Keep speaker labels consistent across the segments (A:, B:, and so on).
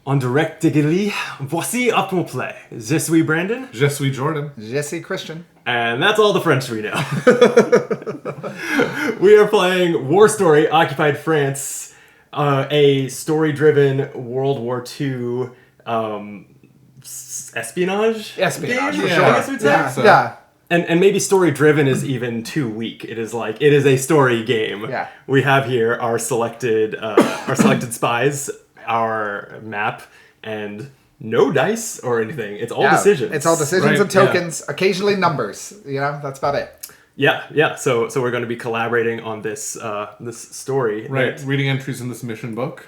A: En direct de Gilly, voici à ton play. Je suis Brandon.
B: Je suis Jordan.
C: Je suis Christian.
A: And that's all the French we know. We are playing War Story, Occupied France, a story-driven World War II espionage
C: Espionage,
A: game,
C: for
A: I
C: sure.
A: guess we'd say.
C: Yeah.
A: And maybe story-driven is even too weak. It is a story game.
C: Yeah.
A: We have here our selected spies, our map, and no dice or anything. It's all decisions.
C: It's all decisions
B: Right,
C: and tokens, occasionally numbers. You know, that's about it.
A: Yeah. So we're going to be collaborating on this this story.
B: Right, reading entries in this mission book.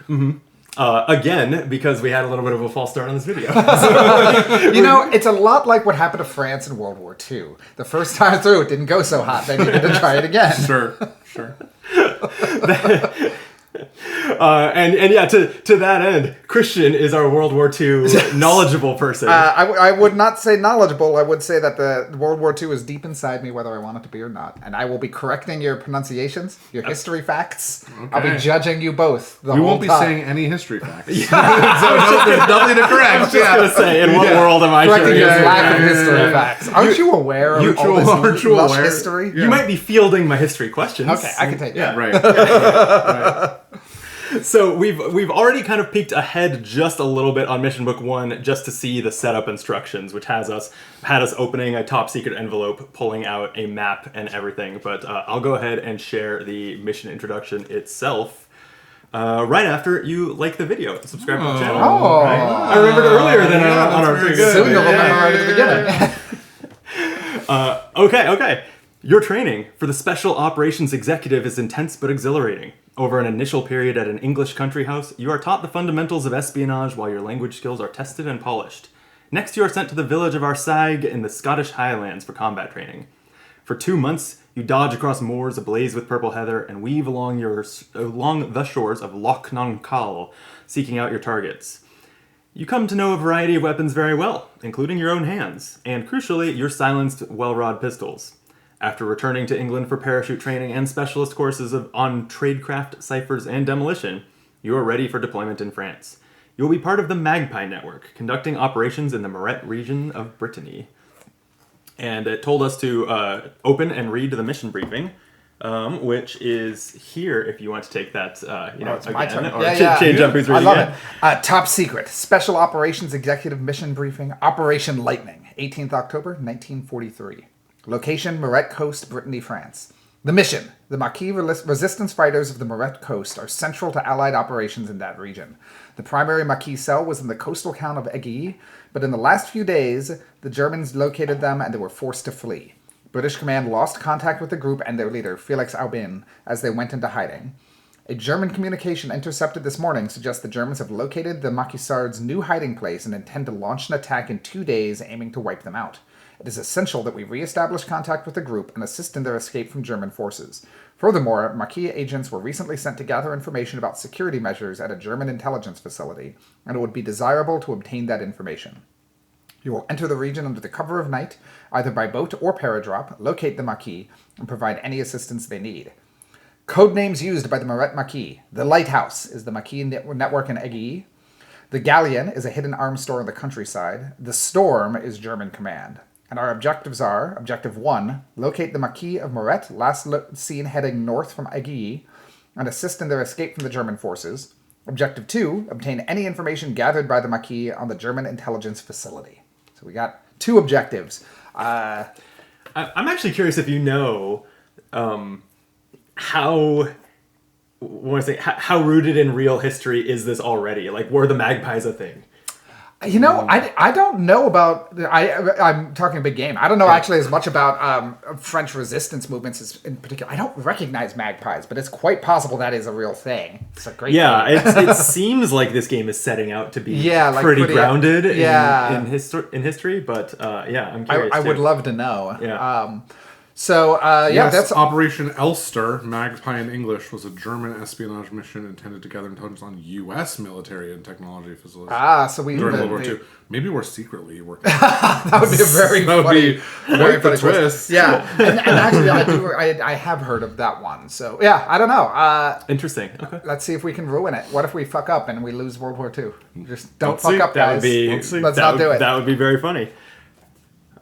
A: Again, because we had a little bit of a false start on this video.
C: You know, it's a lot like what happened to France in World War II. The first time through, it didn't go so hot. They needed to try it again.
B: Sure.
A: And yeah, to that end, Christian is our World War II knowledgeable person.
C: I would not say knowledgeable. I would say that the World War II is deep inside me, whether I want it to be or not. And I will be correcting your pronunciations, your history facts.
B: Okay.
C: I'll be judging you both the
B: We
C: whole
B: won't be
C: time.
B: saying any history facts. So there's nothing to correct.
A: I was just going to say, in what world am I
C: Correcting
A: sharing
C: your
A: this?
C: lack of history facts. Aren't you aware of all this
B: aren't you
C: lush
B: aware?
C: history?
A: You might be fielding my history questions.
C: Okay, I can take that.
B: Right.
A: So we've already kind of peeked ahead just a little bit on Mission Book 1 just to see the setup instructions, which had us opening a top secret envelope, pulling out a map and everything. But I'll go ahead and share the mission introduction itself right after you like the video. Subscribe to the channel.
C: Oh.
A: Right? I remembered earlier than on our
B: very
A: previous
B: good.
C: Soon you'll remember right at the beginning.
A: Okay. Your training for the Special Operations Executive is intense but exhilarating. Over an initial period at an English country house, you are taught the fundamentals of espionage while your language skills are tested and polished. Next, you are sent to the village of Arsaig in the Scottish Highlands for combat training. For 2 months, you dodge across moors ablaze with purple heather and weave along the shores of Loch Noncal, seeking out your targets. You come to know a variety of weapons very well, including your own hands, and crucially, your silenced well-rod pistols. After returning to England for parachute training and specialist courses on tradecraft, ciphers, and demolition, you are ready for deployment in France. You will be part of the Magpie Network, conducting operations in the Moret region of Brittany. And it told us to open and read the mission briefing, which is here if you want to take that,
C: It's my
A: again,
C: turn.
A: or change up who's
C: I
A: reading
C: love
A: it.
C: it. Top secret. Special Operations Executive Mission Briefing. Operation Lightning. 18th October, 1943. Location, Moret Coast, Brittany, France. The mission. The Maquis resistance fighters of the Moret Coast are central to Allied operations in that region. The primary Maquis cell was in the coastal town of Aiguille, but in the last few days, the Germans located them and they were forced to flee. British command lost contact with the group and their leader, Felix Aubin, as they went into hiding. A German communication intercepted this morning suggests the Germans have located the Maquisards' new hiding place and intend to launch an attack in 2 days, aiming to wipe them out. It is essential that we re-establish contact with the group and assist in their escape from German forces. Furthermore, Maquis agents were recently sent to gather information about security measures at a German intelligence facility, and it would be desirable to obtain that information. You will enter the region under the cover of night, either by boat or paradrop, locate the Maquis, and provide any assistance they need. Codenames used by the Moret Maquis. The Lighthouse is the Maquis network in Aiguille. The Galleon is a hidden arms store in the countryside. The Storm is German command. And our objectives are, Objective 1, locate the Maquis of Moret, last seen heading north from Aiguille, and assist in their escape from the German forces. Objective 2, obtain any information gathered by the Maquis on the German intelligence facility. So we got 2 objectives.
A: I'm actually curious if you know how rooted in real history is this already? Like, were the Magpies a thing?
C: You know, I don't know about... I'm talking a big game. I don't know actually as much about French resistance movements in particular. I don't recognize magpies, but it's quite possible that is a real thing. It's a great game.
A: It seems like this game is setting out to be pretty grounded in history, but I'm curious
C: I would
A: too.
C: love to know.
A: Yeah.
C: So,
B: Yes,
C: that's...
B: Operation Elster, Magpie in English, was a German espionage mission intended to gather intelligence on U.S. military and technology facilities
C: so we...
B: during World War II. Maybe we're secretly working.
C: That would be a very
B: That would
C: funny...
B: be
C: very
B: quite the
C: funny
B: twist.
C: Yeah, and actually, I have heard of that one. So, yeah, I don't know.
A: Interesting. Okay.
C: Let's see if we can ruin it. What if we fuck up and we lose World War II? Just don't
B: Let's
C: fuck
B: see.
C: up,
A: That
C: guys.
A: would be.
C: Let's not do it.
A: That would be very funny.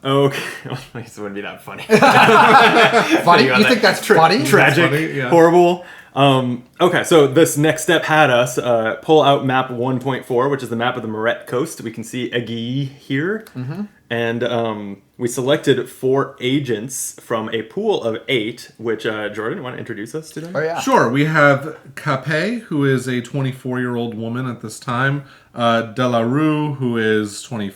A: Okay, well, it wouldn't be that funny.
C: Funny? You think that's funny?
A: Tragic,
B: Funny, yeah.
A: horrible. Okay, so this next step had us pull out map 1.4, which is the map of the Moret Coast. We can see Aiguille here. And we selected 4 agents from a pool of 8, which, Jordan, you want to introduce us to them?
C: Oh, yeah.
B: Sure, we have Capet, who is a 24-year-old woman at this time. Delarue, who is 28.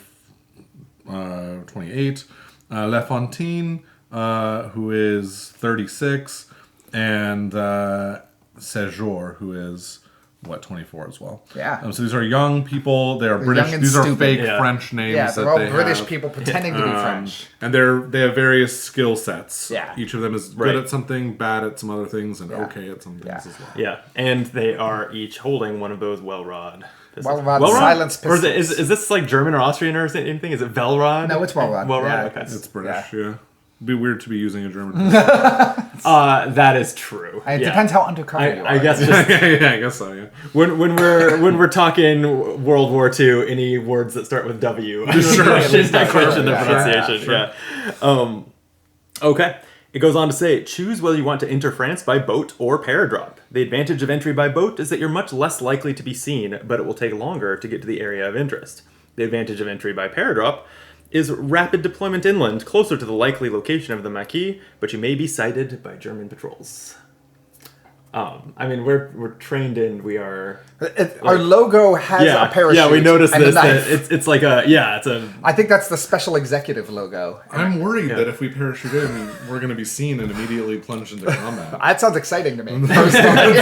B: Lafontaine, who is 36. And Séjour, who is, 24 as well.
C: Yeah.
B: So these are young people. They're British.
C: young and
B: These are
C: stupid.
B: fake
A: Yeah.
B: French names
C: Yeah,
B: that
C: they're all
B: they
C: British
B: have.
C: people pretending to be French.
B: And they have various skill sets.
C: Yeah.
B: Each of them is
A: Right.
B: good at something, bad at some other things, and
C: Yeah.
B: okay at some things
C: Yeah.
B: as well.
A: Yeah, and they are each holding one of those Welrod pistols.
C: Welrod silenced
A: Or is,
C: pistols.
A: is this like German or Austrian or anything? Is it Velrod?
C: No, it's Welrod.
A: Welrod,
C: Yeah,
A: okay.
B: It's British, yeah. It'd be weird to be using a German.
A: That is true.
C: It
A: Yeah.
C: depends how undercover you are.
A: I guess just
B: yeah, I guess so, yeah.
A: when we're talking World War II, any words that start with W, I
B: Sure.
A: question the
C: Yeah,
A: pronunciation.
C: sure.
A: Yeah. Okay. It goes on to say, choose whether you want to enter France by boat or paradrop. The advantage of entry by boat is that you're much less likely to be seen, but it will take longer to get to the area of interest. The advantage of entry by paradrop is rapid deployment inland, closer to the likely location of the Maquis, but you may be sighted by German patrols. I mean, we're trained in, we are...
C: Our logo has a parachute.
A: Yeah, we noticed
C: and a
A: this. That
C: knife.
A: it's like a, it's a...
C: I think that's the special executive logo.
B: I'm worried that if we parachute in, we're going to be seen and immediately plunged into combat.
C: That sounds exciting to me. Personally.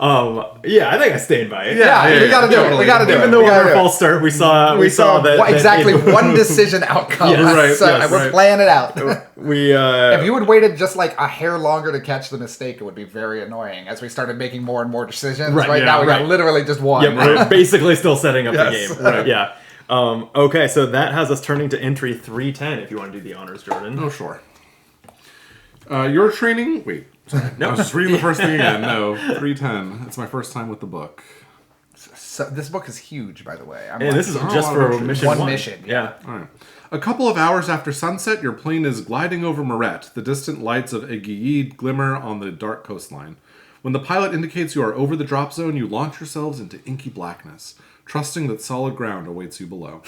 A: I think I stayed by it.
C: Yeah, we gotta do it. We gotta do it.
A: Even though
C: We
A: we
C: gotta
A: were a
C: do it.
A: false start, we saw that
C: exactly
A: that it-
C: one decision outcome.
A: Yes,
B: right,
C: So
B: yes,
C: we're
B: right.
C: playing it out.
A: we
C: If you had waited just like a hair longer to catch the mistake, it would be very annoying. As we started making more and more decisions, right,
A: yeah,
C: now we got
A: right.
C: literally just one.
A: yeah, we're basically still setting up
C: Yes.
A: the game. Right. Yeah. Okay, so that has us turning to entry 310. If you want to do the honors, Jordan.
B: Oh, sure. Your training... Wait. Sorry.
A: No.
B: I was just reading the first thing again. No, 310. It's my first time with the book.
C: So this book is huge, by the way.
A: And this is
B: Oh,
A: just
B: a
A: for
B: lot of
A: mission
C: One
A: one.
C: mission,
A: Yeah.
B: All right. A couple of hours after sunset, your plane is gliding over Moret. The distant lights of Aiguille glimmer on the dark coastline. When the pilot indicates you are over the drop zone, you launch yourselves into inky blackness, trusting that solid ground awaits you below.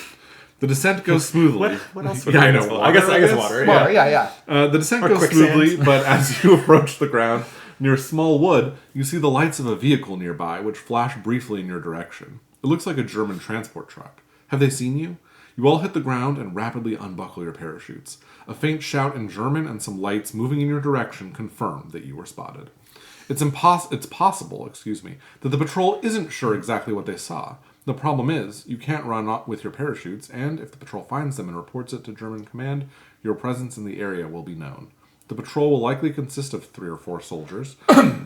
B: The descent goes smoothly.
A: What else would
B: Yeah, I
A: I
B: know.
A: know. I guess water.
C: Water, yeah.
B: The descent
A: Or
B: goes
A: quicksand.
B: smoothly, but as you approach the ground near a small wood, you see the lights of a vehicle nearby, which flash briefly in your direction. It looks like a German transport truck. Have they seen you? You all hit the ground and rapidly unbuckle your parachutes. A faint shout in German and some lights moving in your direction confirm that you were spotted. It's possible, that the patrol isn't sure exactly what they saw. The problem is, you can't run off with your parachutes, and if the patrol finds them and reports it to German command, your presence in the area will be known. The patrol will likely consist of 3 or 4 soldiers.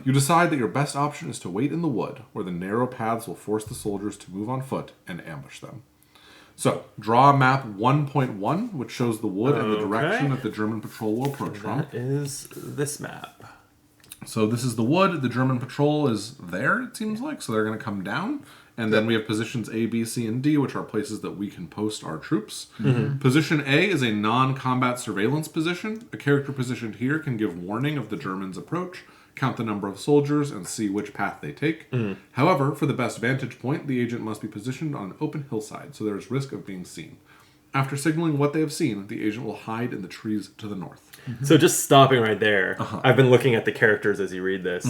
B: You decide that your best option is to wait in the wood, where the narrow paths will force the soldiers to move on foot and ambush them. So, draw map 1.1, which shows the wood and the direction that the German patrol will approach from.
A: That is this map.
B: So this is the wood. The German patrol is there, it seems like. So they're going to come down. And then we have positions A, B, C, and D, which are places that we can post our troops. Mm-hmm. Position A is a non-combat surveillance position. A character positioned here can give warning of the Germans' approach, count the number of soldiers, and see which path they take. Mm-hmm. However, for the best vantage point, the agent must be positioned on an open hillside, so there is risk of being seen. After signaling what they have seen, the agent will hide in the trees to the north.
A: So just stopping right there, I've been looking at the characters as you read this.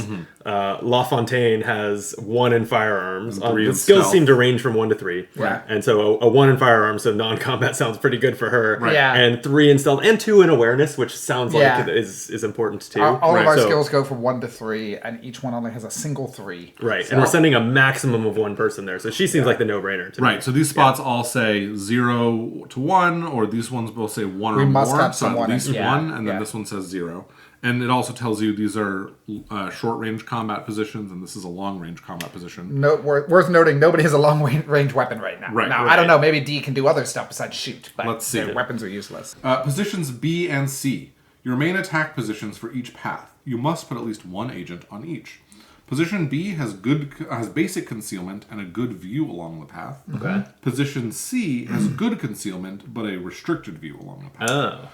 A: La Fontaine has 1 in firearms.
B: And 3
A: The
B: in
A: skills
B: stealth.
A: seem to range from 1 to 3.
C: Yeah.
A: And so a 1 in firearms, so non-combat sounds pretty good for her.
C: Right. Yeah.
A: And 3 in stealth, and 2 in awareness, which sounds
C: Yeah.
A: like is important too.
C: All of our
A: So-
C: skills go from 1 to 3, and each one only has a single 3.
A: Right,
C: So-
A: and we're sending a maximum of 1 person there, so she seems like the no-brainer to me.
B: Right, so these spots all say 0 to 1, or these ones both say 1
C: We
B: or
C: must
B: more.
C: have
B: So
C: some
B: at
C: one
B: least
C: and- yeah,
B: 1, and then
C: yeah.
B: this one says 0. And it also tells you these are short-range combat positions, and this is a long-range combat position.
C: No, worth noting, nobody has a long range weapon right now.
B: Right,
C: Now,
B: right.
C: I don't know, maybe D can do other stuff besides shoot, but
B: Let's see.
C: their weapons are useless.
B: Positions B and C. Your main attack positions for each path. You must put at least 1 agent on each. Position B has basic concealment and a good view along the path.
A: Okay.
B: Position C has good concealment, but a restricted view along the path.
A: Oh.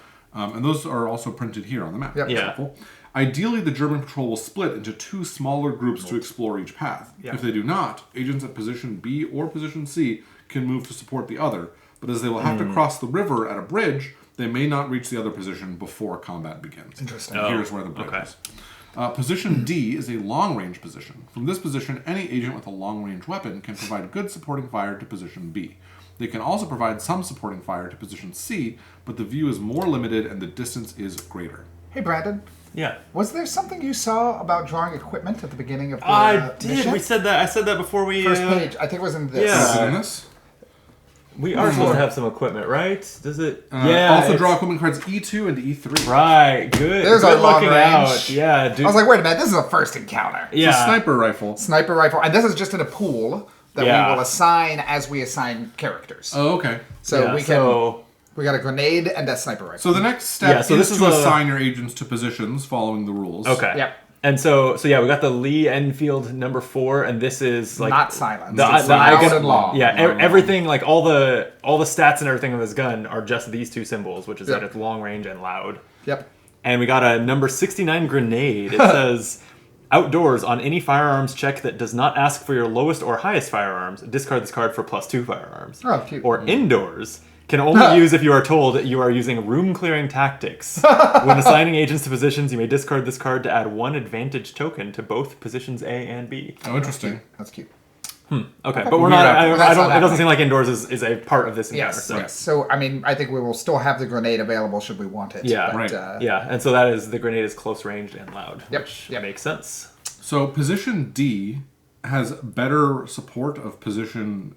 B: And those are also printed here on the map.
C: Yep.
B: That's
A: Yeah.
B: helpful. Ideally, the German patrol will split into 2 smaller groups to explore each path.
C: Yeah.
B: If they do not, agents at position B or position C can move to support the other, but as they will have to cross the river at a bridge, they may not reach the other position before combat begins.
C: Interesting.
B: And here's where the bridge is. Position D is a long-range position. From this position, any agent with a long-range weapon can provide good supporting fire to position B. They can also provide some supporting fire to position C, but the view is more limited and the distance is greater.
C: Hey, Brandon.
A: Yeah.
C: Was there something you saw about drawing equipment at the beginning of the
A: I did.
C: mission?
A: We said that. I said that before we.
C: First page. I think it was in this.
A: Yeah.
B: Is it in this?
A: We are supposed to have some equipment, right? Does it?
B: Also
A: it's-
B: draw equipment cards E2 and E3.
A: Right. Good.
C: There's
A: good
C: our long
A: looking
C: range.
A: out. Yeah, dude.
C: I was like, wait a minute, this is a first encounter.
B: It's
A: yeah.
B: a sniper rifle.
C: Sniper rifle. And this is just in a pool that
A: Yeah.
C: we will assign as we assign characters.
B: Oh, okay.
C: So
A: Yeah,
C: we can...
A: So,
C: We got a grenade and a sniper rifle.
B: So the next step
A: Yeah, so
B: is
A: this
B: to
A: is a-
B: assign your agents to positions following the rules.
A: okay.
C: Yep.
A: And so yeah, we got the Lee Enfield number 4, and this is like
C: Not silenced.
A: The,
C: It's
A: the, I
C: loud
A: guess-
C: and long.
A: Yeah,
B: Long, long.
A: everything like all the stats and everything of this gun are just these 2 symbols, which is
C: Yep.
A: that it's long range and loud.
C: Yep.
A: And we got a number 69 grenade. It says, outdoors, on any firearms check that does not ask for your lowest or highest firearms, discard this card for +2 firearms.
C: Oh, cute.
A: Or indoors, can only use if you are told that you are using room clearing tactics. When assigning agents to positions, you may discard this card to add 1 advantage token to both positions A and B.
B: Oh, interesting.
C: That's cute.
A: Okay, but we're
B: Yeah,
A: not.
B: that's
A: I
C: not
A: don't. It doesn't
C: happening.
A: seem like indoors is a part of this encounter.
C: Yes.
A: So.
C: Yes. So, I mean, I think we will still have the grenade available should we want it.
A: Yeah.
C: But,
B: Right.
A: Yeah, and so that is the grenade is close ranged and loud,
C: Yep,
A: which
C: yep.
A: makes sense.
B: So position D has better support of position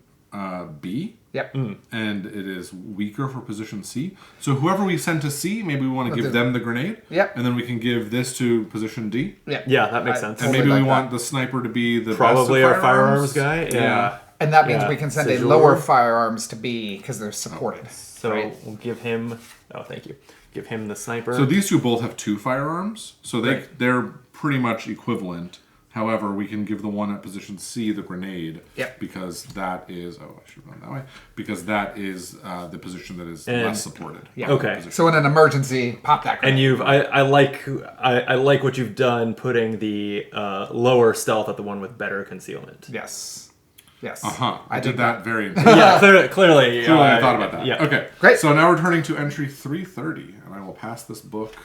B: B,
C: Yep.
B: and it is weaker for position C. So whoever we send to C, maybe we want to give them the grenade.
C: Yep.
B: And then we can give this to position D.
C: Yep.
A: Yeah, that makes sense.
B: And
C: Totally
B: maybe we
C: like
B: want
C: that.
B: the sniper to be the
A: Probably
B: best
A: our
B: of
A: firearms guy.
B: Yeah.
A: Yeah.
C: And that means
A: Yeah.
C: we can send
A: Scissor.
C: a lower firearms to B because they're supported.
A: So
C: right?
A: we'll give him. Oh, thank you. Give him the sniper.
B: So these two both have 2 firearms, so
A: Right.
B: they're pretty much equivalent. However, we can give the one at position C the grenade.
C: Yep.
B: Because that is I should have gone that way. Because that is the position that is
A: And-
B: less supported.
C: Yeah.
A: Okay.
C: So in an emergency, pop that grenade.
A: and you've. I like what you've done, putting the lower stealth at the one with better concealment.
C: Yes. Yes.
B: I did
C: think
B: that very.
A: Yeah, clearly.
B: Clearly, I thought about that.
A: Yeah.
B: Okay.
C: Great.
B: So now we're turning to entry 330, and I will pass this book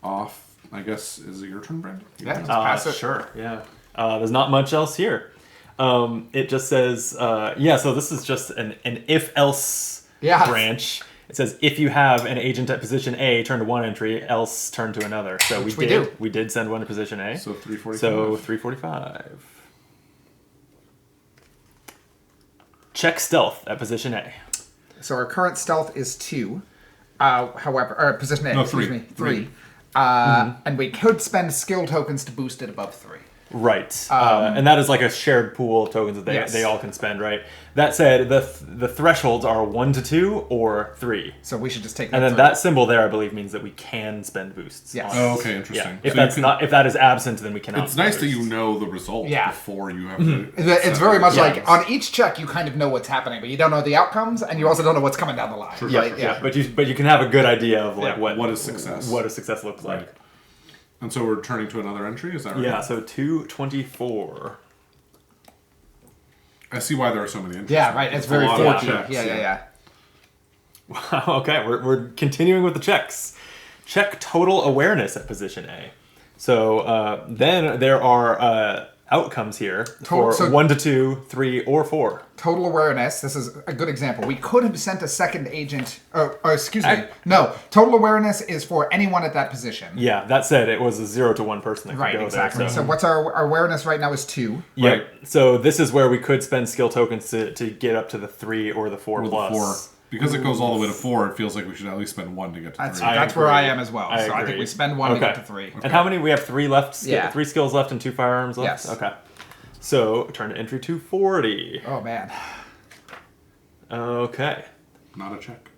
B: off. I guess is it your turn, Brandon?
C: Yeah. Just pass it.
A: Sure. Yeah. There's not much else here. It just says, so this is just an if-else
C: Yeah.
A: branch. It says, if you have an agent at position A, turn to one entry, else turn to another. So
C: Which
A: we
C: we
A: did.
C: do.
A: We did send one to position A.
B: So 345.
A: So 345. Check stealth at position A.
C: So our current stealth is 2. However, or position A,
B: No,
C: excuse
B: 3.
C: me, 3. And we could spend skill tokens to boost it above 3.
A: Right, and that is like a shared pool of tokens that
C: Yes.
A: they all can spend, right? That said, the thresholds are 1 to 2 or 3.
C: So we should just take
A: And then
C: 3.
A: that symbol there, I believe, means that we can spend boosts.
C: Yes.
A: on
B: Oh,
A: it.
B: okay,
A: Yeah.
B: interesting.
A: If
B: So
A: that's
B: you can-
A: not, if that is absent, then we cannot.
B: It's nice that
A: spend
B: you
A: boosts.
B: know the result
C: Yeah.
B: before you have to.
C: It's very much
A: Yeah.
C: like on each check you kind of know what's happening, but you don't know the outcomes, and you also don't know what's coming down the line.
A: Yeah,
C: right?
A: yeah. But you can have a good idea of like
B: Yeah, what is success.
A: What a success looks like.
B: Right. And so we're turning to another entry. Is that right?
A: Yeah. So 224.
B: I see why there are so many entries.
C: Yeah, right. It's
B: a
C: very
B: lot of
C: forky.
B: checks,
C: Yeah.
A: Okay, we're continuing with the checks. Check total awareness at position A. So then there are outcomes here for
C: so-
A: 1 to 2, 3, or 4.
C: Total awareness. This is a good example. We could have sent a second agent. Or excuse me.
A: I-
C: No. Total awareness is for anyone at that position.
A: Yeah, that said, it was a 0 to 1 person that could
C: Right.
A: go
C: Exactly.
A: there.
C: So what's our awareness right now is 2.
A: Yeah.
B: Right.
A: So this is where we could spend skill tokens to get up to the 3 or the 4
B: Or the
A: plus.
B: 4. Because it goes all the way to 4, it feels like we should at least spend 1 to get to 3.
C: That's where I am as well.
A: I
C: So I
A: agree.
C: think we spend 1 to
A: Okay.
C: get to 3.
A: And how many? We have 3 left.
C: Yeah.
A: 3 skills left and 2 firearms left.
C: Yes.
A: Okay. So turn to entry 240.
C: Oh man.
A: Okay.
B: Not a check.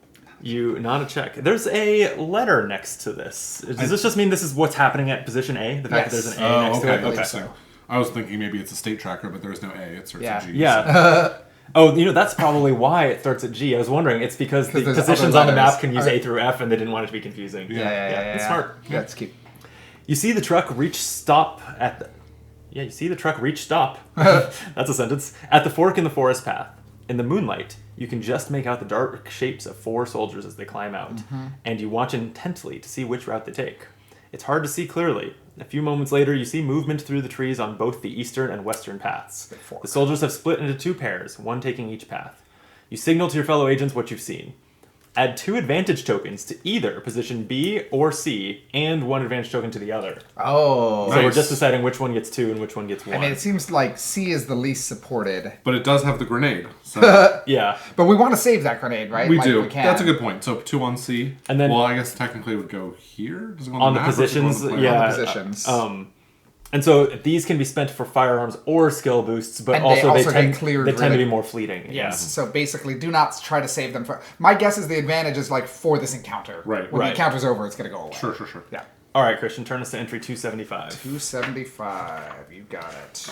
A: Not a check. There's a letter next to this. Does this just mean this is what's happening at position A? The fact that
C: Yes.
A: there's an A next to it?
C: believe
A: Okay.
C: so.
B: I was thinking maybe it's a state tracker, but there's no A. It starts
C: Yeah.
B: at G.
A: Yeah. Oh, that's probably why it starts at G. I was wondering. It's because the
C: there's
A: positions
C: other
A: on the map
C: letters.
A: can use
C: Okay.
A: A through F, and they didn't want it to be confusing.
C: Yeah.
A: That's smart.
C: Yeah, it's cute.
A: You see the truck reach stop at the... Yeah, you see the truck reach stop. That's a sentence. At the fork in the forest path. In the moonlight, you can just make out the dark shapes of 4 soldiers as they climb out, and you watch intently to see which route they take. It's hard to see clearly. A few moments later, you see movement through the trees on both the eastern and western paths. The soldiers have split into 2 pairs, one taking each path. You signal to your fellow agents what you've seen. Add 2 advantage tokens to either position B or C, and 1 advantage token to the other.
C: Oh.
A: So we're
B: Nice.
A: just deciding which one gets 2 and which one gets 1.
C: I mean, it seems like C is the least supported,
B: But it does have the grenade. So
A: Yeah.
C: but we want to save that grenade, right?
B: we
C: Like,
B: do.
C: We can.
B: That's a good point. So 2 on C.
A: And then-
B: well, I guess technically it would go here. Does it go
A: On the
B: map or does it go
A: positions,
B: plan?
A: yeah.
C: On the positions.
A: And so these can be spent for firearms or skill boosts, but
C: And they
A: also
C: also
A: tend
C: get cleared
A: they tend to
C: really-
A: be more fleeting.
C: Yes. So basically, do not try to save them for. My guess is the advantage is like for this encounter.
B: Right.
C: When
A: Right.
C: the encounter's over, it's gonna go away.
B: Sure.
C: Yeah.
A: All right, Christian, turn us to entry 275.
C: 275. You got it.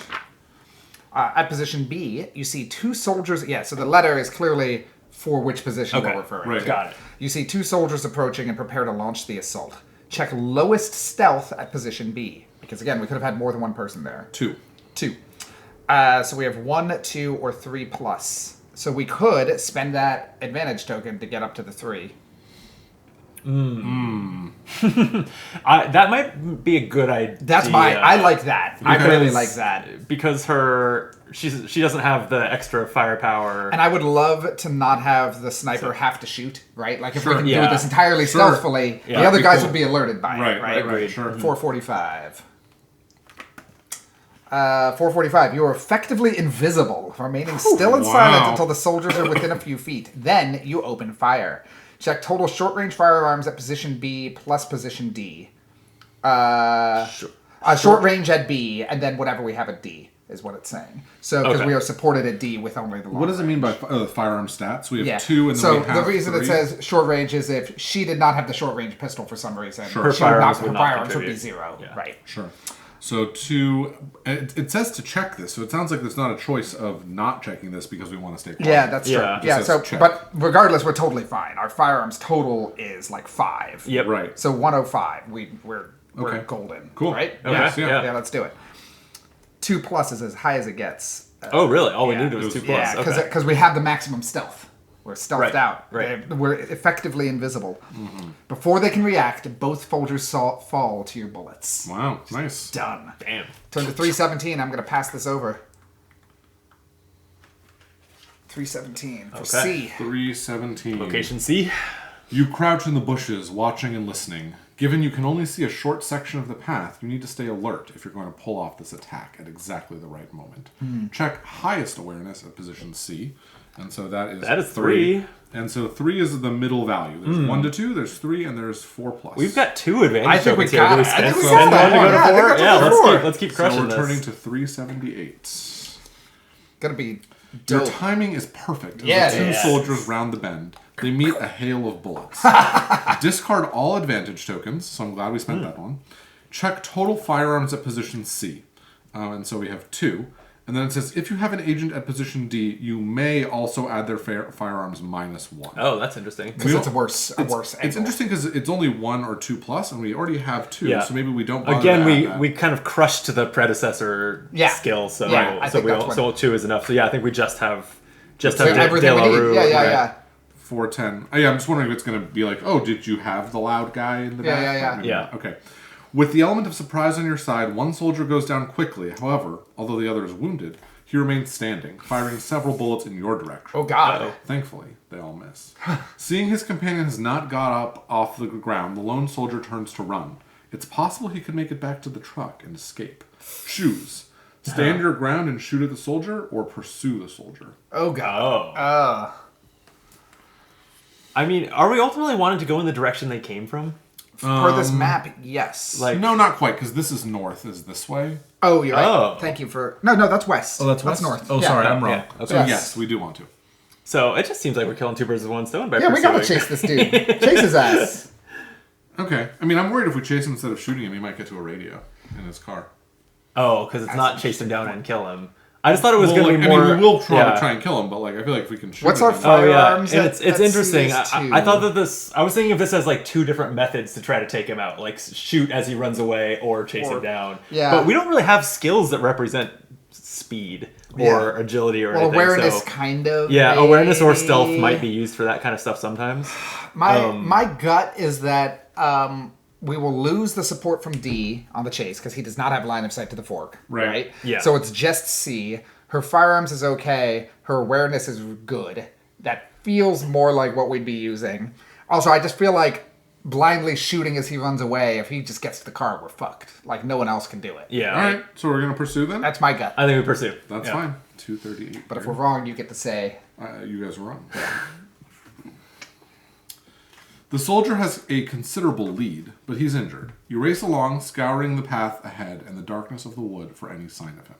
C: At position B, you see 2 soldiers. Yeah. So the letter is clearly for which position
A: Okay.
C: we're referring
B: Right.
C: to.
A: Got it.
C: You see 2 soldiers approaching and prepare to launch the assault. Check lowest stealth at position B. Because again, we could have had more than 1 person there.
B: 2.
C: 2. So we have 1, 2, or 3 plus. So we could spend that advantage token to get up to the 3.
A: That might be a good idea.
C: That's I like that. I really
A: Because-
C: like that.
A: Because she doesn't have the extra firepower.
C: And I would love to not have the sniper have to shoot, right? Like if we
B: Sure.
C: can do
A: Yeah.
C: this entirely
B: Sure.
C: stealthily,
A: Yeah.
C: the other
B: Be
C: guys
B: cool.
C: would be alerted by it, right?
B: Right. Sure.
C: 445. 445. You are effectively invisible, remaining still and silent
B: Wow.
C: until the soldiers are within a few feet. Then you open fire. Check total short-range firearms at position B plus position D. Short range at B, and then whatever we have at D is what it's saying. So because
A: Okay.
C: we are supported at D with only the long
B: What does it mean by
C: range.
B: firearm stats? We have
C: Yeah.
B: 2 and then
C: so
B: we have
C: the reason
B: 3.
C: it says short range is if she did not have the short range pistol for some reason,
B: Sure.
A: Her
C: she would
A: firearms
C: her
A: would not
C: firearms would be
A: contribute.
C: 0.
A: Yeah.
C: Right.
B: Sure. So 2. It says to check this, so it sounds like there's not a choice of not checking this because we want to stay quiet.
C: Yeah, that's true.
A: Yeah.
C: Yeah,
B: It
C: so
B: says check.
C: but regardless, we're totally fine. Our firearms total is like 5.
A: Yep.
B: Right.
C: So 105. We're
B: Okay.
C: golden.
B: Cool.
C: Right?
A: Okay.
B: Yeah.
C: Yeah, let's do it. 2 plus is as high as it gets.
A: Oh, really? All we
C: Yeah.
A: needed was 2 plus.
C: Yeah,
A: Okay.
C: because we have the maximum stealth. We're stealthed
A: Right,
C: out.
A: right.
C: We're effectively invisible. Before they can react, both soldiers fall to your bullets.
B: Wow. Nice.
C: Done.
A: Damn.
C: Turn to 317. I'm going to pass this over. 317 for
A: Okay.
C: C.
B: 317.
A: Location C.
B: You crouch in the bushes, watching and listening. Given you can only see a short section of the path, you need to stay alert if you're going to pull off this attack at exactly the right moment. Check highest awareness at position C. And so that is
A: 3.
B: And so 3 is the middle value. There's 1 to 2, there's 3, and there's 4 plus.
A: We've got 2 advantage
C: I think we
A: tokens here.
C: got
A: Do
C: it. I think we
A: spend
C: got
A: one to
C: that.
A: go to
C: Yeah, I think
A: 4?
C: that's
A: Yeah,
C: what we're for.
A: let's keep
B: so
A: crushing
B: we're turning
A: this.
B: to 378.
C: Gonna be
B: Your
C: dope.
B: timing is perfect. As
C: Yeah,
B: the 2
C: it is.
B: soldiers round the bend. They meet a hail of bullets. Discard all advantage tokens, so I'm glad we spent that one. Check total firearms at position C. And so we have 2. And then it says, if you have an agent at position D, you may also add their firearms -1.
A: Oh, that's interesting.
C: Because it's a worse
B: It's
C: angle.
B: interesting because it's only 1 or 2 plus, and we already have 2,
A: Yeah.
B: so maybe we don't bother
A: Again,
B: to
A: we
B: add that.
A: we kind of crushed the predecessor
C: Yeah.
A: skill, so
C: Yeah, I
A: so
C: think
A: we
C: that's
A: all,
C: what-
A: so 2 is enough. So yeah, I think we just have
C: So
A: De
C: everything we
A: La
C: need.
A: Rue,
C: Yeah,
A: right?
C: yeah.
B: 410. Oh, yeah, I'm just wondering if it's going to be like, oh, did you have the loud guy in the back?
C: Yeah.
A: Yeah.
B: Okay. With the element of surprise on your side, one soldier goes down quickly. However, although the other is wounded, he remains standing, firing several bullets in your direction.
C: Oh, God.
A: Uh-oh.
B: Thankfully, they all miss. Seeing his companion has not got up off the ground, the lone soldier turns to run. It's possible he could make it back to the truck and escape. Choose. Stand your ground and shoot at the soldier, or pursue the soldier.
C: Oh, God.
A: Oh. I mean, are we ultimately wanting to go in the direction they came from?
C: For this map, yes.
A: Like-
B: No, not quite, because this is north, is this way.
C: Oh, you're right.
A: Oh.
C: Thank you for... No, that's west.
B: Oh, that's west?
C: north.
B: Oh,
C: Yeah.
B: sorry, I'm wrong.
A: Yeah, okay.
B: So
C: Yes.
B: yes, we do want to.
A: So it just seems like we're killing two birds with one stone by
C: Yeah, we gotta
A: pursuing.
C: chase this dude. Chase his ass.
B: Okay. I mean, I'm worried if we chase him instead of shooting him, he might get to a radio in his car.
A: Oh, because it's not chase him down and kill him. I just thought it was
B: Well,
A: going to
B: like,
A: be more...
B: I mean, we will
A: yeah.
B: try and kill him, but like, I feel like if we can shoot
C: What's
B: him,
C: our
B: then-
C: fire-
A: Oh yeah,
C: Firearms
A: and
C: at-
A: it's
C: at
A: interesting.
C: CS2.
A: I thought that this. I was thinking of this as like two different methods to try to take him out, like shoot as he runs away or chase him down.
C: Yeah.
A: But we don't really have skills that represent speed or agility or
C: Well,
A: anything.
C: awareness,
A: so,
C: kind of.
A: yeah, awareness or stealth
C: maybe.
A: might be used for that kind of stuff sometimes.
C: My gut is that we will lose the support from D on the chase because he does not have line of sight to the fork.
B: Right.
A: Yeah.
C: So it's just C. Her firearms is okay. Her awareness is good. That feels more like what we'd be using. Also, I just feel like blindly shooting as he runs away, if he just gets to the car, we're fucked. Like, no one else can do it.
A: Yeah.
B: All right, so we're going to pursue then?
C: That's my gut.
A: I think we pursue.
B: That's
A: Yeah.
B: fine. 238.
C: But if we're wrong, you get to say...
B: You guys were wrong. The soldier has a considerable lead, but he's injured. You race along, scouring the path ahead and the darkness of the wood for any sign of him.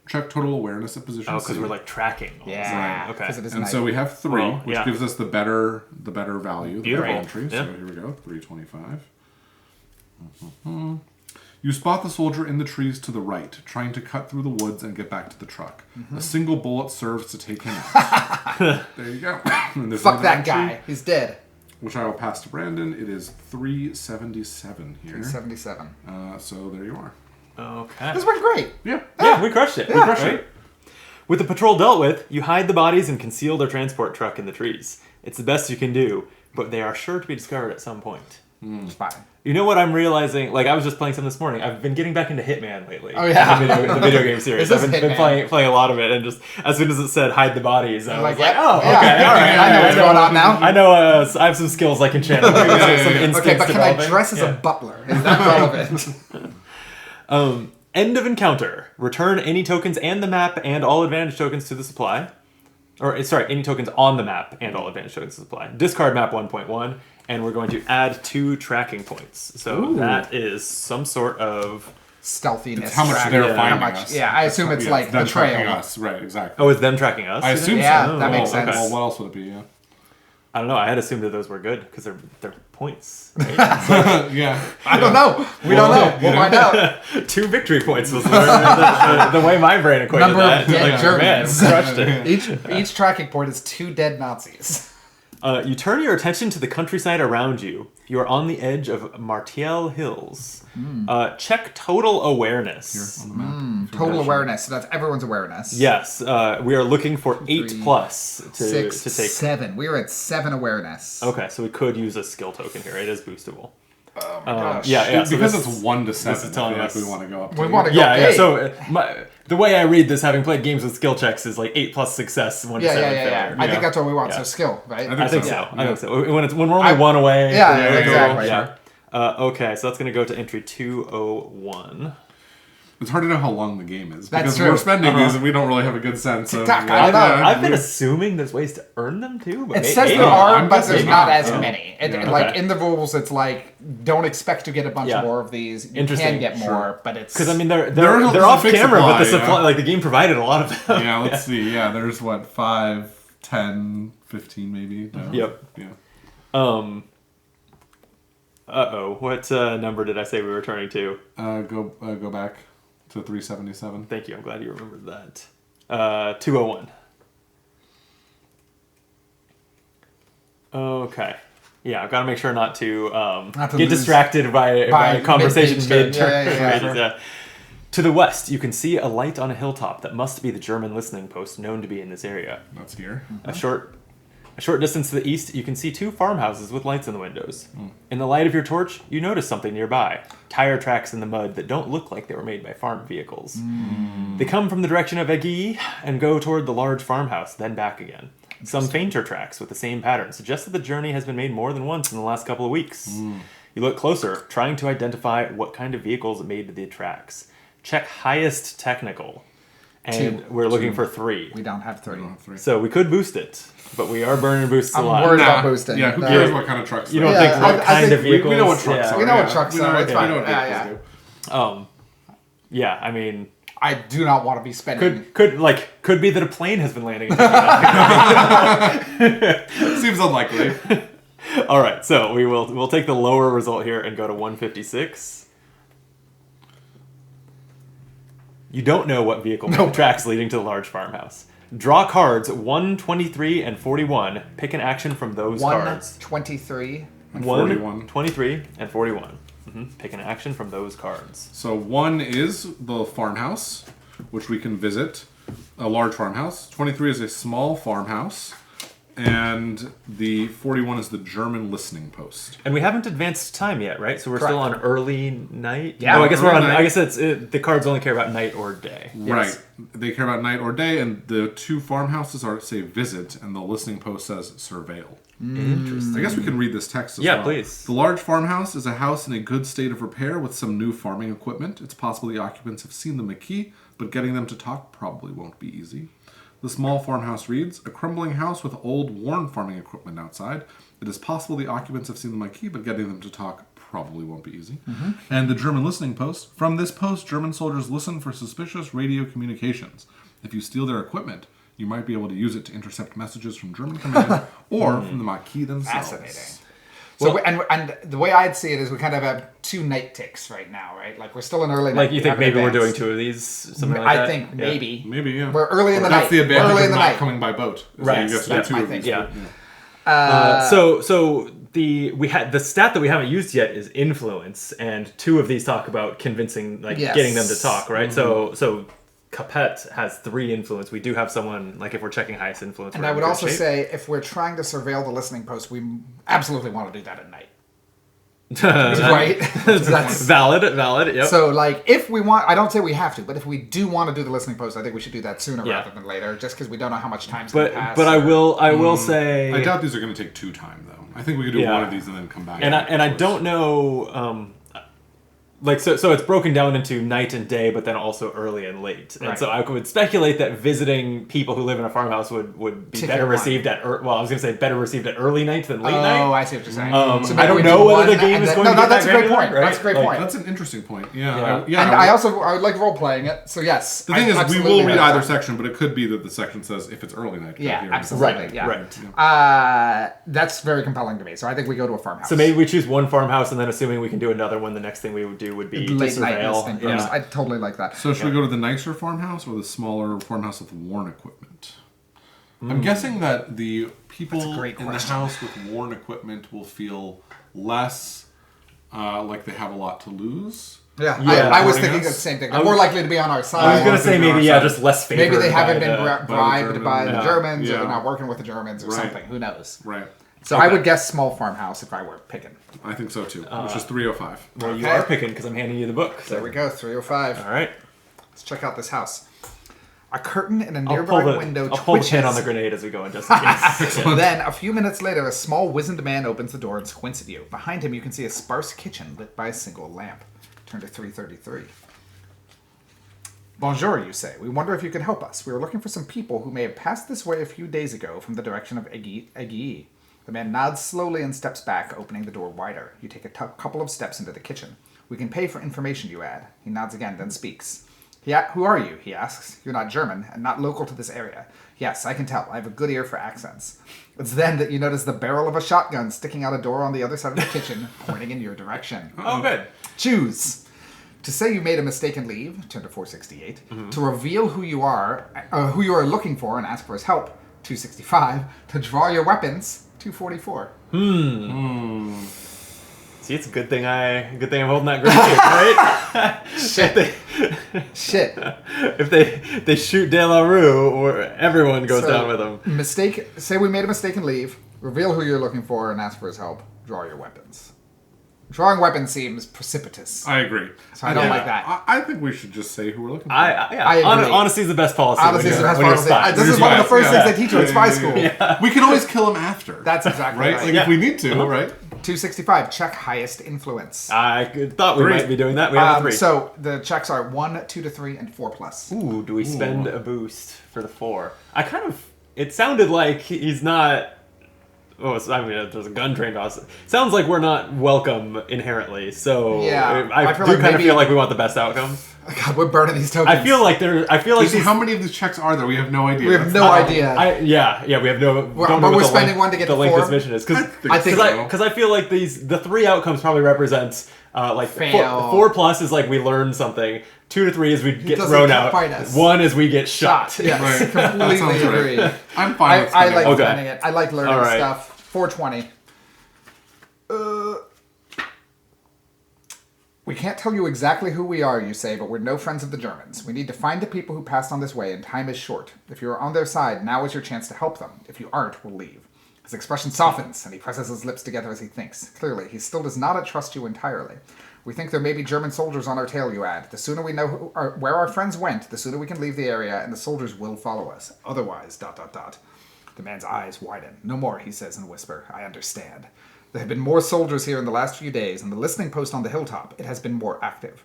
B: Check total awareness at position
A: Oh,
B: C.
A: because we're like tracking. all the
C: Yeah.
A: time. Okay.
C: 'Cause it is
B: And
C: night.
B: so we have 3,
A: Well,
B: which
A: yeah.
B: gives us the better value, the
A: Beautiful.
B: better entry.
A: Yeah.
B: So here we go, 325. You spot the soldier in the trees to the right, trying to cut through the woods and get back to the truck. A single bullet serves to take him out. There you go. And this
C: Fuck
B: is
C: that
B: entry,
C: guy. He's dead.
B: Which I will pass to Brandon. It is 377 here.
C: 77.
B: So there you are.
A: Okay.
C: This went great.
B: Yeah.
A: Yeah, we crushed it.
B: We crushed
A: Right?
B: it.
A: With the patrol dealt with, you hide the bodies and conceal their transport truck in the trees. It's the best you can do, but they are sure to be discovered at some point.
C: It's fine.
A: You know what I'm realizing? Like, I was just playing some this morning. I've been getting back into Hitman lately.
C: Oh, yeah.
A: The video game series.
C: This is
A: I've been
C: Hitman.
A: playing a lot of it, and just as soon as it said hide the bodies, I was like,
C: yep,
A: oh,
C: yeah,
A: okay, all right.
C: I know what's going on now.
A: I know I have some skills I can channel. Some instincts
C: Okay, but can
A: developing.
C: I dress as a butler? Is that relevant?
A: End of encounter. Return any tokens and the map and all advantage tokens to the supply. Or, sorry, any tokens on the map and all advantage tokens to the supply. Discard map 1.1, and we're going to add 2 tracking points. So that is some sort of...
C: Stealthiness.
B: It's how much
C: track.
B: they're
A: Yeah.
B: finding
C: How much-
B: us.
C: yeah, I assume it's like
B: them
C: betrayal.
B: tracking us. Right, exactly.
A: Oh, it's them tracking us?
B: I
A: you think?
B: assume
C: Yeah,
B: so.
C: that makes
A: Oh, okay.
C: sense.
B: Well, what else would it be? Yeah.
A: I don't know. I had assumed that those were good because they're points. Right?
B: Yeah.
C: I don't know. We don't know. We'll find out.
A: 2 victory points was the way my brain equated
C: Number
A: that.
C: of dead
A: Like,
C: Germans.
A: man, crushed it.
C: Each tracking point is 2 dead Nazis.
A: You turn your attention to the countryside around you. You are on the edge of Martial Hills. Check total awareness.
B: On the map.
C: Total awareness. So that's everyone's awareness.
A: Yes, we are looking for 8
C: 3,
A: plus to
C: 6,
A: to take.
C: 7. We were at 7 awareness.
A: Okay, so we could use a skill token here. It is boostable.
C: Oh my gosh.
A: Yeah. So
B: Because
A: this-
B: it's 1 to 7.
A: is telling
B: I feel
A: us-
B: like we want to go up.
C: We
B: to
C: want to go
A: Yeah.
C: big.
A: So the way I read this, having played games with skill checks, is like 8 plus success, 1 to 7 failure.
C: I think
B: Yeah.
C: that's what we want.
A: Yeah.
C: So skill, right?
B: I
A: I think
B: So,
A: so.
B: yeah.
A: I think so. When we're only 1 away.
C: Yeah,
A: from the other
C: exactly.
A: goal, yeah. Okay, so that's going to go to entry 201.
B: It's hard to know how long the game is
C: That's
B: because
C: true.
B: we're spending these and we don't really have a good sense of.
C: Tick-tock,
B: like,
C: I don't know.
A: I've been assuming there's ways to earn them too, but
C: It says
A: maybe
C: there are,
B: I'm
C: but
B: guessing
C: there's not
B: not.
C: as
B: Oh.
C: many.
A: Yeah.
C: Like
A: Okay.
C: in the rules, it's like don't expect to get a bunch
A: Yeah.
C: more of these. You
A: Interesting.
C: can get more,
B: Sure.
C: but it's
A: because I mean they're
B: There's
A: off
B: a big
A: camera, but the
B: supply,
A: supply
B: yeah.
A: like the game provided a lot of them.
B: Yeah, let's see. Yeah, there's what 5, 10, 15 maybe. No.
A: Yep.
B: Yeah.
A: What number did I say we were turning to?
B: Go back to 377.
A: Thank you. I'm glad you remembered that. 201. Okay. Yeah, I've got to make sure not to,
C: Not to
A: get
C: lose
A: distracted by conversation
C: mid-page turn.
A: mid-turn.
C: Yeah,
A: Right,
C: sure.
A: yeah. To the west, you can see a light on a hilltop that must be the German listening post known to be in this area.
B: That's here.
A: A short distance to the east, you can see 2 farmhouses with lights in the windows. In the light of your torch, you notice something nearby. Tire tracks in the mud that don't look like they were made by farm vehicles. They come from the direction of Eggy and go toward the large farmhouse, then back again. Some fainter tracks with the same pattern suggest that the journey has been made more than once in the last couple of weeks. You look closer, trying to identify what kind of vehicles made the tracks. Check highest technical. And
C: Two.
A: we're looking for 3.
C: We don't have 3.
B: I don't have 3.
A: So we could boost it, but we are burning boosts a
C: I'm
A: lot.
C: worried about boosting.
B: Yeah, who
C: No.
B: cares what kind of trucks?
A: You
B: they
A: don't
B: are?
A: think
C: Yeah,
A: what
C: I
A: kind
C: think
A: of vehicles?
B: We know what trucks
A: yeah.
B: are.
C: We know what
B: yeah.
C: trucks
B: We know
C: are,
B: what-
C: it's
B: we
C: fine.
B: know what
C: Yeah,
B: vehicles
C: yeah.
B: do.
A: Yeah, I mean,
C: I do not want to be spending.
A: could be that a plane has been landing.
B: Seems unlikely.
A: All right, so we'll take the lower result here and go to 156. You don't know what vehicle tracks leading to the large farmhouse. Draw cards 1, 23, and 41. Pick an action from those cards.
C: 123.
A: 1,
B: 41.
A: 23, and 41. Pick an action from those cards.
B: So 1 is the farmhouse, which we can visit, a large farmhouse. 23 is a small farmhouse, and the 41 is the German listening post.
A: And we haven't advanced time yet, right? So we're still on early night.
C: Yeah,
A: Oh, I guess we're on.
B: early night.
A: I guess the cards only care about night or day.
B: Right. They care about night or day, and the 2 farmhouses are say visit, and the listening post says surveil.
A: Interesting.
B: I guess we can read this text as
A: Yeah,
B: well.
A: please.
B: The large farmhouse is a house in a good state of repair with some new farming equipment. It's possible the occupants have seen the McKee, but getting them to talk probably won't be easy. The small farmhouse reads, a crumbling house with old, worn farming equipment outside. It is possible the occupants have seen the McKee, but getting them to talk probably won't be easy. And the German listening post. From this post, German soldiers listen for suspicious radio communications. If you steal their equipment, you might be able to use it to intercept messages from German command or from the Maquis themselves.
C: Fascinating. So and the way I'd see it is we kind of have 2 night ticks right now, right? Like we're still in early night.
A: Like you think
C: we haven't
A: maybe we're doing
C: advanced.
A: 2 of these, something like
C: I
A: that?
C: think
A: Yeah.
C: maybe.
B: Maybe, yeah.
C: We're early in the
B: That's
C: night.
B: the advantage
C: We're early
B: of
C: in the
B: not
C: night.
B: coming by boat. is
A: Right.
B: that you get to do
C: That's
B: 2
C: my
B: of these.
C: thinking.
A: Yeah. So we had the stat that we haven't used yet is influence, and 2 of these talk about convincing, like
C: Yes.
A: getting them to talk, right? So Capet has 3 influence. We do have someone, like if we're checking highest influence.
C: And
A: we're
C: I
A: in
C: would
A: good
C: also
A: shape.
C: say if we're trying to surveil the listening post, we absolutely want to do that at night.
A: Right.
C: Right? That's
A: Valid. Yep.
C: So, like, if we want, I don't say we have to, but if we do want to do the listening post, I think we should do that sooner
A: Yeah.
C: rather than later, just because we don't know how much time's going to pass.
A: but I will say
B: I doubt these are going to take 2 time, though. I think we could do
A: Yeah.
B: one of these and then come back.
A: and I
B: afterwards.
A: don't know like so it's broken down into night and day, but then also early and late. And
C: Right.
A: so I would speculate that visiting people who live in a farmhouse would be
C: Ticket
A: better
C: one.
A: received at well, I was going to say better received at early night than late night.
C: Oh, I see what you're saying.
A: I
C: maybe
A: don't
C: we
A: know
C: do
A: whether the
C: one
A: game
C: and
A: is
C: then-
A: going
C: no,
A: to get
C: that's
A: that
C: a great
A: granular,
C: point.
A: right?
C: That's a great
A: Like,
C: point.
B: That's an interesting point.
A: Yeah.
B: Yeah.
C: And I would like role playing it. So yes,
B: The thing is, we
C: absolutely
B: will read
C: like
B: either
C: that.
B: section, but it could be that the section says if it's early night. go
C: Yeah,
B: here.
C: absolutely.
A: Right,
C: Yeah.
A: right.
C: That's very compelling to me. So I think we go to a farmhouse.
A: So maybe we choose one farmhouse, and then assuming we can do another one, the next thing we would do would be to
C: late night
A: surveil.
C: listening post.
A: Yeah.
C: I totally like that.
B: So should we go to the nicer farmhouse or the smaller farmhouse with worn equipment? I'm guessing that the people
C: That's a great
B: in the
C: question.
B: house with worn equipment will feel less like they have a lot to lose.
C: Yeah,
A: Yeah.
C: I was
B: Supporting
C: thinking
B: us?
C: of the same thing. They're more likely to be on our side.
A: I was going to say
B: Maybe
A: maybe
B: our side.
A: just less favored.
C: Maybe they haven't
A: by
C: been
A: the-
C: bribed by the
B: Germans.
C: Germans, or
B: Yeah.
C: they're not working with the Germans, or
B: Right.
C: something. Who knows?
B: Right.
C: So I would guess small farmhouse if I were picking.
B: I think so too. Which is 305.
A: Well, you
C: Okay.
A: are picking because I'm handing you the book. So.
C: There we go, 305.
A: All right.
C: Let's check out this house. A curtain in a
A: I'll
C: nearby
A: pull the
C: window
A: I'll pull the pin on
C: twitches.
A: the grenade as we go in just in case.
C: Then, a few minutes later, a small wizened man opens the door and squints at you. Behind him, you can see a sparse kitchen lit by a single lamp. Turn to 333. Bonjour, you say. We wonder if you can help us. We were looking for some people who may have passed this way a few days ago from the direction of Aiguille. The man nods slowly and steps back, opening the door wider. You take a couple of steps into the kitchen. We can pay for information, you add. He nods again, then speaks. Who are you? He asks. You're not German, and not local to this area. Yes, I can tell. I have a good ear for accents. It's then that you notice the barrel of a shotgun sticking out a door on the other side of the kitchen, pointing in your direction.
A: Oh, good.
C: Choose. To say you made a mistake and leave, turn to 468. To reveal who you are looking for and ask for his help, 265. To draw your weapons, 244.
A: See, it's a good thing I'm holding that grenade, right?
C: Shit.
A: If they shoot De La Rue, or everyone goes down with them.
C: Mistake. Say we made a mistake and leave. Reveal who you're looking for and ask for his help. Draw your weapons. Drawing weapons seems precipitous.
B: I agree.
C: So I don't like that.
B: I think we should just say who we're looking for.
C: I agree.
A: Honesty is the best policy.
C: Honestly,
A: when
C: it's the
A: you're-
C: best
A: when
C: part
A: you're
C: of it.
A: spies.
C: This is one of the first
B: Yeah.
C: things they teach you at spy school.
B: We can always kill him after.
C: That's exactly
B: right.
C: right.
B: Like
A: Yeah.
B: if we need to, right?
C: 265. Check highest influence.
A: I thought we might be doing that. We have a 3.
C: So the checks are 1, 2 to 3, and 4 plus.
A: Ooh, do we spend a boost for the 4? It sounded like he's not. Oh, there's a gun trained on us. Sounds like we're not welcome inherently. So
C: Yeah,
A: I
C: feel
A: do
C: like
A: kind of
C: maybe-
A: feel like we want the best outcome.
C: God, we're burning these tokens.
A: I feel like these-
B: how many of these checks are there? We have no idea.
C: we have no idea.
A: we have no.
C: But
A: don't know
C: we're
A: what the
C: spending
A: length-
C: one to get
A: the
C: to
A: length
C: 4?
A: this mission is because
B: I think so.
A: I feel like the 3 outcomes probably represents like
C: Fail.
A: 4 plus is like we learn something. 2 to 3 is we get
C: doesn't
A: thrown out.
C: fight us.
A: 1 is we get shot.
C: Yes,
B: Right. That
C: completely
B: sounds right.
C: agree.
B: I'm fine with
C: I
B: spending
C: like
B: one.
A: Okay.
C: spending it. I like learning
A: All right.
C: stuff. 420. We can't tell you exactly who we are, you say, but we're no friends of the Germans. We need to find the people who passed on this way, and time is short. If you are on their side, now is your chance to help them. If you aren't, we'll leave. His expression softens, and he presses his lips together as he thinks. Clearly, he still does not trust you entirely. We think there may be German soldiers on our tail, you add. The sooner we know where our friends went, the sooner we can leave the area, and the soldiers will follow us. Otherwise, ... The man's eyes widen. No more, he says in a whisper. I understand. There have been more soldiers here in the last few days, and the listening post on the hilltop, it has been more active.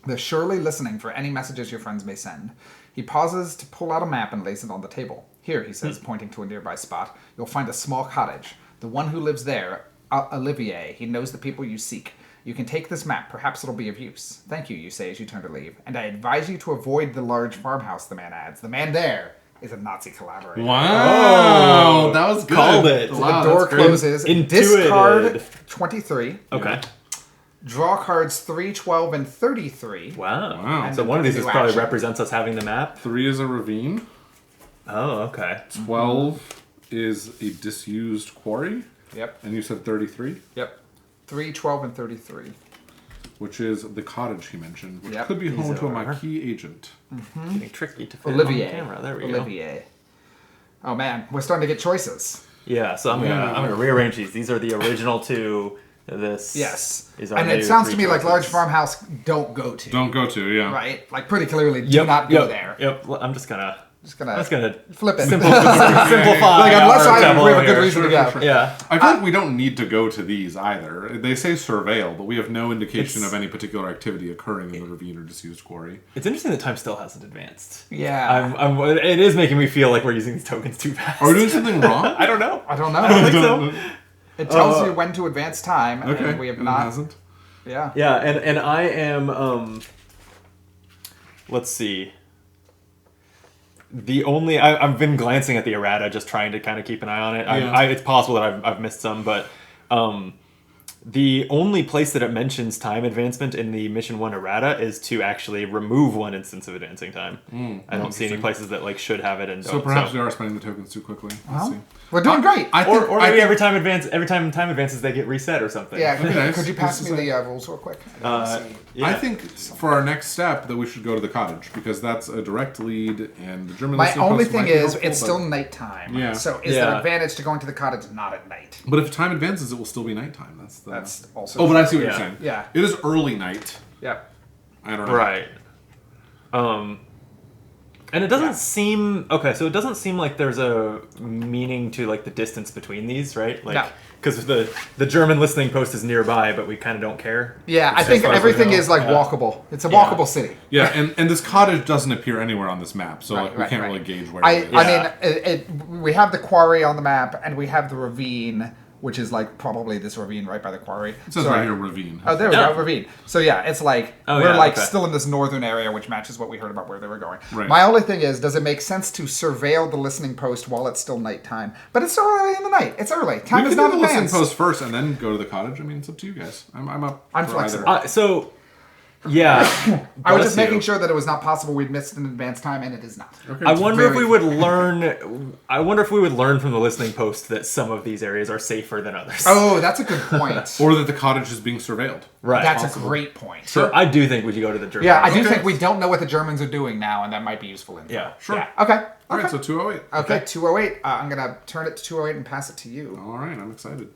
C: They're surely listening for any messages your friends may send. He pauses to pull out a map and lays it on the table. Here, he says, pointing to a nearby spot, you'll find a small cottage. The one who lives there, Olivier, he knows the people you seek. You can take this map. Perhaps it'll be of use. Thank you say as you turn to leave. And I advise you to avoid the large farmhouse, the man adds. The man there is a Nazi collaborator.
B: Wow, that was good.
A: Called it.
C: So
B: Wow,
C: the door
B: that's great.
C: closes.
A: Intuited.
C: Discard 23.
A: Okay.
C: Draw cards 3, 12, and 33.
A: Wow.
B: Wow.
A: So one of these
C: New
A: is probably
C: action.
A: represents us having the map.
B: 3 is a ravine.
A: Oh, okay.
B: 12 is a disused quarry.
C: Yep.
B: And you said 33,
C: Yep. 3, 12, and 33.
B: which is the cottage he mentioned, which
C: Yep.
B: could be home
A: These
B: to a
A: are-
B: marquee agent.
A: Getting tricky to fit
C: Olivier.
A: on camera. There we
C: Olivier. Oh man, we're starting to get choices.
A: go. Yeah. So I'm gonna rearrange these. These are the original 2. This
C: Yes.
A: is our
C: And
A: new
C: it sounds
A: 3
C: to me like
A: choices.
C: large farmhouse don't go to.
B: Don't go to, yeah.
C: Right? Like pretty clearly do not go there.
A: Yep. I'm just gonna
C: Just gonna
A: simplify.
C: flip it.
A: simplify
C: Like unless
A: our
C: we have a good
A: here.
C: reason to go.
A: Yeah.
B: I feel like we don't need to go to these either. They say surveil, but we have no indication
A: It's-
B: of any particular activity occurring in the ravine or disused quarry.
A: It's interesting that time still hasn't advanced.
C: Yeah.
A: It is making me feel like we're using these tokens too fast.
B: Are we doing something wrong?
A: I don't know.
C: I don't know.
A: I don't think so.
C: It tells you when to advance time,
B: Okay.
C: and we have
B: and
C: not.
B: It hasn't?
C: Yeah.
A: Yeah, and I am let's see. I've been glancing at the errata, just trying to kind of keep an eye on it.
B: Yeah.
A: It's possible that I've missed some, but the only place that it mentions time advancement in the Mission 1 errata is to actually remove 1 instance of advancing time. I don't see any
B: interesting.
A: places that like should have it and don't.
B: So perhaps we are spending the tokens too quickly. Let's
C: Well,
B: see.
C: we're doing great.
B: I think,
A: or
B: I
A: maybe
B: think-
A: every time time advances they get reset or something.
C: Yeah.
B: Okay,
C: Could you pass
B: this
C: me
B: is
C: the rules real quick?
A: Yeah.
B: I think for our next step that we should go to the cottage because that's a direct lead and the German
C: My
B: listening
C: only
B: post
C: thing
B: might be
C: is,
B: helpful,
C: it's
B: but-
C: still nighttime.
B: Yeah.
C: So is
A: Yeah.
C: there advantage to going to the cottage not at night?
B: But if time advances, it will still be nighttime.
C: That's also.
B: Oh, but I see what
A: Yeah.
B: you're saying.
C: Yeah.
B: It is early night.
C: Yep.
B: I don't know.
A: Right. And it doesn't seem okay. So it doesn't seem like there's a meaning to like the distance between these, right? Like,
C: No.
A: because the German listening post is nearby, but we kind of don't care.
C: Yeah, I
A: As
C: think
A: far as we
C: everything
A: know.
C: is like
A: Yeah.
C: walkable. It's a
A: Yeah.
C: walkable city.
B: Yeah, and this cottage doesn't appear anywhere on this map, so
C: Right,
B: like, we
C: right,
B: can't
C: right.
B: really gauge where
C: I
B: it is.
A: Yeah.
C: mean, we have the quarry on the map, and we have the ravine, which is like probably this ravine right by the quarry.
B: It says right here, ravine.
C: Oh, there we
A: Yeah.
C: go, ravine. So yeah, it's like
A: Oh,
C: we're
A: yeah,
C: like
A: okay.
C: still in this northern area, which matches what we heard about where they were going.
B: Right.
C: My only thing is, does it make sense to surveil the listening post while it's still nighttime? But it's so early in the night. It's early. Time
B: We
C: is
B: can
C: not
B: do the listening
C: advanced.
B: post first and then go to the cottage. I mean, it's up to you guys. I'm up.
C: I'm
B: for
C: flexible.
B: either.
A: So, yeah.
C: I was
A: Bless
C: just making
A: you.
C: sure that it was not possible we'd missed an advanced time, and it is not.
B: Okay.
A: I wonder if
C: very
A: we would learn. I wonder if we would learn from the listening post that some of these areas are safer than others.
C: Oh, that's a good point.
B: Or that the cottage is being surveilled.
A: right.
C: That's
B: possible.
C: a great point.
A: so I do think we should go to the German.
C: Yeah, I do
B: Okay.
C: think we don't know what the Germans are doing now, and that might be useful info.
A: Yeah.
B: Sure.
C: Yeah. Okay.
B: All right, so 208.
C: Okay, 208. I'm going to turn it to 208 and pass it to you.
B: All right, I'm excited.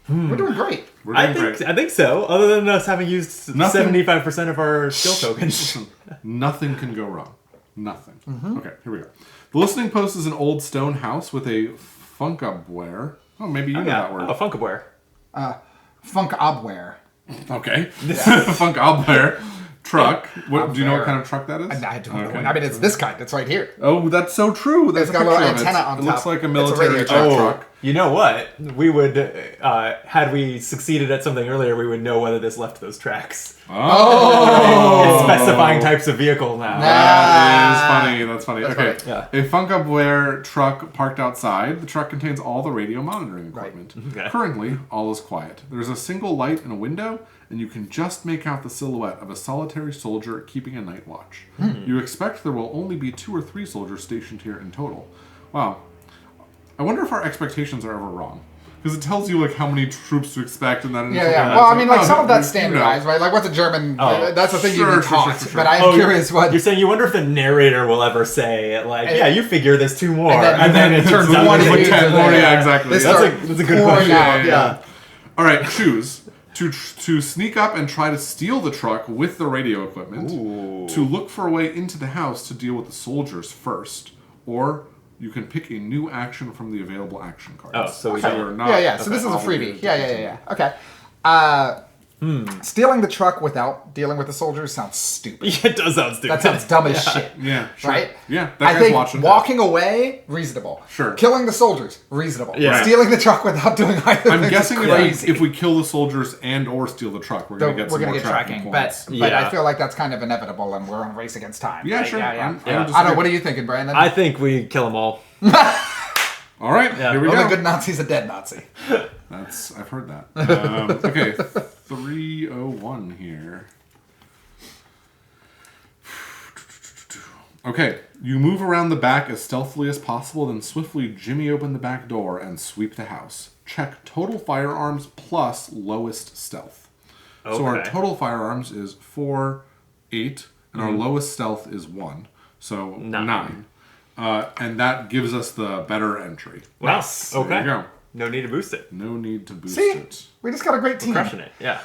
C: We're doing great.
B: We're doing great.
A: I think so. Other than us having used
B: Nothing-
A: 75% of our skill tokens.
B: Nothing can go wrong. Nothing.
C: Mm-hmm.
B: Okay, here we go. The listening post is an old stone house with a funkabware. Oh, maybe you know that word.
A: Oh, Funkabware.
C: Funkobware.
B: Okay. Funkobware truck. What do you know what kind of truck that is?
C: I don't know. I mean, it's this kind. It's right here.
B: Oh, that's so true. There's
C: It's got a little antenna on
B: It
C: top.
B: looks like a
C: It's a
B: military
C: radio
B: truck.
A: You know what? We would, had we succeeded at something earlier, we would know whether this left those tracks.
B: Oh.
A: It's specifying types of vehicle now.
B: That is funny. That's funny. Okay.
C: funny.
A: Yeah.
B: A Funkabware truck parked outside. The truck contains all the radio monitoring equipment.
A: Okay.
B: Currently, all is quiet. There's a single light in a window, and you can just make out the silhouette of a solitary soldier keeping a night watch. You expect there will only be 2 or 3 soldiers stationed here in total. Wow. I wonder if our expectations are ever wrong. Because it tells you like how many troops to expect and that initial
C: Yeah.
B: glance.
C: Well, I mean, like
B: Oh,
C: some of that's
B: you know.
C: standardized, right? Like what's a German? That's the thing you
B: Sure,
C: get
B: sure,
C: taught.
B: sure.
C: But I'm curious what.
A: You're saying you wonder if the narrator will ever say, like, yeah, you figure there's 2 more.
C: And then it turns
B: It's
C: out
B: like
C: to be
B: 10 more. Yeah, exactly.
C: They
B: Yeah.
C: start
A: that's a good
C: pouring
A: question.
C: out,
B: Yeah. All right, choose. To sneak up and try to steal the truck with the radio equipment.
A: Ooh.
B: To look for a way into the house to deal with the soldiers first. Or you can pick a new action from the available action cards.
A: Oh, so we
B: So
A: don't-
B: you're not
C: Yeah. So this is a
B: obligated
C: freebie.
B: to
C: Yeah.
B: continue.
C: Okay. Stealing the truck without dealing with the soldiers sounds stupid.
A: Yeah, it does sound stupid.
C: That sounds dumb as shit.
B: Yeah, sure.
C: Right?
B: Yeah, that
C: I
B: guy's
C: think
B: watching.
C: walking away, reasonable.
B: Sure.
C: Killing the soldiers, reasonable.
A: Yeah.
C: Stealing the truck without doing either
B: I'm
C: thing
B: guessing
C: is
B: if
C: crazy.
B: we kill the soldiers and or steal the truck, we're going to get some more tracking points.
C: But
A: Yeah.
C: I feel like that's kind of inevitable, and we're on a race against time.
B: Yeah,
C: right?
B: sure.
C: Yeah.
B: I'm
A: Yeah.
B: just
C: I don't know.
B: like-
C: What are you thinking, Brandon?
A: I think we kill them all.
B: All right, here we
C: Well,
B: go.
C: a good Nazi's a dead Nazi.
B: I've heard that. Okay, 301 here. Okay, you move around the back as stealthily as possible, then swiftly jimmy open the back door and sweep the house. Check total firearms plus lowest stealth. So our
A: Okay.
B: total firearms is 4, 8, and our lowest stealth is 1. So 9. And that gives us the better entry.
A: Nice.
B: There
A: Okay.
B: you go.
A: No need to boost it.
B: No need to boost
C: See,
B: it.
C: we just got a great team.
A: Crushing it. Yeah.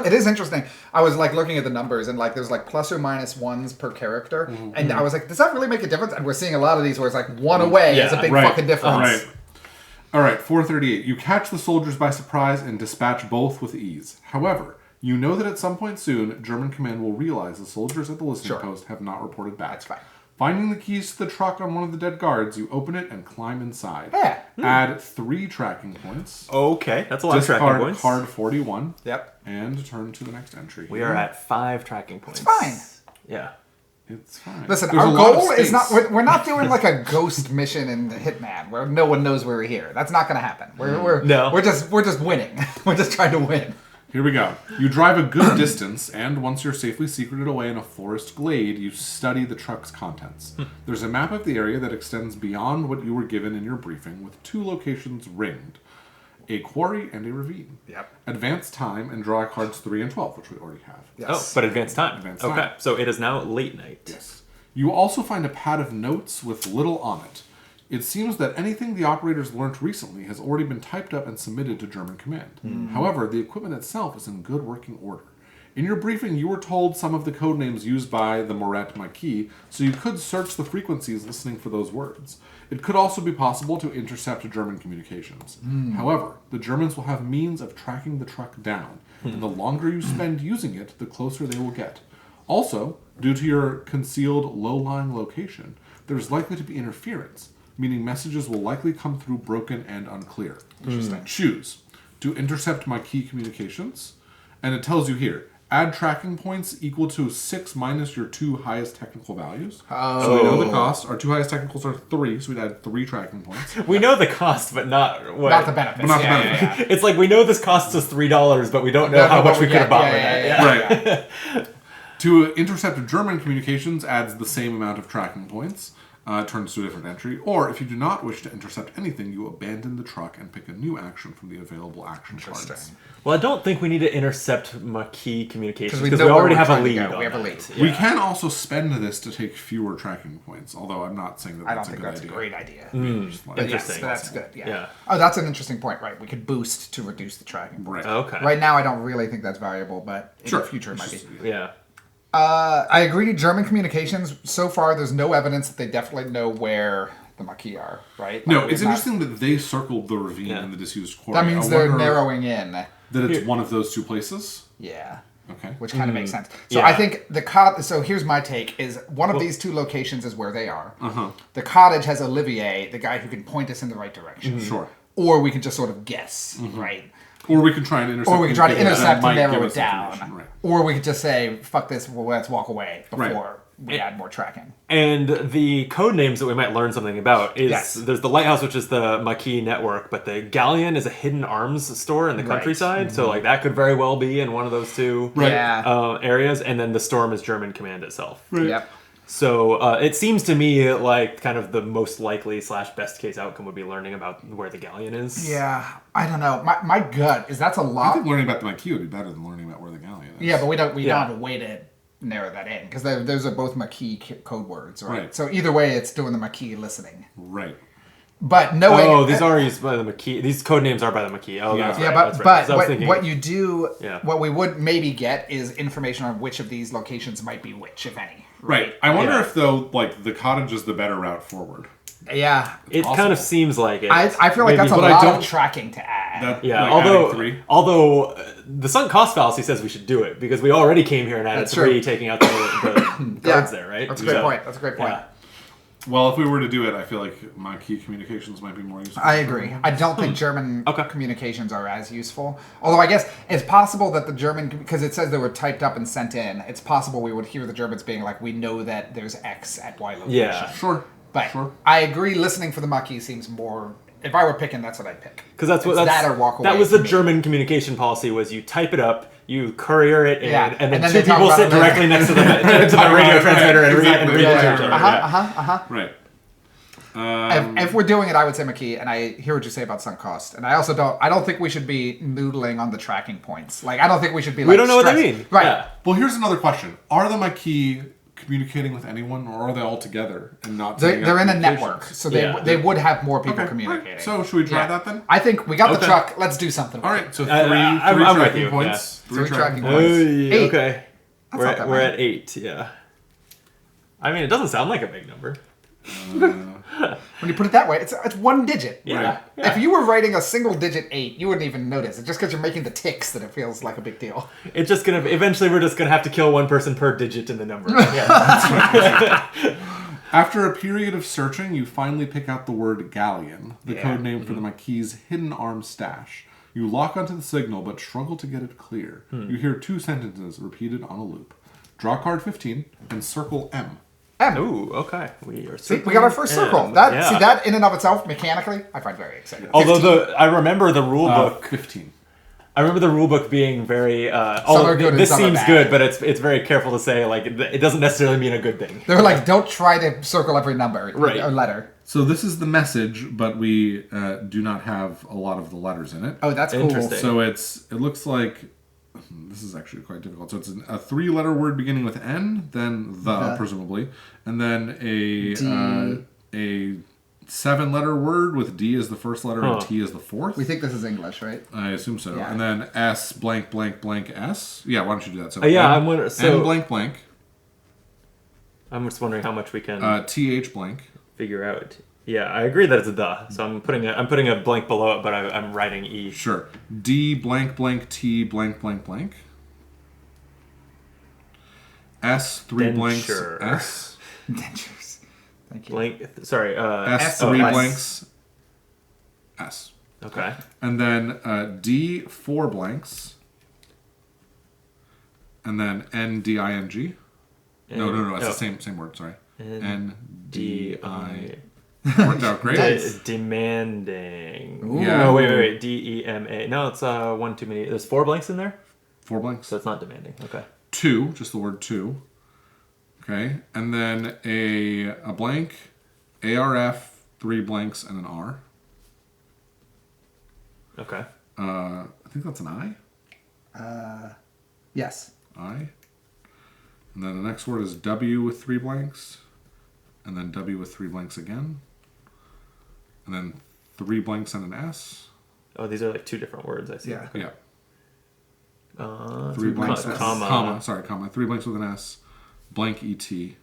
C: It is interesting. I was like looking at the numbers, and like there's like plus or minus ones per character, and I was like, does that really make a difference? And we're seeing a lot of these where it's like one away is a
A: Yeah,
C: big
B: Right.
C: fucking difference.
B: Right. All right, 438. You catch the soldiers by surprise and dispatch both with ease. However, you know that at some point soon, German command will realize the soldiers at the listening
C: Sure.
B: post have not reported back.
C: That's fine.
B: Finding the keys to the truck on one of the dead guards, you open it and climb inside.
C: Yeah.
B: Add 3 tracking points.
A: Okay. That's a lot of tracking
B: Discard
A: points.
B: card 41.
C: Yep.
B: And turn to the next entry.
A: We are at 5 tracking points.
C: fine.
A: Yeah.
B: It's fine.
C: Listen,
B: There's
C: our
B: a lot of
C: goal is not.
B: space.
C: We're not doing like a ghost mission in Hitman where no one knows we're here. That's not going to happen.
A: No.
C: We're just winning. We're just trying to win.
B: Here we go. You drive a good distance, and once you're safely secreted away in a forest glade, you study the truck's contents. There's a map of the area that extends beyond what you were given in your briefing, with 2 locations ringed. A quarry and a ravine.
C: Yep.
B: Advance time and draw cards 3 and 12, which we already have.
C: Yes.
A: Oh, but advanced time.
B: Advanced
A: okay.
B: time.
A: So it is now late night.
B: Yes. You also find a pad of notes with little on it. It seems that anything the operators learnt recently has already been typed up and submitted to German command. However, the equipment itself is in good working order. In your briefing, you were told some of the code names used by the Moret Maquis, so you could search the frequencies listening for those words. It could also be possible to intercept German communications. However, the Germans will have means of tracking the truck down, and the longer you spend using it, the closer they will get. Also, due to your concealed low-lying location, there's likely to be interference, meaning messages will likely come through broken and unclear. Interesting. Choose to intercept my key communications, and it tells you here, add tracking points equal to 6 minus your 2 highest technical values. So we know the cost. Our 2 highest technicals are 3, so we'd add 3 tracking points.
A: We know the cost, but not what.
C: Not the benefits.
B: But not the
C: Yeah,
B: benefits.
C: yeah,
A: It's like we know this costs us $3, but we don't know
C: Don't
A: how
C: know
A: much
C: what
A: we
C: we
A: could have
C: get.
A: bought
C: Yeah,
A: with
C: yeah,
A: it.
B: Right. To intercept German communications adds the same amount of tracking points. It turns to a different entry. Or if you do not wish to intercept anything, you abandon the truck and pick a new action from the available action cards.
A: Well, I don't think we need to intercept Maquis communications
C: we
A: because
C: know
A: we
C: where
A: already
C: we're
A: have a
C: trying to
A: lead.
C: go.
A: On
C: We have a
A: that.
C: lead.
B: We
A: Yeah.
B: can also spend this to take fewer tracking points, although I'm not saying that
C: I don't
B: that's
C: think
B: a good
C: that's
B: idea.
C: a great idea.
B: Just like-
C: But yes,
A: Interesting.
C: that's good. Yeah.
A: Yeah.
C: Oh, that's an interesting point, right? We could boost to reduce the tracking.
B: Right.
A: Okay.
C: Right now, I don't really think that's valuable, but in
B: Sure.
C: the future, it might be.
A: Yeah.
C: I agree. German communications, so far, there's no evidence that they definitely know where the Maquis are, right?
B: No,
C: Like,
B: it's
C: we're not-
B: interesting that they circled the ravine
A: Yeah.
B: in the disused quarry.
C: That means
B: I
C: they're
B: wonder
C: narrowing in.
B: that it's one of those two places.
C: Yeah.
B: Okay.
C: Which kind of makes sense. So
A: Yeah.
C: I think so here's my take, is one of these two locations is where they are.
B: Uh-huh.
C: The cottage has Olivier, the guy who can point us in the right direction.
B: Sure.
C: Or we can just sort of guess, right?
B: Or we can try and intercept.
C: Or we can try to
B: people that
C: intercept
B: might
C: and
B: give
C: narrow it
B: us
C: down.
B: information. Right.
C: Or we could just say, fuck this, well, let's walk away before
B: Right.
C: we add more tracking.
A: And the code names that we might learn something about is
C: Yes.
A: there's the lighthouse, which is the Maquis network, but the galleon is a hidden arms store in the
C: Right.
A: countryside. So like that could very well be in one of those two
B: Right.
C: Yeah.
A: areas. And then the storm is German command itself.
B: Right.
C: Yep.
A: So it seems to me like kind of the most likely / best case outcome would be learning about where the galleon is.
C: Yeah. I don't know. My gut is that's a
B: I
C: lot.
B: think learning about the Maquis would be better than learning about where the galleon is.
C: Yeah, but we don't
A: Yeah.
C: have a way to narrow that in because those are both Maquis code words, right?
B: Right.
C: So either way, it's doing the Maquis listening.
B: Right.
C: But knowing
A: Oh, these are used by the Maquis. These code names are by the Maquis. Oh,
B: Yeah.
A: that's
C: yeah,
A: right.
C: but
A: that's right.
C: but
A: 'Cause I was thinking-
C: what you do,
A: Yeah.
C: what we would maybe get is information on which of these locations might be which, if any.
B: Right. I wonder
A: Yeah.
B: if though, like the cottage is the better route forward.
C: Yeah,
A: it
B: possible.
A: kind of seems like it.
C: I feel like
A: Maybe,
C: that's a
A: but I
C: lot
A: don't-
C: of tracking to add.
B: That,
A: Yeah,
B: like,
A: although
B: adding 3.
A: the sunk cost fallacy says we should do it because we already came here and added
C: That's
A: 3,
C: true.
A: taking out the guards there, right?
C: That's a great point. That's a great point.
A: Yeah.
B: Well, if we were to do it, I feel like Maquis communications might be more useful.
C: I agree. I don't think German
A: Okay.
C: communications are as useful. Although I guess it's possible that the German, because it says they were typed up and sent in, it's possible we would hear the Germans being like, we know that there's X at Y location.
A: Yeah.
B: Sure.
C: But
B: Sure.
C: I agree, listening for the Maquis seems more, if I were picking, that's what I'd pick.
A: Because that's what
C: It's
A: that's,
C: that or walk away
A: that was the
C: for me.
A: German communication policy was you type it up, you courier it in,
C: Yeah,
A: and then
C: and then
A: two
C: they talk
A: people
C: about
A: sit
C: it later.
A: directly next to the radio
B: about it,
A: transmitter
B: right,
A: and read
B: exactly.
A: it to
B: Yeah,
A: each other.
B: yeah. Right.
C: If we're doing it, I would say Maquis, and I hear what you say about sunk cost. And I also don't think we should be noodling on the tracking points. Like, I don't think we should be like,
A: We don't know what they
C: stressed-
A: mean.
C: Right.
A: Yeah.
B: Well, here's another question: are the Maquis communicating with anyone, or are they all together and not?
C: They're
B: sending out
C: in a
B: communications?
C: network, so they
A: Yeah.
C: they would have more people
B: Okay.
C: communicating.
B: Right. So should we try
C: Yeah.
B: that then?
C: I think we got the
A: Okay.
C: truck. Let's do something.
B: All right. So three,
A: I'm
B: three
A: with
B: tracking
A: you,
B: points.
C: yeah.
B: Three
C: Three
B: tracking
C: tracking
B: points.
C: points. Eight.
A: Okay.
C: That's not that
A: We're
C: many.
A: at 8, yeah. I mean, it doesn't sound like a big number.
C: When you put it that way, it's one digit.
A: Yeah.
B: Right.
A: Yeah.
C: If you were writing a single digit 8, you wouldn't even notice it. Just because you're making the ticks that it feels like a big deal.
A: It's just gonna. Eventually, we're just gonna have to kill one person per digit in the number. Yeah.
B: After a period of searching, you finally pick out the word galleon, the
C: Yeah.
B: code name for the Maquis' hidden arms stash. You lock onto the signal, but struggle to get it clear. You hear 2 sentences repeated on a loop. Draw card 15 and circle M.
C: M.
A: Ooh, okay. We are.
C: See, we got our first circle.
A: And,
C: That
A: yeah.
C: See that in and of itself, mechanically, I find very exciting.
A: Although
C: 15.
A: I remember the rule book.
B: 15.
A: I remember the rule book being very.
C: are good and
A: this
C: some are
A: seems
C: bad.
A: good, but it's very careful to say like it doesn't necessarily mean a good thing.
C: They were like, don't try to circle every number
A: Right.
C: or letter.
B: So this is the message, but we do not have a lot of the letters in it.
C: Oh, that's cool.
A: Interesting.
B: So it looks like this is actually quite difficult. So it's a 3-letter word beginning with N, then the presumably, and then a 7-letter word with D as the first letter and T as the fourth.
C: We think this is English, right?
B: I assume so.
C: Yeah.
B: And then S blank blank blank S. Yeah, why don't you do that? So
A: Yeah,
B: N,
A: I'm wondering. So
B: N blank blank
A: I'm just wondering how much we can
B: TH blank.
A: figure out. Yeah, I agree that it's a the. So I'm putting a blank below it, but I'm writing E.
B: Sure. D blank blank T blank blank blank. S 3 blanks
A: Denture.
B: S.
C: Dentures. Thank you.
A: Blank. Sorry.
B: S
C: oh,
B: 3
C: S.
B: blanks S.
A: Okay.
B: And then D 4 blanks. And then N D I N G. No, it's the same word, sorry. N D I. Worked out great.
C: Nice.
A: Demanding.
B: Yeah.
A: No, wait. DEMA. No, it's one too many. There's 4 blanks in there,
B: 4 blanks.
A: so it's not demanding. Okay.
B: 2, just the word 2. Okay. And then a blank, ARF, 3 blanks, and an R.
A: Okay.
B: I think that's an I.
C: Yes.
B: I. And then the next word is W with 3 blanks. And then W with 3 blanks again. And then 3 blanks and an S.
A: Oh, these are like 2 different words. I see.
C: Yeah.
B: Yeah.
A: 3
B: 3 blanks.
A: comma.
B: Sorry, comma. 3 blanks with an S. blank ET.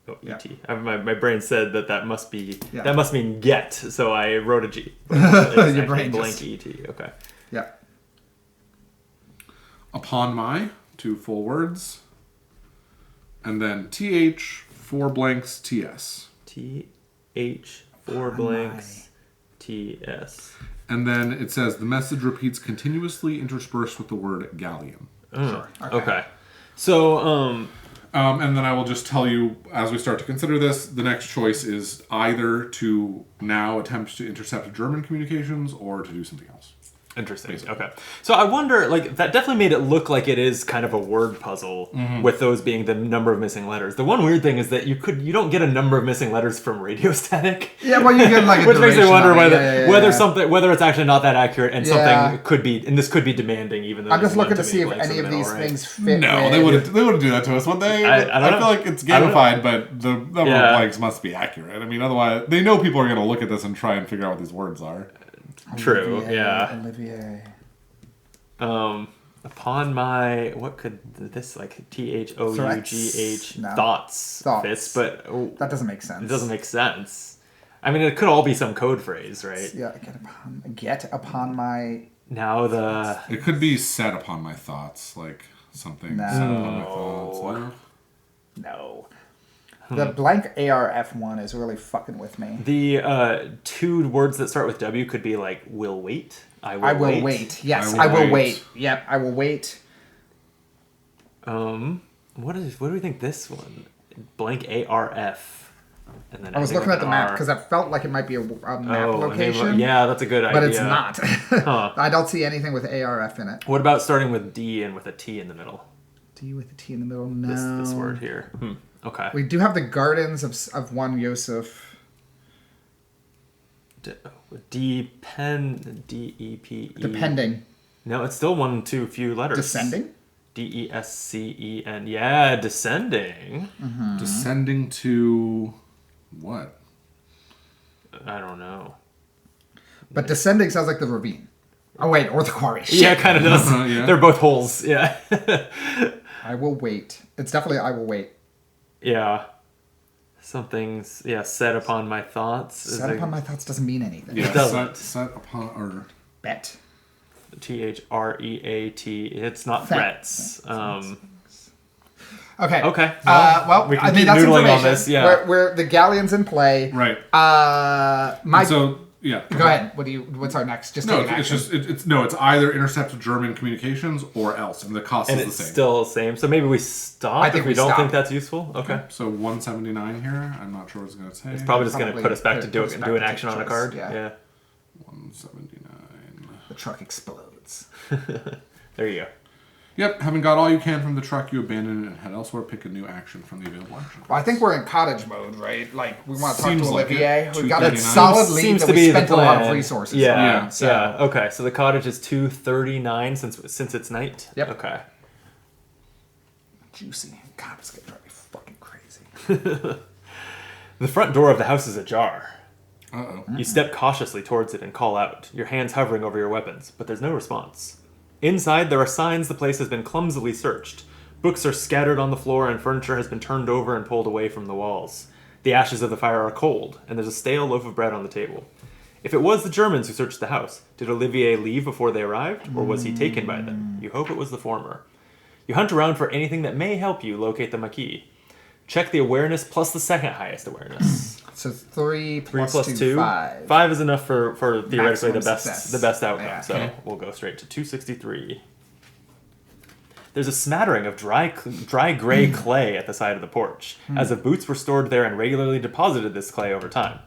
A: Oh,
C: Yeah.
A: ET. My brain said that must be
C: Yeah.
A: that must mean get, so I wrote a G. It's
C: Your
A: actually
C: brain
A: blank
C: just-
A: ET. Okay.
C: Yeah.
B: Upon my, 2 full words. And then TH, 4 blanks, TS.
A: TH 4 blanks TS.
B: And then it says the message repeats continuously interspersed with the word galleon.
C: Sure.
A: Okay. So
B: And then I will just tell you, as we start to consider this, the next choice is either to now attempt to intercept German communications or to do something else.
A: interesting.
B: Basically.
A: Okay. So I wonder, like, that definitely made it look like it is kind of a word puzzle with those being the number of missing letters. The one weird thing is that you don't get a number of missing letters from radio static.
C: Yeah, well, you get like a
A: Which makes me
C: duration
A: wonder
C: of it.
A: whether
C: Yeah.
A: whether it's actually not that accurate and
C: Yeah.
A: something could be, and this could be demanding even though
C: I'm just
A: there's
C: looking
A: one
C: to
A: too
C: see
A: many
C: if
A: blanks
C: any
A: in
C: of
A: the
C: these
A: middle, right?
C: things fit.
B: No,
C: with-
B: they wouldn't do that to us, would they?
A: I don't know.
B: feel like it's
A: I don't know.
B: gamified, but the number
A: Yeah.
B: of blanks must be accurate. I mean, otherwise, they know people are going to look at this and try and figure out what these words are.
A: True.
C: Olivier,
A: Yeah.
C: Olivier.
A: Upon my, what could this, like, THOUGH
C: No.
A: thoughts fits, but
C: That doesn't make sense.
A: it doesn't make sense. I mean, it could all be some code phrase, right?
C: Yeah, get upon my.
A: Now the
B: It could be set upon my thoughts, like something
C: No.
B: set upon my thoughts.
A: No.
C: No. The blank ARF one is really fucking with me.
A: the 2 words that start with W could be like will wait. I will
C: wait. Yes,
B: I
C: I
B: will
C: will
B: wait.
C: wait. Yep, I will wait.
A: What do we think this one? Blank ARF. And then
C: I was
A: ending
C: looking
A: with
C: at the
A: an
C: map
A: R.
C: because I felt like it might be a map
A: Oh,
C: location.
A: yeah, that's a good idea.
C: But it's not.
A: Huh.
C: I don't see anything with ARF in it.
A: What about starting with D and with a T in the middle?
C: D with a T in the middle? No.
A: This word here. Okay.
C: We do have the gardens of one Yosef.
A: Depend. D-E-P-E.
C: Depending.
A: No, it's still one too few letters.
C: Descending?
A: D-E-S-C-E-N. Yeah, descending.
B: Descending to what?
A: I don't know.
C: But descending sounds like the ravine. Oh, wait, or the quarry. Shit.
A: Yeah, it kind of does.
B: Yeah.
A: They're both holes. Yeah.
C: I will wait. It's definitely I will wait.
A: Yeah. Something's, set upon my thoughts.
C: Set upon my thoughts doesn't mean anything.
B: Yeah,
A: doesn't.
B: set upon or
C: Bet.
A: T-H-R-E-A-T. It's not threats.
C: Okay.
A: Okay.
C: Well,
A: we can
C: I mean,
A: keep
C: that's
A: noodling on
C: information.
A: this, yeah.
C: We're the galleon's in play.
B: right.
C: My.
B: So yeah.
C: Go ahead. What's our next? Just
B: No,
C: take an
B: it's
C: action.
B: just it's either intercept German communications or else, and the cost
A: And
B: is
A: it's
B: the same.
A: still the same. So maybe we stop
C: I think
A: if we
C: we
A: don't
C: stop.
A: think that's useful. Okay.
B: So 179 here. I'm not sure what it's going to say.
A: It's probably just going to
C: Probably
A: put us back to
C: put us
A: do
C: back
A: an
C: to
A: action on a
C: choice,
A: card.
C: yeah.
A: Yeah.
B: 179.
C: The truck explodes.
A: There you go.
B: Yep. Having got all you can from the truck, you abandon it and head elsewhere. Pick a new action from the available action.
C: Well, I think we're in cottage mode, right? Like we want to talk to
B: Seems like
C: Olivier.
B: it.
C: We've got a
B: 239.
C: solid lead
A: Seems
C: that
A: to
C: we
A: be the
C: spent a lot of
A: plan.
C: resources.
A: Yeah.
C: on.
B: Yeah.
C: So,
A: Yeah. Okay. So the cottage is 239 since it's night.
C: Yep.
A: Okay.
C: Juicy. God, it's gonna drive me fucking crazy.
A: The front door of the house is ajar.
B: Uh-oh.
A: You step cautiously towards it and call out, your hands hovering over your weapons, but there's no response. Inside, there are signs the place has been clumsily searched. Books are scattered on the floor and furniture has been turned over and pulled away from the walls. The ashes of the fire are cold, and there's a stale loaf of bread on the table. If it was the Germans who searched the house, did Olivier leave before they arrived, or was he taken by them? You hope it was the former. You hunt around for anything that may help you locate the Maquis. Check the awareness plus the second highest awareness.
C: So 3
A: 3
C: plus 2, 5.
A: 5 is enough for theoretically
C: Maximum
A: the best
C: success.
A: the best outcome.
C: Yeah,
A: so
B: okay.
A: we'll go straight to 263. There's a smattering of dry gray clay at the side of the porch, as if boots were stored there and regularly deposited this clay over time.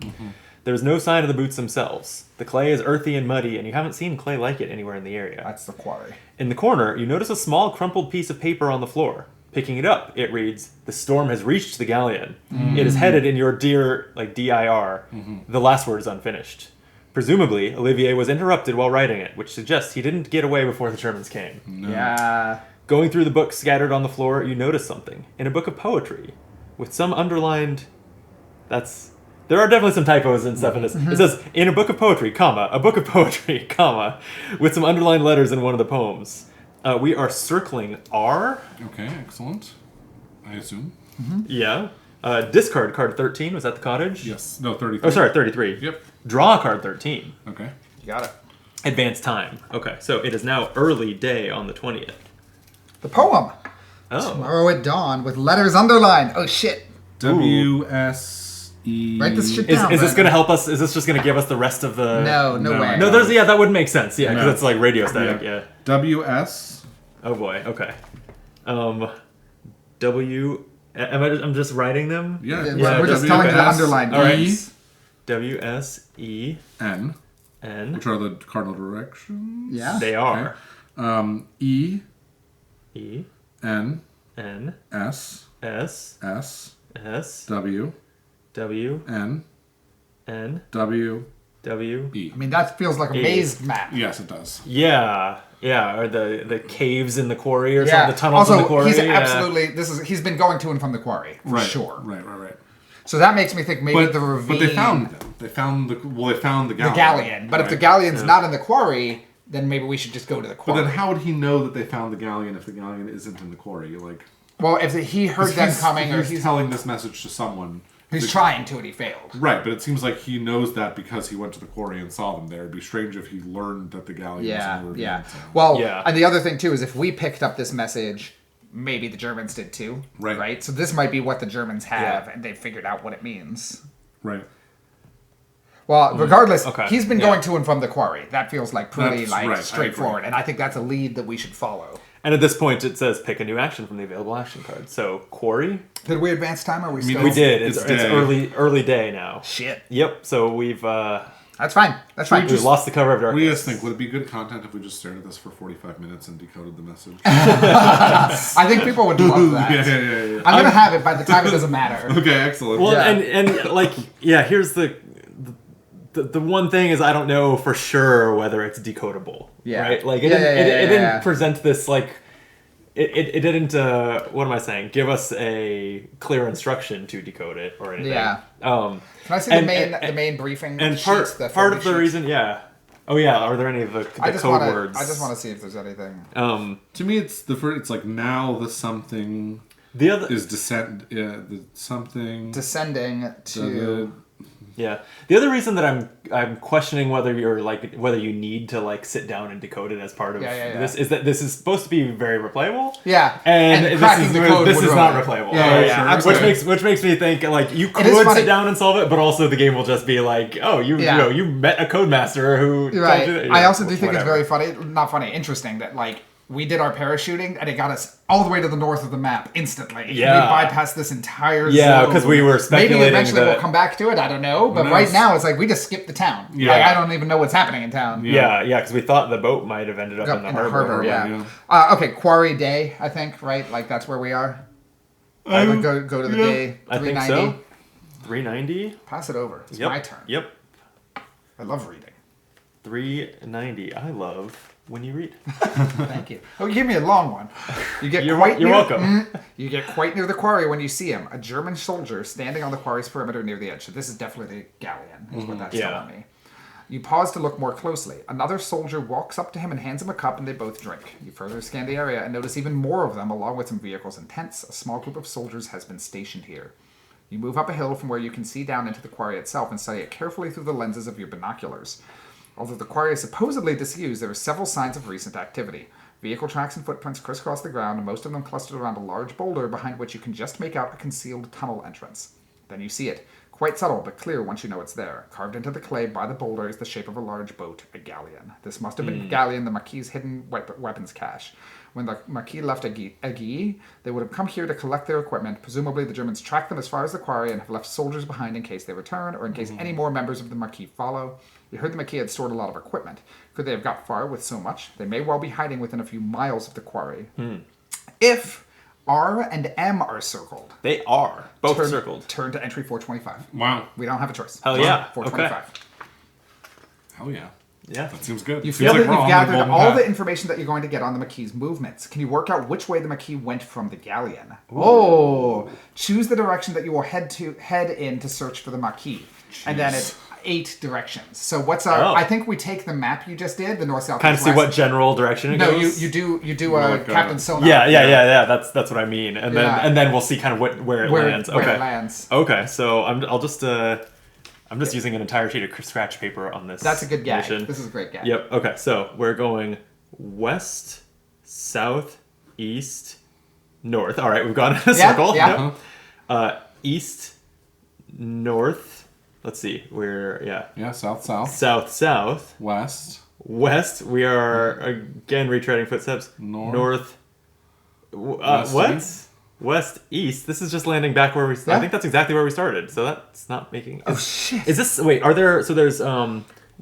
A: There's no sign of the boots themselves. The clay is earthy and muddy, and you haven't seen clay like it anywhere in the area.
C: That's the quarry.
A: In the corner, you notice a small crumpled piece of paper on the floor. Picking it up, it reads, "The storm has reached the galleon. It is headed in your dear, like D-I-R. The last word is unfinished. Presumably, Olivier was interrupted while writing it, which suggests he didn't get away before the Germans came.
C: Yeah.
A: Going through the books scattered on the floor, you notice something. In a book of poetry, with some underlined... There are definitely some typos and stuff in this. It says, in a book of poetry, comma, a book of poetry, comma, with some underlined letters in one of the poems. We are circling R.
B: Okay, excellent. I assume.
A: Yeah. Discard card 13. Was that the cottage?
B: Yes. No, 33.
A: Oh, sorry, 33.
B: Yep.
A: Draw card 13.
B: Okay.
C: You got it.
A: Advanced time. Okay, so it is now early day on the 20th.
C: The poem.
A: Oh.
C: Tomorrow at dawn with letters underlined. Oh, shit.
B: WSE.
C: Write this shit
A: Is
C: down.
A: this
C: Brandon.
A: going to help us? Is this just going to give us the rest of the...
C: No
B: No.
C: way.
A: No, there's... Yeah, that would make sense. Yeah, because
B: No.
A: it's like radio static. Yeah.
B: WS.
A: Oh, boy. Okay. I'm just writing them?
B: Yeah.
C: We're just telling you to
B: WS,
C: underline.
A: All right.
B: E,
A: WSEN.
B: N, which are the cardinal directions.
C: Yeah.
A: They are.
B: E,
A: E,
B: N,
A: N,
B: S,
A: S,
B: S,
A: S,
B: W,
A: W,
B: N,
A: N,
B: W,
A: W.
B: E.
C: I mean, that feels like a
A: E.
C: maze map.
B: Yes, it does.
A: Yeah. Yeah, or the caves in the quarry or
C: Yeah.
A: something, the tunnels
C: Also,
A: in the quarry.
C: he's
A: yeah.
C: absolutely. He's been going to and from the quarry for
B: Right.
C: sure.
B: Right.
C: So that makes me think maybe
B: But,
C: the ravine.
B: but they found them. They found the galleon.
C: the galleon. But if the
B: Right.
C: galleon's not in the quarry, then maybe we should just go to the
B: But
C: quarry.
B: then how would he know that they found the galleon if the galleon isn't in the quarry? Like,
C: Well, if he heard them coming, or
B: he's
C: he's
B: telling this message to someone.
C: trying to and he failed.
B: Right, but it seems like he knows that because he went to the quarry and saw them there. It'd be strange if he learned that the galleon was in the ravine.
C: Yeah.
B: so-
C: Well,
A: Yeah.
C: and the other thing too is if we picked up this message, maybe the Germans did too.
B: Right.
C: Right. So this might be what the Germans have,
A: Yeah.
C: and they figured out what it means.
B: Right.
C: Well, regardless,
A: Okay.
C: he's been
A: Yeah.
C: going to and from the quarry. That feels like pretty
B: That's right, I
C: straightforward,
B: agree.
C: and I think that's a lead that we should follow.
A: And at this point, it says pick a new action from the available action card. So quarry,
C: Did we advance time? Or are we still?
A: we did. It's
B: It's day.
A: early day now.
C: Shit.
A: Yep. So we've
C: That's fine. That's fine.
A: we've lost the cover of
B: What do you
A: darkness.
B: guys think? Would it be good content if we just stared at this for 45 minutes and decoded the message?
C: I think people would love that.
B: yeah.
C: I'm gonna have it by the time it doesn't matter.
B: Okay, excellent.
A: Well,
C: Yeah.
A: and like here's the one thing is I don't know for sure whether it's decodable.
C: Yeah.
A: Right. Like
C: Yeah,
A: it
C: yeah.
A: didn't present this like. It didn't. What am I saying? Give us a clear instruction to decode it or anything.
C: Yeah.
A: Can
C: Can I see the main briefing?
A: And
C: sheets,
A: part of the
C: sheets?
A: reason, yeah. Oh yeah. Are there any of the
C: I just
A: code
C: want
A: words?
C: to. I just want to see if there's anything.
B: To me, it's the first. It's like now the something
A: The other
B: is descent. Yeah, the something.
C: Descending to.
A: Yeah. The other reason that I'm questioning whether you need to like sit down and decode it as part of
C: Yeah.
A: this is that this is supposed to be very replayable.
C: Yeah.
A: And
C: cracking the code
A: this
C: would
A: is
C: ruin
A: not
C: it.
A: replayable.
C: Yeah, absolutely.
A: Which makes me think like you could
C: is funny.
A: sit down and solve it, but also the game will just be like, oh, you
C: Yeah.
A: know you met a code master who told
C: Right.
A: you that-
C: I also do think it's
A: whatever.
C: very funny. Not funny. Interesting that like. We did our parachuting, and it got us all the way to the north of the map instantly.
A: Yeah.
C: We bypassed this entire
A: Yeah,
C: zone.
A: 'cause we were speculating
C: Maybe eventually
A: that-
C: we'll come back to it, I don't know. But
B: knows?
C: right now, it's like we just skipped the town.
B: Yeah.
C: Like, I don't even know what's happening in town.
A: Yeah, because we thought the boat might have ended up
C: Up
A: in the harbor.
C: yeah.
B: yeah.
C: Okay, Quarry Day, I think, right? Like, that's where we are. I would go to the day
A: I think
C: 390.
A: so. 390.
C: Pass it over. It's
A: Yep.
C: my turn.
A: Yep.
C: I love reading.
A: 390. I love when you read.
C: Thank you. Oh, give me a long one. You get
A: You're
C: quite near,
A: welcome.
C: You get quite near the quarry when you see him. A German soldier standing on the quarry's perimeter near the edge. So this is definitely the galleon, is what that's
A: Yeah.
C: telling me. You pause to look more closely. Another soldier walks up to him and hands him a cup, and they both drink. You further scan the area and notice even more of them, along with some vehicles and tents. A small group of soldiers has been stationed here. You move up a hill from where you can see down into the quarry itself and study it carefully through the lenses of your binoculars. Although the quarry is supposedly disused, there are several signs of recent activity. Vehicle tracks and footprints crisscross the ground, and most of them clustered around a large boulder behind which you can just make out a concealed tunnel entrance. Then you see it. Quite subtle, but clear once you know it's there. Carved into the clay by the boulder is the shape of a large boat, a galleon. This must have been the galleon, the Marquis' hidden weapons cache. When the Marquis left Aiguille, they would have come here to collect their equipment. Presumably the Germans tracked them as far as the quarry and have left soldiers behind in case they return, or in case any more members of the Marquis follow. You heard the Marquis had stored a lot of equipment. Could they have got far with so much? They may well be hiding within a few miles of the quarry. If R and M are circled,
A: They are both circled.
C: Turn to entry 425.
B: Wow.
C: We don't have a choice.
A: Hell yeah.
C: 425.
B: Hell yeah.
A: Yeah.
B: That seems good.
C: You
B: Seems
C: feel
B: like
C: that
B: we're
C: you've
B: on
C: gathered
B: golden
C: all
B: path.
C: the information that you're going to get on the Marquis' movements. Can you work out which way the Marquis went from the galleon? Oh, choose the direction that you will head in to search for the Marquis. And then 8 directions. So what's our?
A: Oh.
C: I think we take the map you just did, the north, south,
A: Kind of
C: east,
A: see
C: west.
A: what general direction it
C: No,
A: goes.
C: you do
B: Well,
C: a
B: like,
C: Captain Sonar.
A: Yeah. That's what I mean, and then
C: Yeah.
A: we'll see kind of where it lands.
C: Where
A: Okay.
C: it lands.
A: Okay, so I'm just using an entire sheet of scratch paper on this.
C: That's a good gag.
A: mission.
C: This is a great gag.
A: Yep. Okay, so we're going west, south, east, north. All right, we've gone in a circle.
C: yeah.
A: Yep. East, north. Let's see.
B: Yeah, south, south.
A: South.
B: West.
A: West. We are again retreading footsteps.
B: North.
A: What?
B: East.
A: West, east. This is just landing back where we.
C: Yeah.
A: I think that's exactly where we started. So that's not making.
C: Oh shit.
A: Is this? Wait. Are there? So there's 3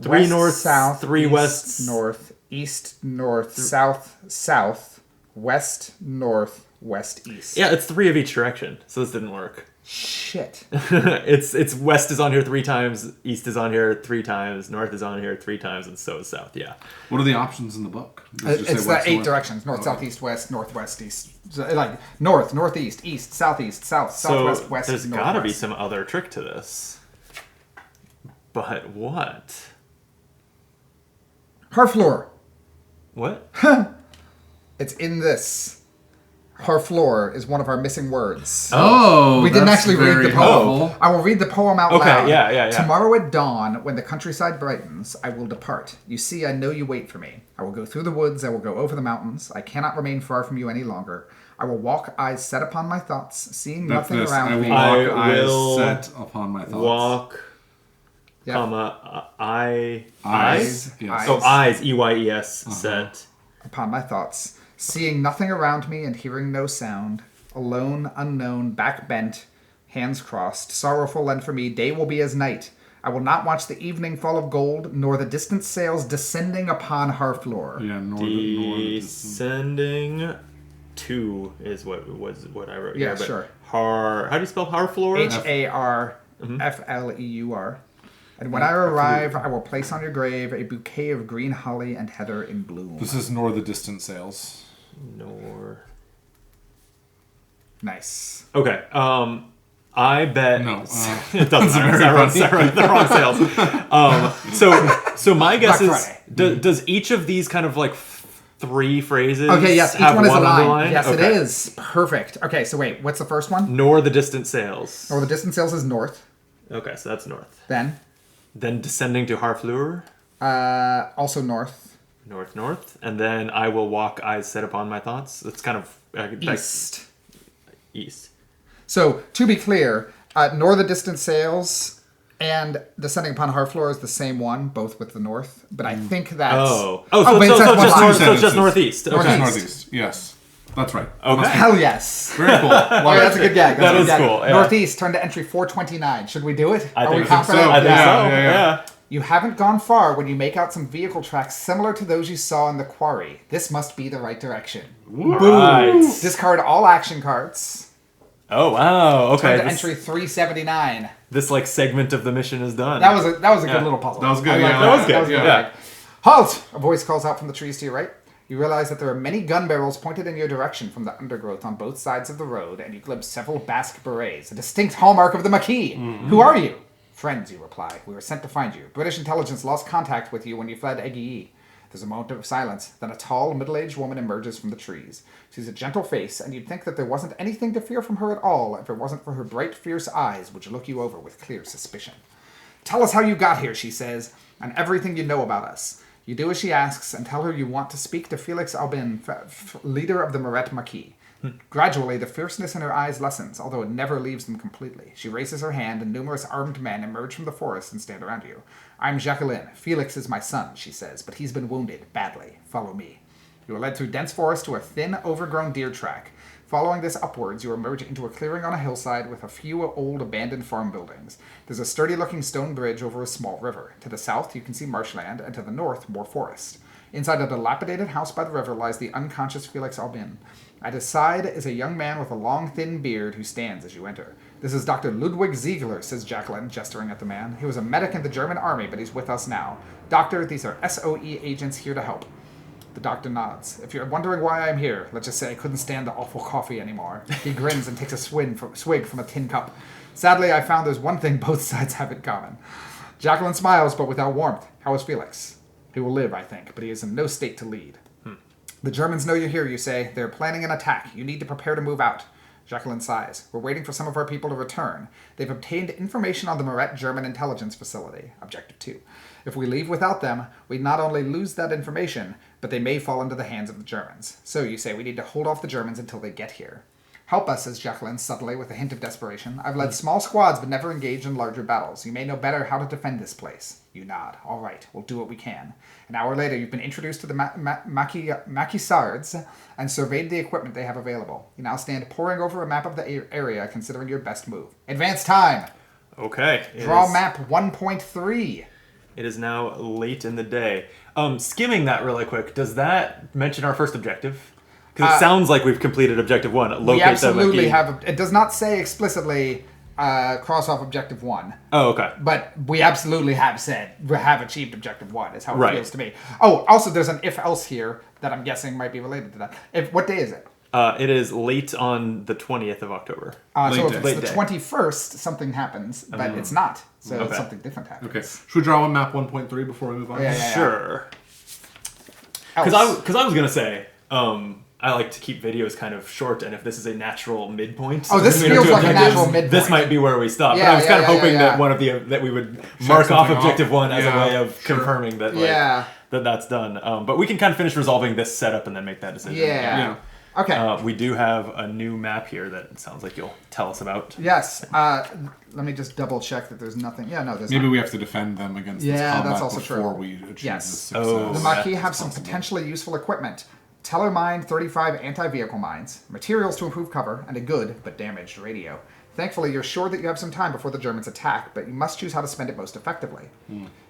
C: West,
A: north,
C: south,
A: 3
C: east,
A: west,
C: north, east, north, south, west, north, west, east.
A: Yeah, it's 3 of each direction. So this didn't work.
C: Shit.
A: it's west is on here 3 times, east is on here 3 times, north is on here 3 times, and so is south. Yeah.
B: What are the options in the book? Does it just
C: It's
B: say
C: the
B: west,
C: 8
B: north?
C: directions: north,
B: Okay.
C: south, east, west, northwest, east. So, like north, northeast, east, southeast, south,
A: So
C: southwest, west.
A: there's
C: northwest.
A: got to be some other trick to this. But what?
C: Harfleur.
A: What?
C: It's in this. Harfleur is one of our missing words.
B: Oh,
C: We didn't
B: that's
C: actually read
B: very
C: the poem.
B: helpful.
C: I will read the poem out
A: Okay,
C: loud.
A: yeah.
C: Tomorrow at dawn, when the countryside brightens, I will depart. You see, I know you wait for me. I will go through the woods. I will go over the mountains. I cannot remain far from you any longer. I will walk, eyes set upon my thoughts, seeing
B: That's
C: nothing
B: this.
C: around
B: I will
C: me.
B: walk
A: I will
B: eyes set upon my thoughts.
A: Walk,
C: Yeah.
A: comma,
B: Eyes.
C: Eyes.
B: Yes.
A: Oh, eyes, EYES,
C: Uh-huh.
A: set.
C: Upon my thoughts, seeing nothing around me and hearing no sound, alone, unknown, back bent, hands crossed, sorrowful and for me, day will be as night. I will not watch the evening fall of gold, nor the distant sails descending upon Harfleur.
B: Yeah, northern.
A: Descending 2 is what I wrote
C: Yeah,
A: here. But
C: sure.
A: How do you spell Harfleur?
C: Harfleur. And when I arrive, I will place on your grave a bouquet of green holly and heather in bloom.
B: This is nor the distant sails.
A: Nor.
C: Nice.
A: Okay. I bet.
B: No,
A: it doesn't matter. I wrote the wrong sales. So my guess
C: Black
A: is
C: Friday.
A: does each of these kind of like 3 phrases?
C: Okay, yes, each
A: have
C: one is a line.
A: underline?
C: Yes,
A: Okay.
C: it is. Perfect. Okay, so wait, what's the first one?
A: Nor the distant sails.
C: Oh, the distant sails is north.
A: Okay, so that's north.
C: Then,
A: descending to Harfleur,
C: also north.
A: north, and then I will walk, eyes set upon my thoughts. That's kind of
C: East.
A: East.
C: So, to be clear, nor the distant sails and descending upon Harfleur is the same one, both with the north. But I think that's...
A: So
C: but it's that one
A: just
C: line.
A: so just northeast.
C: Northeast.
A: Okay.
B: Northeast. Yes, that's right.
A: Okay.
C: Hell yes.
B: Very cool.
C: Oh, yeah, that's a good gag.
A: That
C: That's a
A: is
C: good gag.
A: cool, yeah.
C: Northeast, turn to entry 429. Should we do it?
A: I
C: Are we
A: think
C: confident?
B: so.
A: I think
B: Yeah,
A: so.
B: yeah, yeah.
C: You haven't gone far when you make out some vehicle tracks similar to those you saw in the quarry. This must be the right direction.
A: Right.
C: Discard all action cards.
A: Oh wow. Okay.
C: Turn to entry 379.
A: This like segment of the mission is done.
C: That was a good
A: Yeah.
C: little puzzle.
B: That was good,
C: I like
B: yeah.
A: That was good,
C: good.
A: yeah.
C: Halt! A voice calls out from the trees to your right. You realize that there are many gun barrels pointed in your direction from the undergrowth on both sides of the road, and you glimpse several Basque berets, a distinct hallmark of the Maquis. Who are you? Friends, you reply. We were sent to find you. British intelligence lost contact with you when you fled Aiguilly. There's a moment of silence. Then a tall, middle-aged woman emerges from the trees. She's a gentle face, and you'd think that there wasn't anything to fear from her at all if it wasn't for her bright, fierce eyes, which look you over with clear suspicion. Tell us how you got here, she says, and everything you know about us. You do as she asks, and tell her you want to speak to Felix Aubin, leader of the Muret Maquis. Gradually, the fierceness in her eyes lessens, although it never leaves them completely. She raises her hand, and numerous armed men emerge from the forest and stand around you. I'm Jacqueline. Felix is my son, she says, but he's been wounded badly. Follow me. You are led through dense forest to a thin, overgrown deer track. Following this upwards, you emerge into a clearing on a hillside with a few old abandoned farm buildings. There's a sturdy-looking stone bridge over a small river. To the south, you can see marshland, and to the north, more forest. Inside a dilapidated house by the river lies the unconscious Felix Aubin. At his side is a young man with a long, thin beard who stands as you enter. This is Dr. Ludwig Ziegler, says Jacqueline, gesturing at the man. He was a medic in the German army, but he's with us now. Doctor, these are SOE agents here to help. The doctor nods. If you're wondering why I'm here, let's just say I couldn't stand the awful coffee anymore. He grins and takes a swig from a tin cup. Sadly, I found there's one thing both sides have in common. Jacqueline smiles, but without warmth. How is Felix? He will live, I think, but he is in no state to lead. The Germans know you're here, you say. They're planning an attack. You need to prepare to move out. Jacqueline sighs. We're waiting for some of our people to return. They've obtained information on the Moret German intelligence facility. Objective 2. If we leave without them, we not only lose that information, but they may fall into the hands of the Germans. So, you say, we need to hold off the Germans until they get here. Help us, says Jacqueline subtly with a hint of desperation. I've led small squads but never engaged in larger battles. You may know better how to defend this place. You nod. All right, we'll do what we can. An hour later, you've been introduced to the Maquisards and surveyed the equipment they have available. You now stand poring over a map of the area, considering your best move. Advance time!
A: Okay.
C: Draw map 1.3.
A: It is now late in the day. Skimming that really quick, does that mention our first objective? Because it sounds like we've completed objective 1. Locate
C: We absolutely
A: the
C: have. It does not say explicitly cross off objective 1.
A: Oh, okay.
C: But we absolutely have said we have achieved objective 1. Is how it
A: Right.
C: feels to me. Oh, also there's an if else here that I'm guessing might be related to that. What day is it?
A: It is late on the 20th of October.
C: So if
B: day.
C: it's
A: Late
C: the
A: day.
C: 21st, something happens, but it's not. So
A: Okay.
C: something different happens.
B: Okay. Should we draw on map 1.3 before we move on?
C: Yeah.
A: Sure.
C: Else.
A: Because I was going to say, I like to keep videos kind of short, and if this is a natural midpoint,
C: Oh, this
A: between our
C: feels
A: two
C: like a
A: objectives,
C: natural midpoint.
A: This might be where we stop.
C: Yeah,
A: but I was
C: yeah,
A: kind of
C: yeah,
A: hoping
C: yeah,
A: that
C: yeah.
A: one of that we would mark off
B: something
A: objective
B: off.
A: 1 as a
B: Yeah,
A: way of
B: sure.
A: confirming that
C: Yeah.
A: that's done. But we can kind of finish resolving this setup and then make that decision.
C: Yeah. Okay.
A: We do have a new map here that it sounds like you'll tell us about.
C: Yes. Let me just double check that there's nothing. Yeah, no, there's
B: Maybe
C: not.
B: we have to defend them against this
C: Yeah,
B: combat
C: that's also
B: before
C: true.
B: we achieve
C: Yes.
B: this success.
A: Oh.
C: The
A: Yeah,
C: Maquis have some potentially useful equipment. Teller Mine 35 anti-vehicle mines, materials to improve cover, and a good, but damaged radio. Thankfully, you're sure that you have some time before the Germans attack, but you must choose how to spend it most effectively.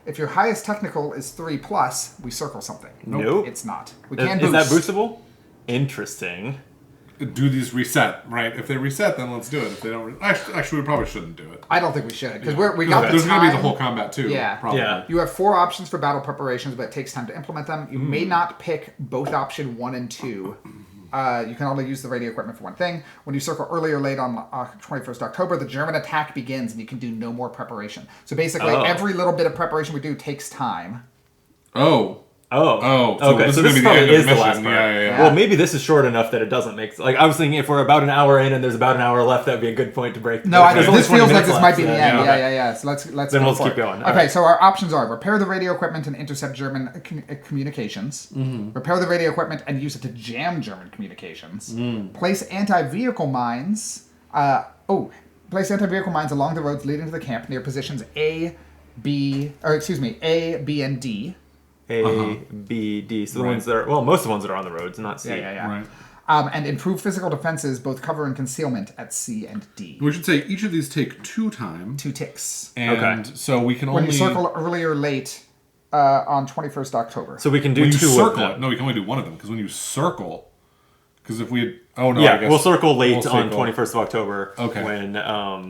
C: If your highest technical is 3+, we circle something.
A: Nope.
C: It's not. We
A: Is,
C: can
A: is that
C: boost.
A: boostable? Interesting.
B: Do these reset, right? If they reset, then let's do it. If they don't, actually, we probably shouldn't do it.
C: I don't think we should, because we got the
B: There's
C: time.
B: going to be the whole combat too.
C: Yeah.
B: Probably.
A: Yeah.
C: You have 4 options for battle preparations, but it takes time to implement them. You may not pick both option 1 and 2. You can only use the radio equipment for one thing. When you circle early or late on 21st October, the German attack begins, and you can do no more preparation. So basically, every little bit of preparation we do takes time.
B: Oh.
A: Oh,
B: so
A: okay.
B: this
A: So
B: is
A: this
B: gonna be the
A: probably
B: end of
A: is
B: the
A: the last
B: mission.
A: part.
B: Yeah.
A: Well, maybe this is short enough that it doesn't make. Like I was thinking, if we're about an hour in and there's about an hour left, that'd be a good point to break.
C: No,
A: There's only
C: this
A: 20
C: feels like
A: minutes
C: this
A: left,
C: might be the
A: so-
C: end.
A: okay.
C: Yeah. So let's
A: Then
C: go
A: let's
C: for
A: keep
C: it.
A: going. All
C: Okay,
A: right.
C: so our options are repair the radio equipment and intercept German communications. Repair the radio equipment and use it to jam German communications. Place anti-vehicle mines. Place anti-vehicle mines along the roads leading to the camp near positions A, B, and D.
A: A, B, D. So the
B: Right.
A: ones that are most of the ones that are on the roads, not C.
C: Yeah.
B: Right.
C: And improve physical defenses, both cover and concealment, at C and D.
B: We should say each of these take 2 time.
C: 2 ticks.
B: And
A: Okay.
B: so we can
C: When
B: only...
C: you circle early or late on 21st October.
A: So we can do
B: when you
A: 2 of
B: circle
A: them.
B: it. No, we can only do one of them. Because when you circle... Because if we had... Oh, no, I
A: Yeah,
B: guess...
A: we'll circle late
B: we'll
A: on
B: circle.
A: 21st of October.
B: Okay.
A: When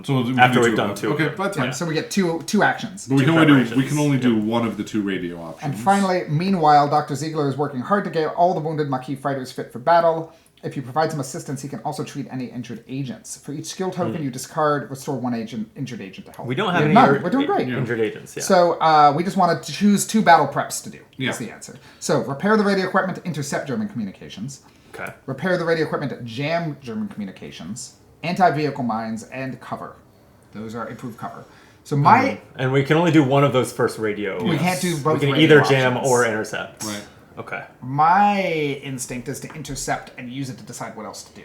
B: So we can
A: after
B: do
A: we've
B: two
A: done
B: of
A: 2.
B: them.
A: of
B: Okay,
A: them.
B: that's fine.
A: Yeah.
C: So we get two actions.
B: But we
A: Two
B: can only
A: preparations.
B: only do one of the 2 radio options.
C: And finally, meanwhile, Dr. Ziegler is working hard to get all the wounded Maquis fighters fit for battle. If you provide some assistance, he can also treat any injured agents. For each skill token you discard, restore 1 injured agent to health.
A: We don't have
C: We
A: any
C: none. We're doing great.
A: injured agents. Yeah.
C: So we just wanted to choose 2 battle preps to do.
B: Yeah.
C: Is the answer. So repair the radio equipment to intercept German communications.
A: okay.
C: Repair the radio equipment to jam German communications. Anti-vehicle mines and cover. Those are improved cover. So my
A: And we can only do one of those first radio.
C: we can't do both.
A: We can
C: radio
A: either jam
C: options.
A: or intercept.
B: Right.
A: Okay.
C: My instinct is to intercept and use it to decide what else to do.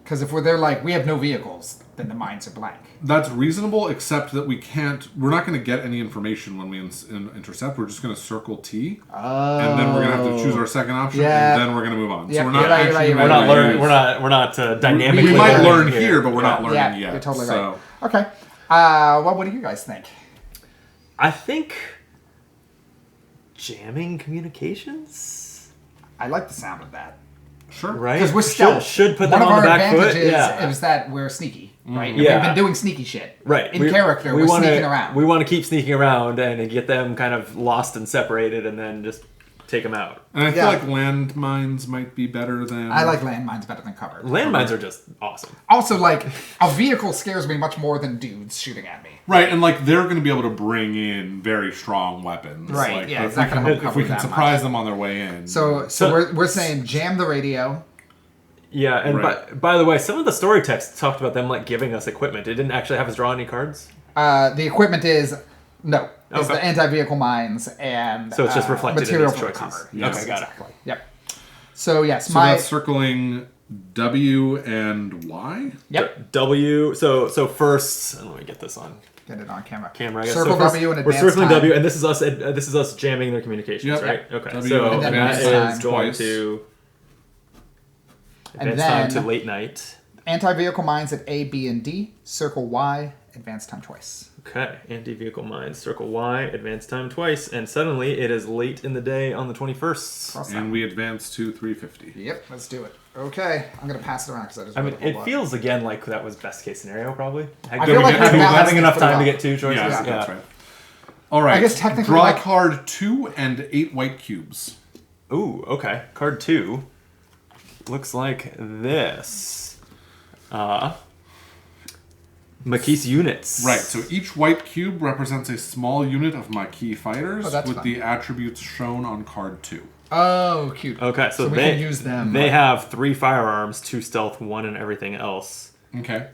C: Because if they're like, we have no vehicles, then the mines are blank.
B: That's reasonable, except that we're not going to get any information when we intercept. We're just going to circle T, and then we're going to have to choose our second option,
C: Yeah.
B: and then we're going to move on.
C: Yeah,
B: So we're not
C: you're right,
B: actually
C: you're
A: We're
C: right,
A: not
C: right,
A: learning. We're not dynamically.
B: We might learn
A: learning
B: here, but we're not learning
C: Yeah,
B: yet.
C: you're totally
B: so.
C: right. Okay. Well, what do you guys think?
A: I think jamming communications.
C: I like the sound of that.
B: Sure.
A: Right?
C: Because we're stealth.
A: Should put
C: One
A: them
C: of
A: on the
C: our
A: back foot.
C: advantages
A: Yeah.
C: is that we're sneaky, right? And
A: Yeah.
C: we've been doing sneaky shit.
A: Right.
C: In character, we're sneaking around.
A: We want to keep sneaking around and get them kind of lost and separated, and then just take them out.
B: And I feel
C: Yeah.
B: like landmines might be better than...
C: I like landmines better than cover.
A: Landmines are just awesome.
C: Also, like, a vehicle scares me much more than dudes shooting at me.
B: Right, and like they're going to be able to bring in very strong weapons.
C: Right,
B: Like,
C: yeah,
B: if
C: it's
B: we
C: not gonna
B: can,
C: help
B: if we
C: cover
B: can
C: that
B: surprise them on their way in.
C: So we're saying jam the radio.
A: Yeah, and
B: Right.
A: by the way, some of the story text talked about them like giving us equipment. It didn't actually have us draw any cards.
C: The equipment is the
A: Okay.
C: anti-vehicle mines and
A: So it's just reflected in
C: material
A: these
C: for the
A: choices.
C: cover.
B: Yes.
A: Okay, got it.
C: Exactly. Yep. So yes,
B: So
C: my
B: that's circling W and Y?
C: yep.
A: W. So first, let me get this on
C: Get it on camera.
A: camera. I guess.
C: Circle
A: So first,
C: W and
A: we're
C: advance
A: circling
C: time.
A: W, and this is us. This is us jamming their communications,
B: Yep.
A: right? Okay.
B: W
A: So
B: and
A: that
C: advance
A: is
C: time
A: going
B: twice.
A: to
C: And
A: advance time
C: then-
A: to late night.
C: Anti-vehicle mines at A, B, and D. Circle Y. Advance time twice.
A: Okay, anti-vehicle mines, circle Y, advance time twice, and suddenly it is late in the day on the 21st.
C: Cross
B: And we advance to 350.
C: Yep, let's do it. Okay, I'm gonna pass it around because I just.
A: I mean,
C: wrote a whole
A: it
C: lot.
A: feels again like that was best case scenario, probably.
C: I feel like
A: having,
C: we're balancing
A: having enough
C: it pretty
A: time to
C: well.
A: get two choices.
B: Yeah,
C: Yeah.
B: that's right. All right.
C: I guess technically,
B: draw
C: like-
B: card 2 and 8 white cubes.
A: Ooh, okay. Card 2 looks like this. Maquis units.
B: Right, so each white cube represents a small unit of Maquis fighters
C: Oh, that's
B: with
C: fun.
B: the attributes shown on card 2.
C: Oh, cute.
A: Okay, so,
C: we
A: they
C: can use them.
A: They have 3 firearms, 2 stealth, 1 and everything else.
B: Okay.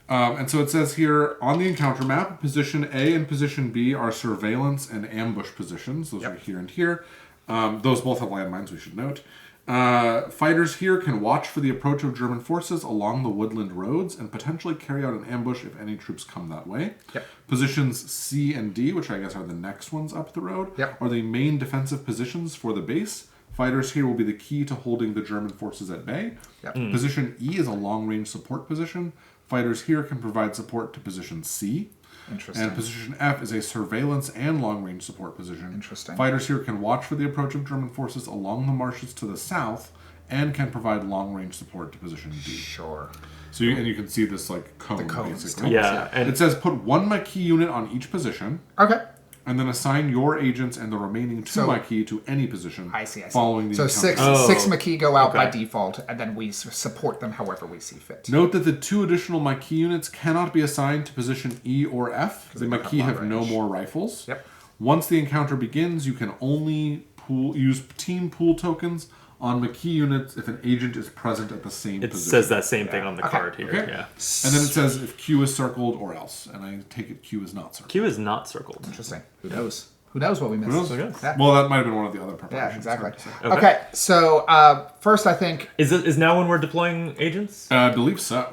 B: And so it says here, on the encounter map, position A and position B are surveillance and ambush positions. Those are here and here. Those both have landmines, we should note. Fighters here can watch for the approach of German forces along the woodland roads and potentially carry out an ambush if any troops come that way.
C: Yep.
B: Positions C and D, which I guess are the next ones up the road,
C: Yep.
B: are the main defensive positions for the base. Fighters here will be the key to holding the German forces at bay.
C: Yep.
B: Position E is a long-range support position. Fighters here can provide support to position C.
C: Interesting.
B: And position F is a surveillance and long-range support position.
C: Interesting.
B: Fighters here can watch for the approach of German forces along the marshes to the south and can provide long-range support to position D.
C: Sure.
B: So you can see this like cone,
C: cones,
B: basically.
A: Yeah,
C: yeah.
A: and
B: It says put 1 Maquis unit on each position
C: Okay.
B: and then assign your agents and the remaining 2
C: So-
B: Maquis to any position
C: I see.
B: following the
C: So
B: encounter.
C: six Maquis go out by
A: okay.
C: default, and then we support them however we see fit.
B: Note that the 2 additional Maquis units cannot be assigned to position E or F. The
C: they don't have
B: Maquis have
C: long
B: no
C: range.
B: more rifles.
C: Yep.
B: Once the encounter begins, you can only use team pool tokens on Maquis units if an agent is present at the same
A: it
B: position.
A: says that same thing on the
C: Okay.
A: card here.
B: Okay.
A: Yeah.
B: And then it says if Q is circled or else. And I take it Q is not circled.
A: Q is not circled.
C: Interesting. Who knows? Who knows what we missed?
B: knows?
A: Who knows?
C: Yeah.
B: Well, that might have been one of the other
C: Yeah,
B: preparations.
C: exactly.
B: Hard to say.
C: Okay. So first, I think
A: Is now when we're deploying agents?
B: I believe so.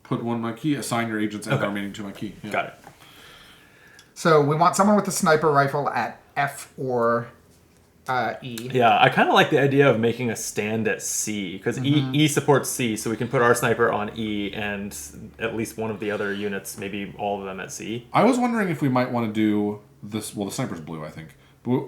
B: Put 1 Maquis, assign your agents and
A: Okay.
B: the remaining 2 Maquis. Yeah.
A: Got it.
C: so. We want someone with a sniper rifle at F or E.
A: Yeah, I kind of like the idea of making a stand at C because E supports C, so we can put our sniper on E and at least one of the other units, maybe all of them at C.
B: I was wondering if we might want to do this. Well, the sniper's blue, I think. But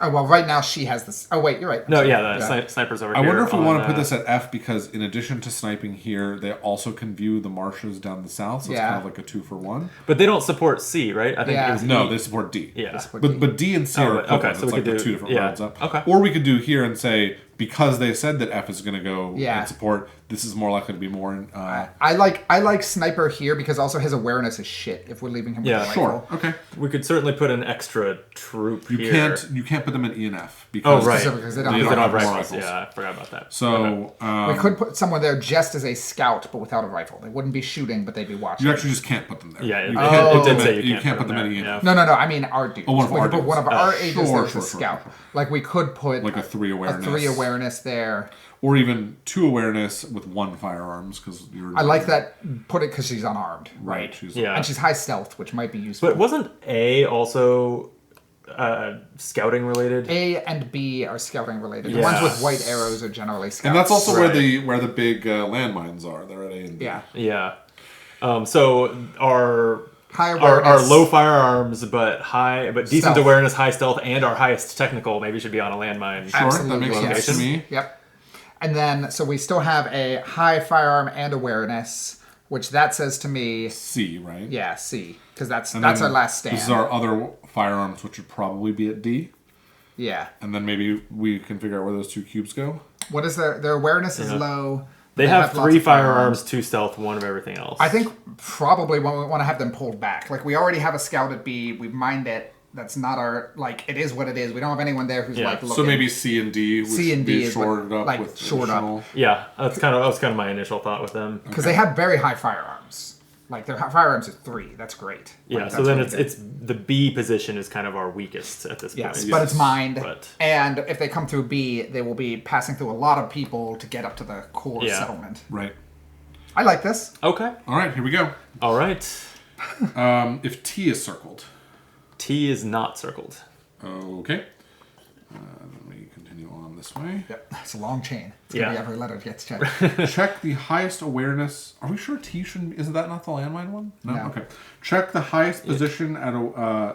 C: Oh well, right now she has this. Oh wait, you're right.
A: No, yeah, the sniper's over
B: I
A: here.
B: wonder if we
A: on,
B: want to put this at F because in addition to sniping here, they also can view the marshes down the south. So it's
C: Yeah.
B: kind of like a 2-for-1.
A: But they don't support C, right? I think
C: Yeah.
A: it was
B: No,
A: E.
B: they support D.
A: Yeah.
B: But D and C
A: Oh,
B: are
A: okay,
B: equivalent.
A: so
B: It's
A: we
B: like
A: could
B: the
A: do-
B: 2 different
A: yeah.
B: roads up.
A: Okay.
B: Or we could do here and say, because they said that F is going to go
C: Yeah.
B: and support, this is more likely to be more in...
C: I like sniper here because also his awareness is shit. If we're leaving him with
A: Yeah,
C: a
B: sure.
C: rifle.
B: Okay.
A: We could certainly put an extra troop
B: You
A: here.
B: can't put them in E and F because
A: Oh, right.
C: Because they don't
B: They
C: have
A: Because they don't have
B: more
A: rifles.
B: rifles.
A: Yeah, I forgot about that.
B: So
C: We could put someone there just as a scout, but without a rifle. They wouldn't be shooting, but they'd be watching.
B: you actually just can't put them there.
A: Yeah,
B: you
A: it
B: can't
A: did
B: put them
A: say
B: in-
A: you can't
B: put them in E and
A: yeah.
B: F.
C: No, I mean our dudes.
B: one of
C: we
B: our
C: could put one of
B: dudes.
C: our agents
B: Sure,
C: there as
B: sure,
C: a
B: sure,
C: scout.
B: sure.
C: Like we could put
B: Like a 3 awareness.
C: A 3 awareness there.
B: Or even 2 awareness with 1 firearms because you're.
C: I like that. Put it because she's unarmed,
B: Right. She's,
A: Yeah.
C: and she's high stealth, which might be useful.
A: But wasn't A also scouting related?
C: A and B are scouting related. The
A: Yeah.
C: ones with white arrows are generally scouts.
B: And that's also
A: Right.
B: where the big landmines are. They're at A and B.
C: yeah.
A: Yeah. So our
C: High
A: our
C: awareness.
A: low firearms but decent
C: Stealth.
A: awareness, high stealth, and our highest technical maybe should be on a landmine.
B: Sure, that makes sense to me.
C: Yep. And then, so we still have a high firearm and awareness, which that says to me,
B: C, right?
C: yeah, C, because that's
B: And
C: our
B: then
C: last stand.
B: This is our other firearms, which would probably be at D.
C: Yeah.
B: And then maybe we can figure out where those 2 cubes go.
C: What is their awareness is low.
A: They have
C: lots
A: 3
C: of
A: firearms, 2 stealth, 1 of everything else.
C: I think probably we want to have them pulled back. Like, we already have a scout at B. We've mined it. That's not our, like, it is what it is. We don't have anyone there who's, like, looking.
B: So maybe C and D would
C: C and D
B: be
C: is
B: shorted
C: what,
B: up
C: like,
B: with
C: shored up.
B: additional...
A: Yeah, that was kind of my initial thought with them.
C: Because they have very high firearms. Like, their firearms are 3. That's great.
A: Yeah,
C: Like,
A: so
C: that's
A: then
C: really good.
A: it's the B position is kind of our weakest at this
C: Yes,
A: point.
C: but it's mined.
A: But-
C: And if they come through B, they will be passing through a lot of people to get up to the core settlement.
B: Right.
C: I like this.
A: Okay.
B: All right, here we go.
A: All right.
B: If T is circled.
A: T is not circled.
B: Okay. Let me continue on this way.
C: Yep. It's a long chain. It's going to
A: Yeah.
C: be every letter gets checked.
B: Check the highest awareness. Are we sure T shouldn't? Isn't that not the landmine one?
C: No.
B: Okay. Check the highest position at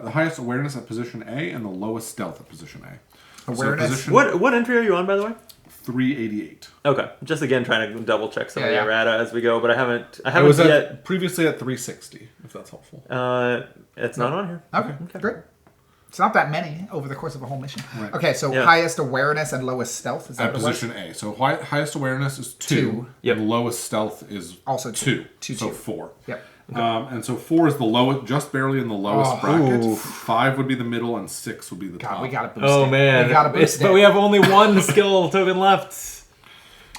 B: the highest awareness at position A and the lowest stealth at position A.
C: Awareness.
B: So position
A: What entry are you on, by the way?
B: 388.
A: Okay. Just again trying to double check some of the
C: Yeah.
A: errata as we go, but I haven't
B: I was
A: yet.
B: previously at 360, if that's helpful.
A: It's not on here.
C: Okay, great. It's not that many over the course of a whole mission.
B: Right.
C: Okay, so
A: Yeah.
C: highest awareness and lowest stealth. Is that
B: At
C: what it was?
B: position A. So highest awareness is 2.
C: 2.
A: Yep.
B: And lowest stealth is
C: Also
B: 2.
C: 2.
B: So
C: 2.
B: 4.
C: Yep.
B: And so 4 is the lowest, just barely in the lowest bracket.
A: Ooh.
B: 5 would be the middle, and 6 would be the
C: God,
B: top.
C: we got to boost
A: Oh
C: it.
A: man.
C: We got to boost it.
A: But we have only 1 skill token left.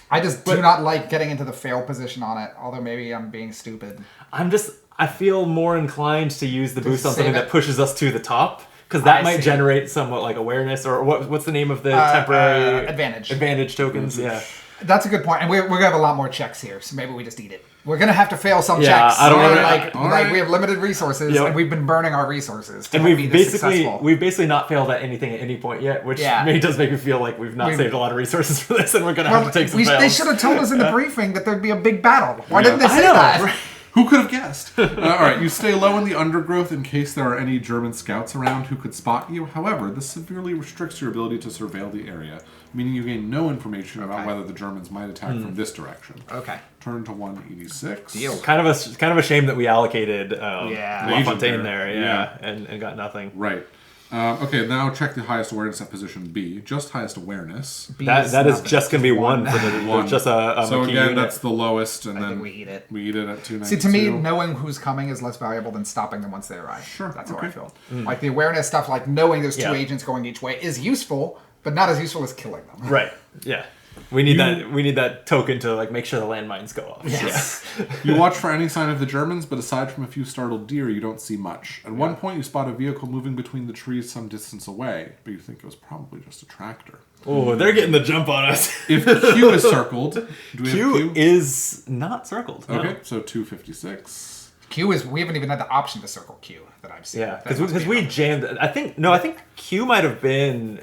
C: I just do not like getting into the fail position on it, although maybe I'm being stupid.
A: I feel more inclined to use the boost on
C: save
A: something
C: it.
A: that pushes us to the top. Because that
C: I
A: might
C: see.
A: generate somewhat like awareness, or what's the name of the temporary
C: Advantage
A: tokens? Yeah.
C: That's a good point, and we're going to have a lot more checks here, so maybe we just eat it. We're going to have to fail some
A: Yeah,
C: checks.
A: I don't wanna-
C: like,
B: all
C: like
B: right.
C: we have limited resources,
A: Yep.
C: and we've been burning our resources to
A: And
C: be
A: we've
C: this
A: basically
C: successful.
A: not failed at anything at any point yet, which
C: Yeah.
A: does make me feel like we've not
C: We've-
A: saved a lot of resources for this, and we're gonna have to take some
C: they
A: fails.
C: should have told us in the briefing that there'd be a big battle. Why didn't they
A: I
C: say
A: know,
C: that?
A: right?
B: Who could have guessed? All right, you stay low in the undergrowth in case there are any German scouts around who could spot you. However, this severely restricts your ability to surveil the area, meaning you gain no information about whether the Germans might attack from this direction.
C: Okay.
B: Turn to 186.
C: Deal.
A: Kind of a shame that we allocated
C: Yeah.
A: La
B: Agent
A: Fontaine
B: there.
A: there,
B: Yeah.
A: and got nothing.
B: Right. Okay, now check the highest awareness at position B. Just highest awareness.
C: B
A: That is
C: nothing.
A: just gonna be one for the
B: One.
A: there's just a
B: So
A: McKee
B: again,
A: unit.
B: that's the lowest, and
C: I
B: then
C: think we eat it.
B: We eat it at 292.
C: See, to me, knowing who's coming is less valuable than stopping them once they arrive.
B: Sure,
C: That's how
B: okay.
C: I feel. Like the awareness stuff, like knowing there's 2
A: Yeah.
C: agents going each way is useful, but not as useful as killing them.
A: Right. Yeah. We need that. We need that token to like make sure the landmines go off.
C: Yes.
B: You watch for any sign of the Germans, but aside from a few startled deer, you don't see much. At one point, you spot a vehicle moving between the trees some distance away, but you think it was probably just a tractor.
A: Oh, they're getting the jump on us.
B: If Q is circled, do we have
A: Q
B: Q?
A: is not circled. no.
B: Okay, so 256.
C: Q is, we haven't even had the option to circle Q that I've seen.
A: Yeah,
C: That must
A: because
C: be
A: we
C: enough.
A: jammed. I think Q might have been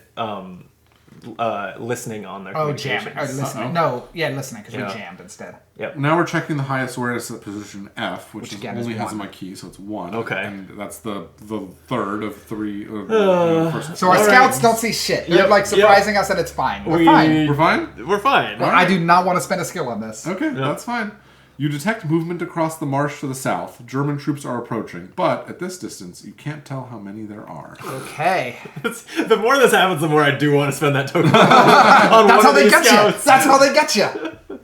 A: listening on their
C: Oh,
A: communications.
C: jamming. Oh, listening.
B: Uh-oh.
C: No, yeah, listening, because
A: Yeah.
C: we jammed instead.
A: Yep.
B: Now we're checking the highest awareness at position F, which
C: again is
B: only has
C: one.
B: my key, so it's 1.
A: Okay.
B: And that's the third of 3. First.
C: So our
A: All
C: scouts
A: right.
C: don't see shit. They're
A: Yep,
C: like surprising us that it's fine. We're fine.
B: We're fine?
A: We're fine.
B: All
C: I do not want to spend a skill on this.
B: Okay, that's fine. You detect movement across the marsh to the south. German troops are approaching, but at this distance, you can't tell how many there are.
C: Okay.
A: The more this happens, the more I do want to spend that token. on
C: That's
A: one
C: how
A: of
C: they
A: these
C: get
A: scouts.
C: you. That's how they get you.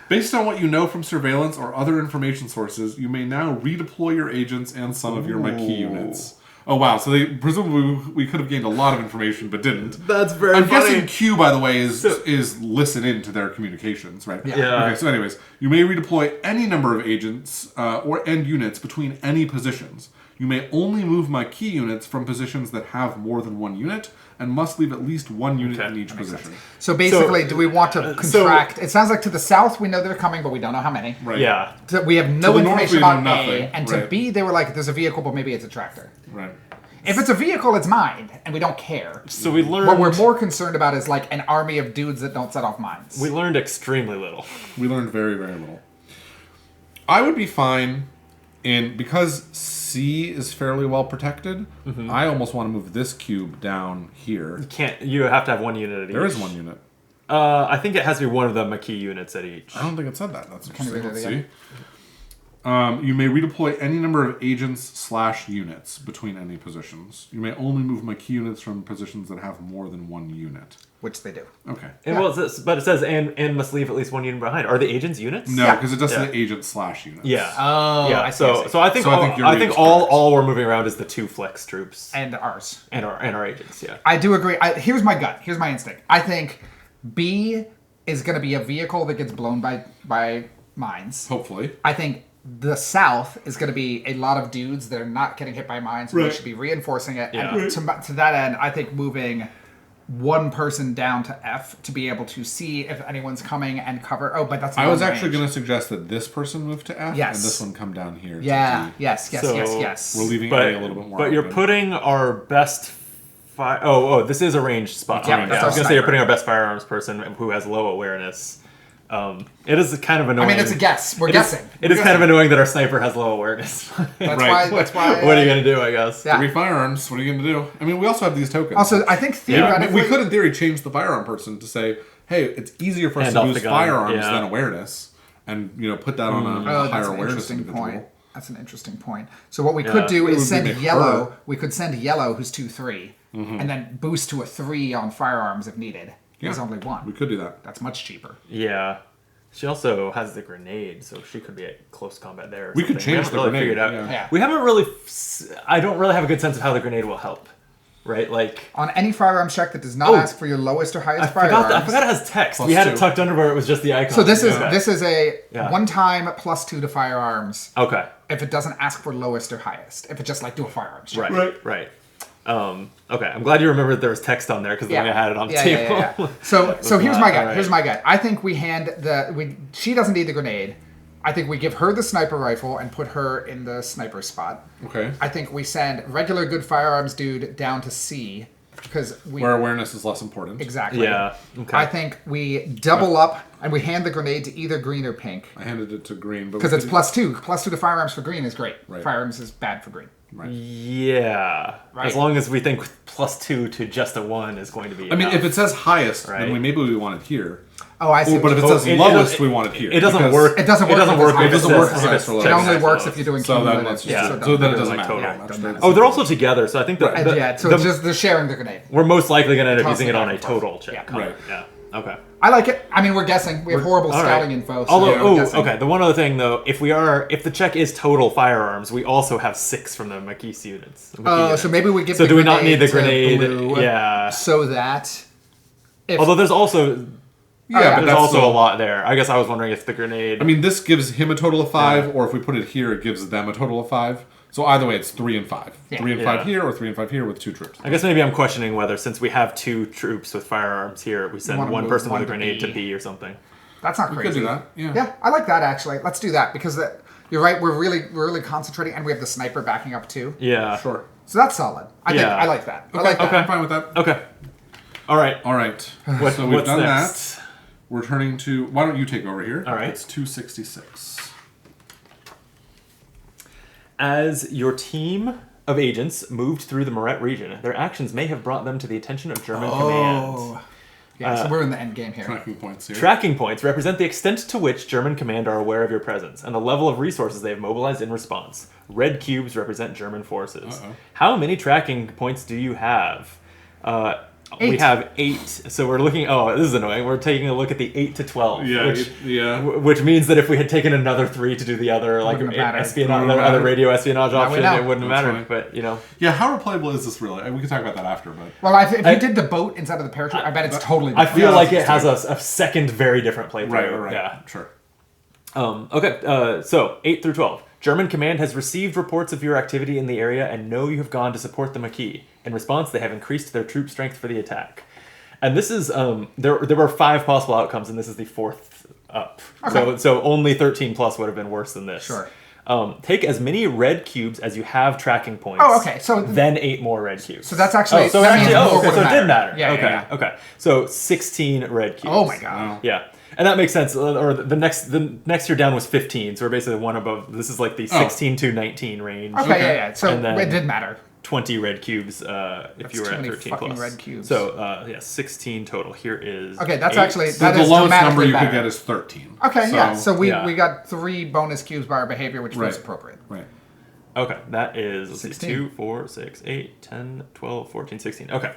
B: Based on what you know from surveillance or other information sources, you may now redeploy your agents and some of your Maquis units. Oh wow! So they presumably we could have gained a lot of information, but didn't.
A: That's very
B: I'm
A: funny.
B: guessing Q, by the way, is listen into their communications, right?
A: Yeah.
B: Okay. So, anyways, you may redeploy any number of agents and units between any positions. You may only move Maquis units from positions that have more than 1 unit, and must leave at least 1 unit in each position.
C: So basically, do we want to contract? It sounds like to the south we know they're coming, but we don't know how many.
B: Right.
A: Yeah.
C: So we have no
B: To the north,
C: information
B: we know
C: about
B: nothing.
C: A, and to
B: Right.
C: B, they were like, "There's a vehicle, but maybe it's a tractor."
B: Right.
C: If it's a vehicle, it's mined, and we don't care.
A: So we learned.
C: What we're more concerned about is like an army of dudes that don't set off mines.
A: We learned extremely little.
B: We learned very, very little. I would be fine because C is fairly well protected. I almost want to move this cube down here.
A: You have to have 1 unit at each.
B: There is 1 unit.
A: I think it has to be one of the Maquis units at each.
B: I don't think it said that. That's
C: you
B: interesting.
C: read it
B: Let's
C: again?
B: see. You may redeploy any number of agents/units between any positions. You may only move Maquis units from positions that have more than one unit.
C: Which they do.
B: Okay.
A: Well, but it says and must leave at least one unit behind. Are the agents units?
B: No,
C: Yeah.
B: because it does say agent/units.
A: Yeah.
C: Oh,
A: Yeah.
C: I see, I see.
A: So I think
B: your
A: I
B: read
A: think
B: is
A: all
B: correct.
A: we're moving around is the 2 flex troops
C: And ours.
A: and our agents. Yeah.
C: I do agree. Here's my gut. Here's my instinct. I think B is going to be a vehicle that gets blown by mines.
B: Hopefully.
C: I think the South is going to be a lot of dudes that are not getting hit by mines. And we
B: Right.
C: should be reinforcing it.
A: Yeah.
C: And to that end, I think moving one person down to F to be able to see if anyone's coming and cover. Oh, but that's
B: I was
C: long
B: actually
C: range.
B: going to suggest that this person move to F
C: Yes.
B: and this one come down here.
C: Yeah.
B: To D.
C: Yes.
A: So,
C: Yes.
B: We're leaving
A: But
B: A a little bit more.
A: but you're
B: open.
A: putting our best. This is a ranged spot.
C: Yeah,
A: I
C: that's
A: was
C: our
A: gonna say you're
C: sniper.
A: putting our best firearms person who has low awareness. It is kind of
C: I
A: annoying.
C: mean, it's a guess. We're
A: It is-
C: guessing.
A: It is kind of annoying that our sniper has low awareness.
C: That's
B: Right.
C: why. That's why.
A: What are you gonna do? I guess.
C: Yeah.
B: 3 firearms. What are you going to do? I mean, we also have these tokens.
C: Also, I think theoretically,
B: we could, in theory, change the firearm person to say, "Hey, it's easier for us
A: Hand
B: to
A: off
B: use
A: the gun,
B: firearms
A: yeah.
B: than awareness," and put that on a
C: Oh,
B: higher
C: that's an
B: awareness
C: interesting
B: individual.
C: point. That's an interesting point. So what we
A: Yeah.
C: could do
B: It
C: is
B: would
C: send
B: make
C: yellow.
B: her-
C: We could send yellow, who's 2/3, and then boost to a 3 on firearms if needed. There's
B: Yeah.
C: only one.
B: We could do that.
C: That's much cheaper.
A: Yeah. She also has the grenade, so she could be at close combat there. Or
B: We could
A: something.
B: change
A: haven't
B: the
A: really
B: grenade,
A: figured out.
B: yeah.
C: Yeah.
A: We haven't really. I don't really have a good sense of how the grenade will help. Right? Like.
C: On any firearms check that does not
A: Oh.
C: ask for your lowest or highest
A: I
C: firearms.
A: forgot it has text.
B: Plus
A: We had it
B: 2.
A: tucked under where it was just the icon.
C: So this is
A: Okay.
C: this is a
A: Yeah.
C: one-time +2 to firearms.
A: Okay.
C: If it doesn't ask for lowest or highest. If it just do a firearms check.
A: Right. Okay. I'm glad you remembered there was text on there because then I had it on the table.
C: Yeah. So here's my gut.
A: Alright.
C: Here's my gut. I think we hand she doesn't need the grenade. I think we give her the sniper rifle and put her in the sniper spot.
B: Okay.
C: I think we send regular good firearms dude down to C because we
B: Where awareness is less important.
C: exactly.
A: Yeah. Okay.
C: I think we double up and we hand the grenade to either green or pink
B: I handed it to green, but
C: because
B: we
C: it's
B: could-
C: +2. +2 to firearms for green is great.
B: Right.
C: Firearms is bad for green.
B: Right.
A: Yeah.
C: Right.
A: As long as we think +2 to just a 1 is going to be.
B: I mean,
A: enough.
B: if it says highest,
A: Right.
B: then maybe we want it here.
C: Oh, I see.
B: But if it
A: Oh,
B: says
A: it
B: lowest,
A: does-
B: we want it here.
A: It doesn't
B: because-
A: work.
C: It doesn't work if it's
A: if
C: highest.
A: it
B: It doesn't work
A: says-
B: for
A: if
B: highest
A: it
B: for
A: says
C: It
B: lowest.
C: only
A: highest
C: works
A: or
C: if you're doing
B: So then
C: cumulative.
B: let's just
A: Yeah.
B: so
C: don't
B: then it
C: really
B: doesn't
A: like
B: matter.
A: total.
C: Yeah,
B: much.
C: don't matter.
A: Oh, they're also together, so I think
B: Right.
C: So they're sharing the grenade.
A: we're most likely going to end up
C: Toss
A: using
C: it
A: it on
C: back
A: a
C: and forth.
A: total check.
C: Yeah.
B: Right.
A: Yeah. Okay.
C: I like it. I mean, we're guessing. We have horrible
A: All right.
C: scouting info. So
A: Although,
C: we're guessing.
A: okay. The one other thing though, if the check is total firearms, we also have 6 from the Maquis units.
C: Oh, so maybe we give.
A: So
C: the
A: do we not need the
C: to
A: grenade?
C: blue
A: Yeah.
C: So that. If,
A: Although there's also
B: Yeah,
C: yeah,
B: but
A: there's
B: that's
A: also
B: still-
A: a lot there. I guess I was wondering if the grenade.
B: I mean, this gives him a total of 5, or if we put it here, it gives them a total of 5. So either way, it's 3 and 5.
C: Yeah.
B: 3 and 5
A: Yeah.
B: here, or 3 and 5 here with 2 troops.
A: I guess maybe I'm questioning whether, since we have 2 troops with firearms here, we send
C: wanna
A: one
C: move
A: person
C: one
A: with a
C: to
A: grenade to
C: B.
A: B or something.
C: that's not
B: We
C: crazy.
B: could do that. Yeah.
C: Yeah, I like that actually. Let's do that because you're right. We're really concentrating, and we have the sniper backing up too.
A: Yeah.
B: Sure.
C: So that's solid. I think
A: Yeah.
C: I like that. I
B: Okay,
C: like that.
B: okay. I'm fine with that.
A: Okay. All right.
B: All right.
A: What,
B: So we've
A: what's
B: done
A: next?
B: that. We're turning to. Why don't you take over here?
A: All right.
B: It's 266.
A: As your team of agents moved through the Moret region, their actions may have brought them to the attention of German command.
C: Oh. Yeah, so we're in the end game here.
B: Tracking points here.
A: Tracking points represent the extent to which German command are aware of your presence and the level of resources they have mobilized in response. Red cubes represent German forces.
B: Uh-oh.
A: How many tracking points do you have? We
C: 8.
A: have 8. So we're looking. Oh, this is annoying. We're taking a look at the 8 to 12.
B: Yeah.
A: Which,
B: yeah.
A: which means that if we had taken another 3 to do the other, like
C: Wouldn't have mattered.
A: espionage,
B: Wouldn't have
A: other
B: mattered.
A: radio espionage
C: Now we
A: option,
C: know.
A: it wouldn't have
B: That's
A: mattered.
B: right.
A: But you know,
B: Yeah. How replayable is this really? We can talk about that after, but
C: Well, if you did the boat instead of the parachute, I bet it's totally
A: I
C: different.
A: feel
B: Yeah,
A: like
B: that's
A: it has a second, very different playthrough.
B: right.
A: Yeah.
B: Sure.
A: Okay, so 8 through 12. German command has received reports of your activity in the area and know you have gone to support the Maquis. In response, they have increased their troop strength for the attack. And this is, there were 5 possible outcomes, and this is the 4th up.
C: Okay.
A: So only 13 plus would have been worse than this.
C: Sure.
A: Take as many red cubes as you have tracking points.
C: Oh, okay, so-
A: then 8 more red cubes.
C: So that's actually-
A: Oh, so
C: that
A: actually,
C: means more
A: okay,
C: would
A: so it
C: matter.
A: did matter.
C: Yeah,
A: okay,
C: yeah.
A: okay. So 16 red cubes.
C: Oh my god.
A: Yeah, and that makes sense. Or the next year down was 15, so we're basically one above. This is like the 16 to 19 range.
C: Okay, yeah. So
A: And then-
C: it did matter.
A: 20 red cubes if
C: That's
A: you were
C: too
A: at
C: many
A: 13
C: fucking
A: plus.
C: red cubes.
A: So, 16 total. Here is
C: Okay, that's
A: 8.
C: actually
B: So
C: that
B: the
C: is
B: lowest number
C: dramatically
B: you
C: better.
B: could get is 13.
C: Okay, yeah. So we
A: Yeah.
C: got 3 bonus cubes by our behavior, which feels appropriate.
B: Right.
A: Okay, that is, let's
C: 16.
A: see, 2, 4, 6, 8, 10, 12, 14, 16. Okay.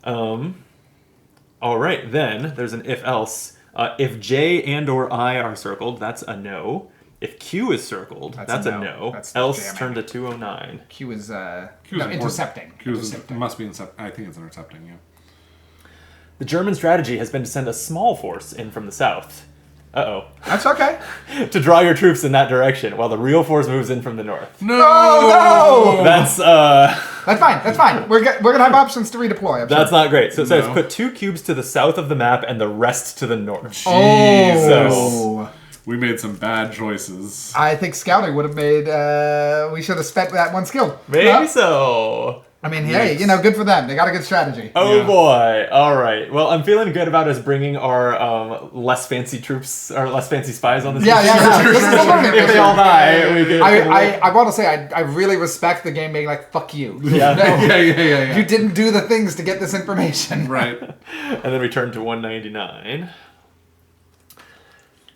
A: All right, then there's an if-else. If J and or I are circled, that's a no. If Q is circled, that's a no.
C: That's
A: Else
C: jamming.
A: turn to 209.
C: Q is
B: Q is
C: no,
B: important.
C: intercepting.
B: Q is,
C: Intercepting.
B: must be I think it's intercepting, yeah.
A: The German strategy has been to send a small force in from the south. Uh-oh.
C: That's okay.
A: To draw your troops in that direction, while the real force moves in from the north.
C: Oh no!
A: That's
C: That's fine. That's fine. We're gonna have options to redeploy. I'm
A: that's
C: sure.
A: not great. So it says
B: No.
A: put 2 cubes to the south of the map and the rest to the north.
C: Oh.
B: We made some bad choices.
C: I think scouting would have made. We should have spent that one skill.
A: Maybe
C: Huh?
A: so.
C: I mean, hey, good for them. They got a good strategy.
A: Oh
B: Yeah.
A: boy! All right. Well, I'm feeling good about us bringing our less fancy troops, our less fancy spies on this.
C: Yeah. This is a learning
A: If they all die, we can.
C: I want to say I really respect the game being like, fuck you.
A: Yeah.
C: No,
B: Yeah.
C: you didn't do the things to get this information.
B: Right.
A: And then we turn to 199.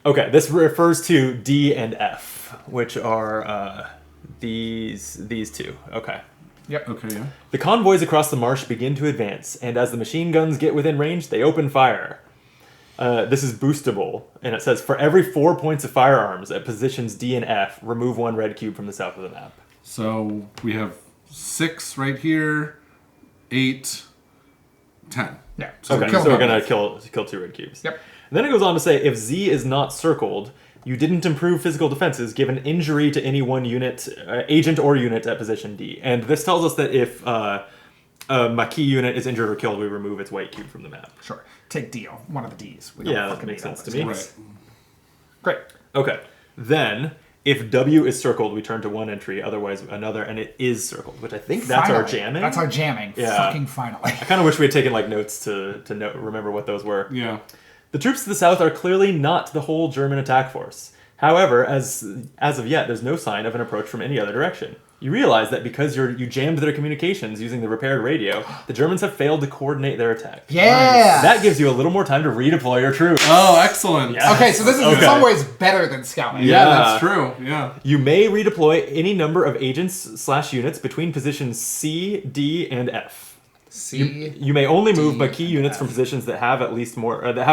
A: Okay, this refers to D and F, which are these two. Okay.
C: Yep.
B: Okay, yeah.
A: The convoys across the marsh begin to advance, and as the machine guns get within range, they open fire. This is boostable, and it says for every 4 points of firearms at positions D and F, remove 1 red cube from the south of the map.
B: So we have 6 right here, 8, 10.
C: Yeah.
A: Okay,
C: kill
A: so we're
C: them.
A: gonna kill 2 red cubes.
C: Yep.
A: And then it goes on to say, if Z is not circled, you didn't improve physical defenses, give an injury to any one unit, agent or unit at position D. And this tells us that if a Maquis unit is injured or killed, we remove its white cube from the map.
C: Sure. Take D, one of the Ds. We don't
A: Yeah, that
C: fucking
A: makes
C: need all
A: sense to
C: this.
A: me.
B: Right.
C: Great.
A: Okay. Then, if W is circled, we turn to 1 entry, otherwise another, and it is circled, which I think that's our
C: Finally.
A: jamming.
C: That's our jamming.
A: Yeah.
C: Fucking finally.
A: I kind of wish we had taken notes to remember what those were.
B: Yeah.
A: The troops to the south are clearly not the whole German attack force. However, as of yet, there's no sign of an approach from any other direction. You realize that because you jammed their communications using the repaired radio, the Germans have failed to coordinate their attack.
C: Yeah.
A: That gives you a little more time to redeploy your troops.
B: Oh, excellent.
A: Yeah.
C: Okay, so this is in
A: Okay.
C: some ways better than scouting.
B: Yeah,
A: Yeah.
B: that's true. Yeah.
A: You may redeploy any number of agents/units between positions C, D, and F.
C: C.
A: You may only move
C: D,
A: Maquis units
C: F.
A: from positions that have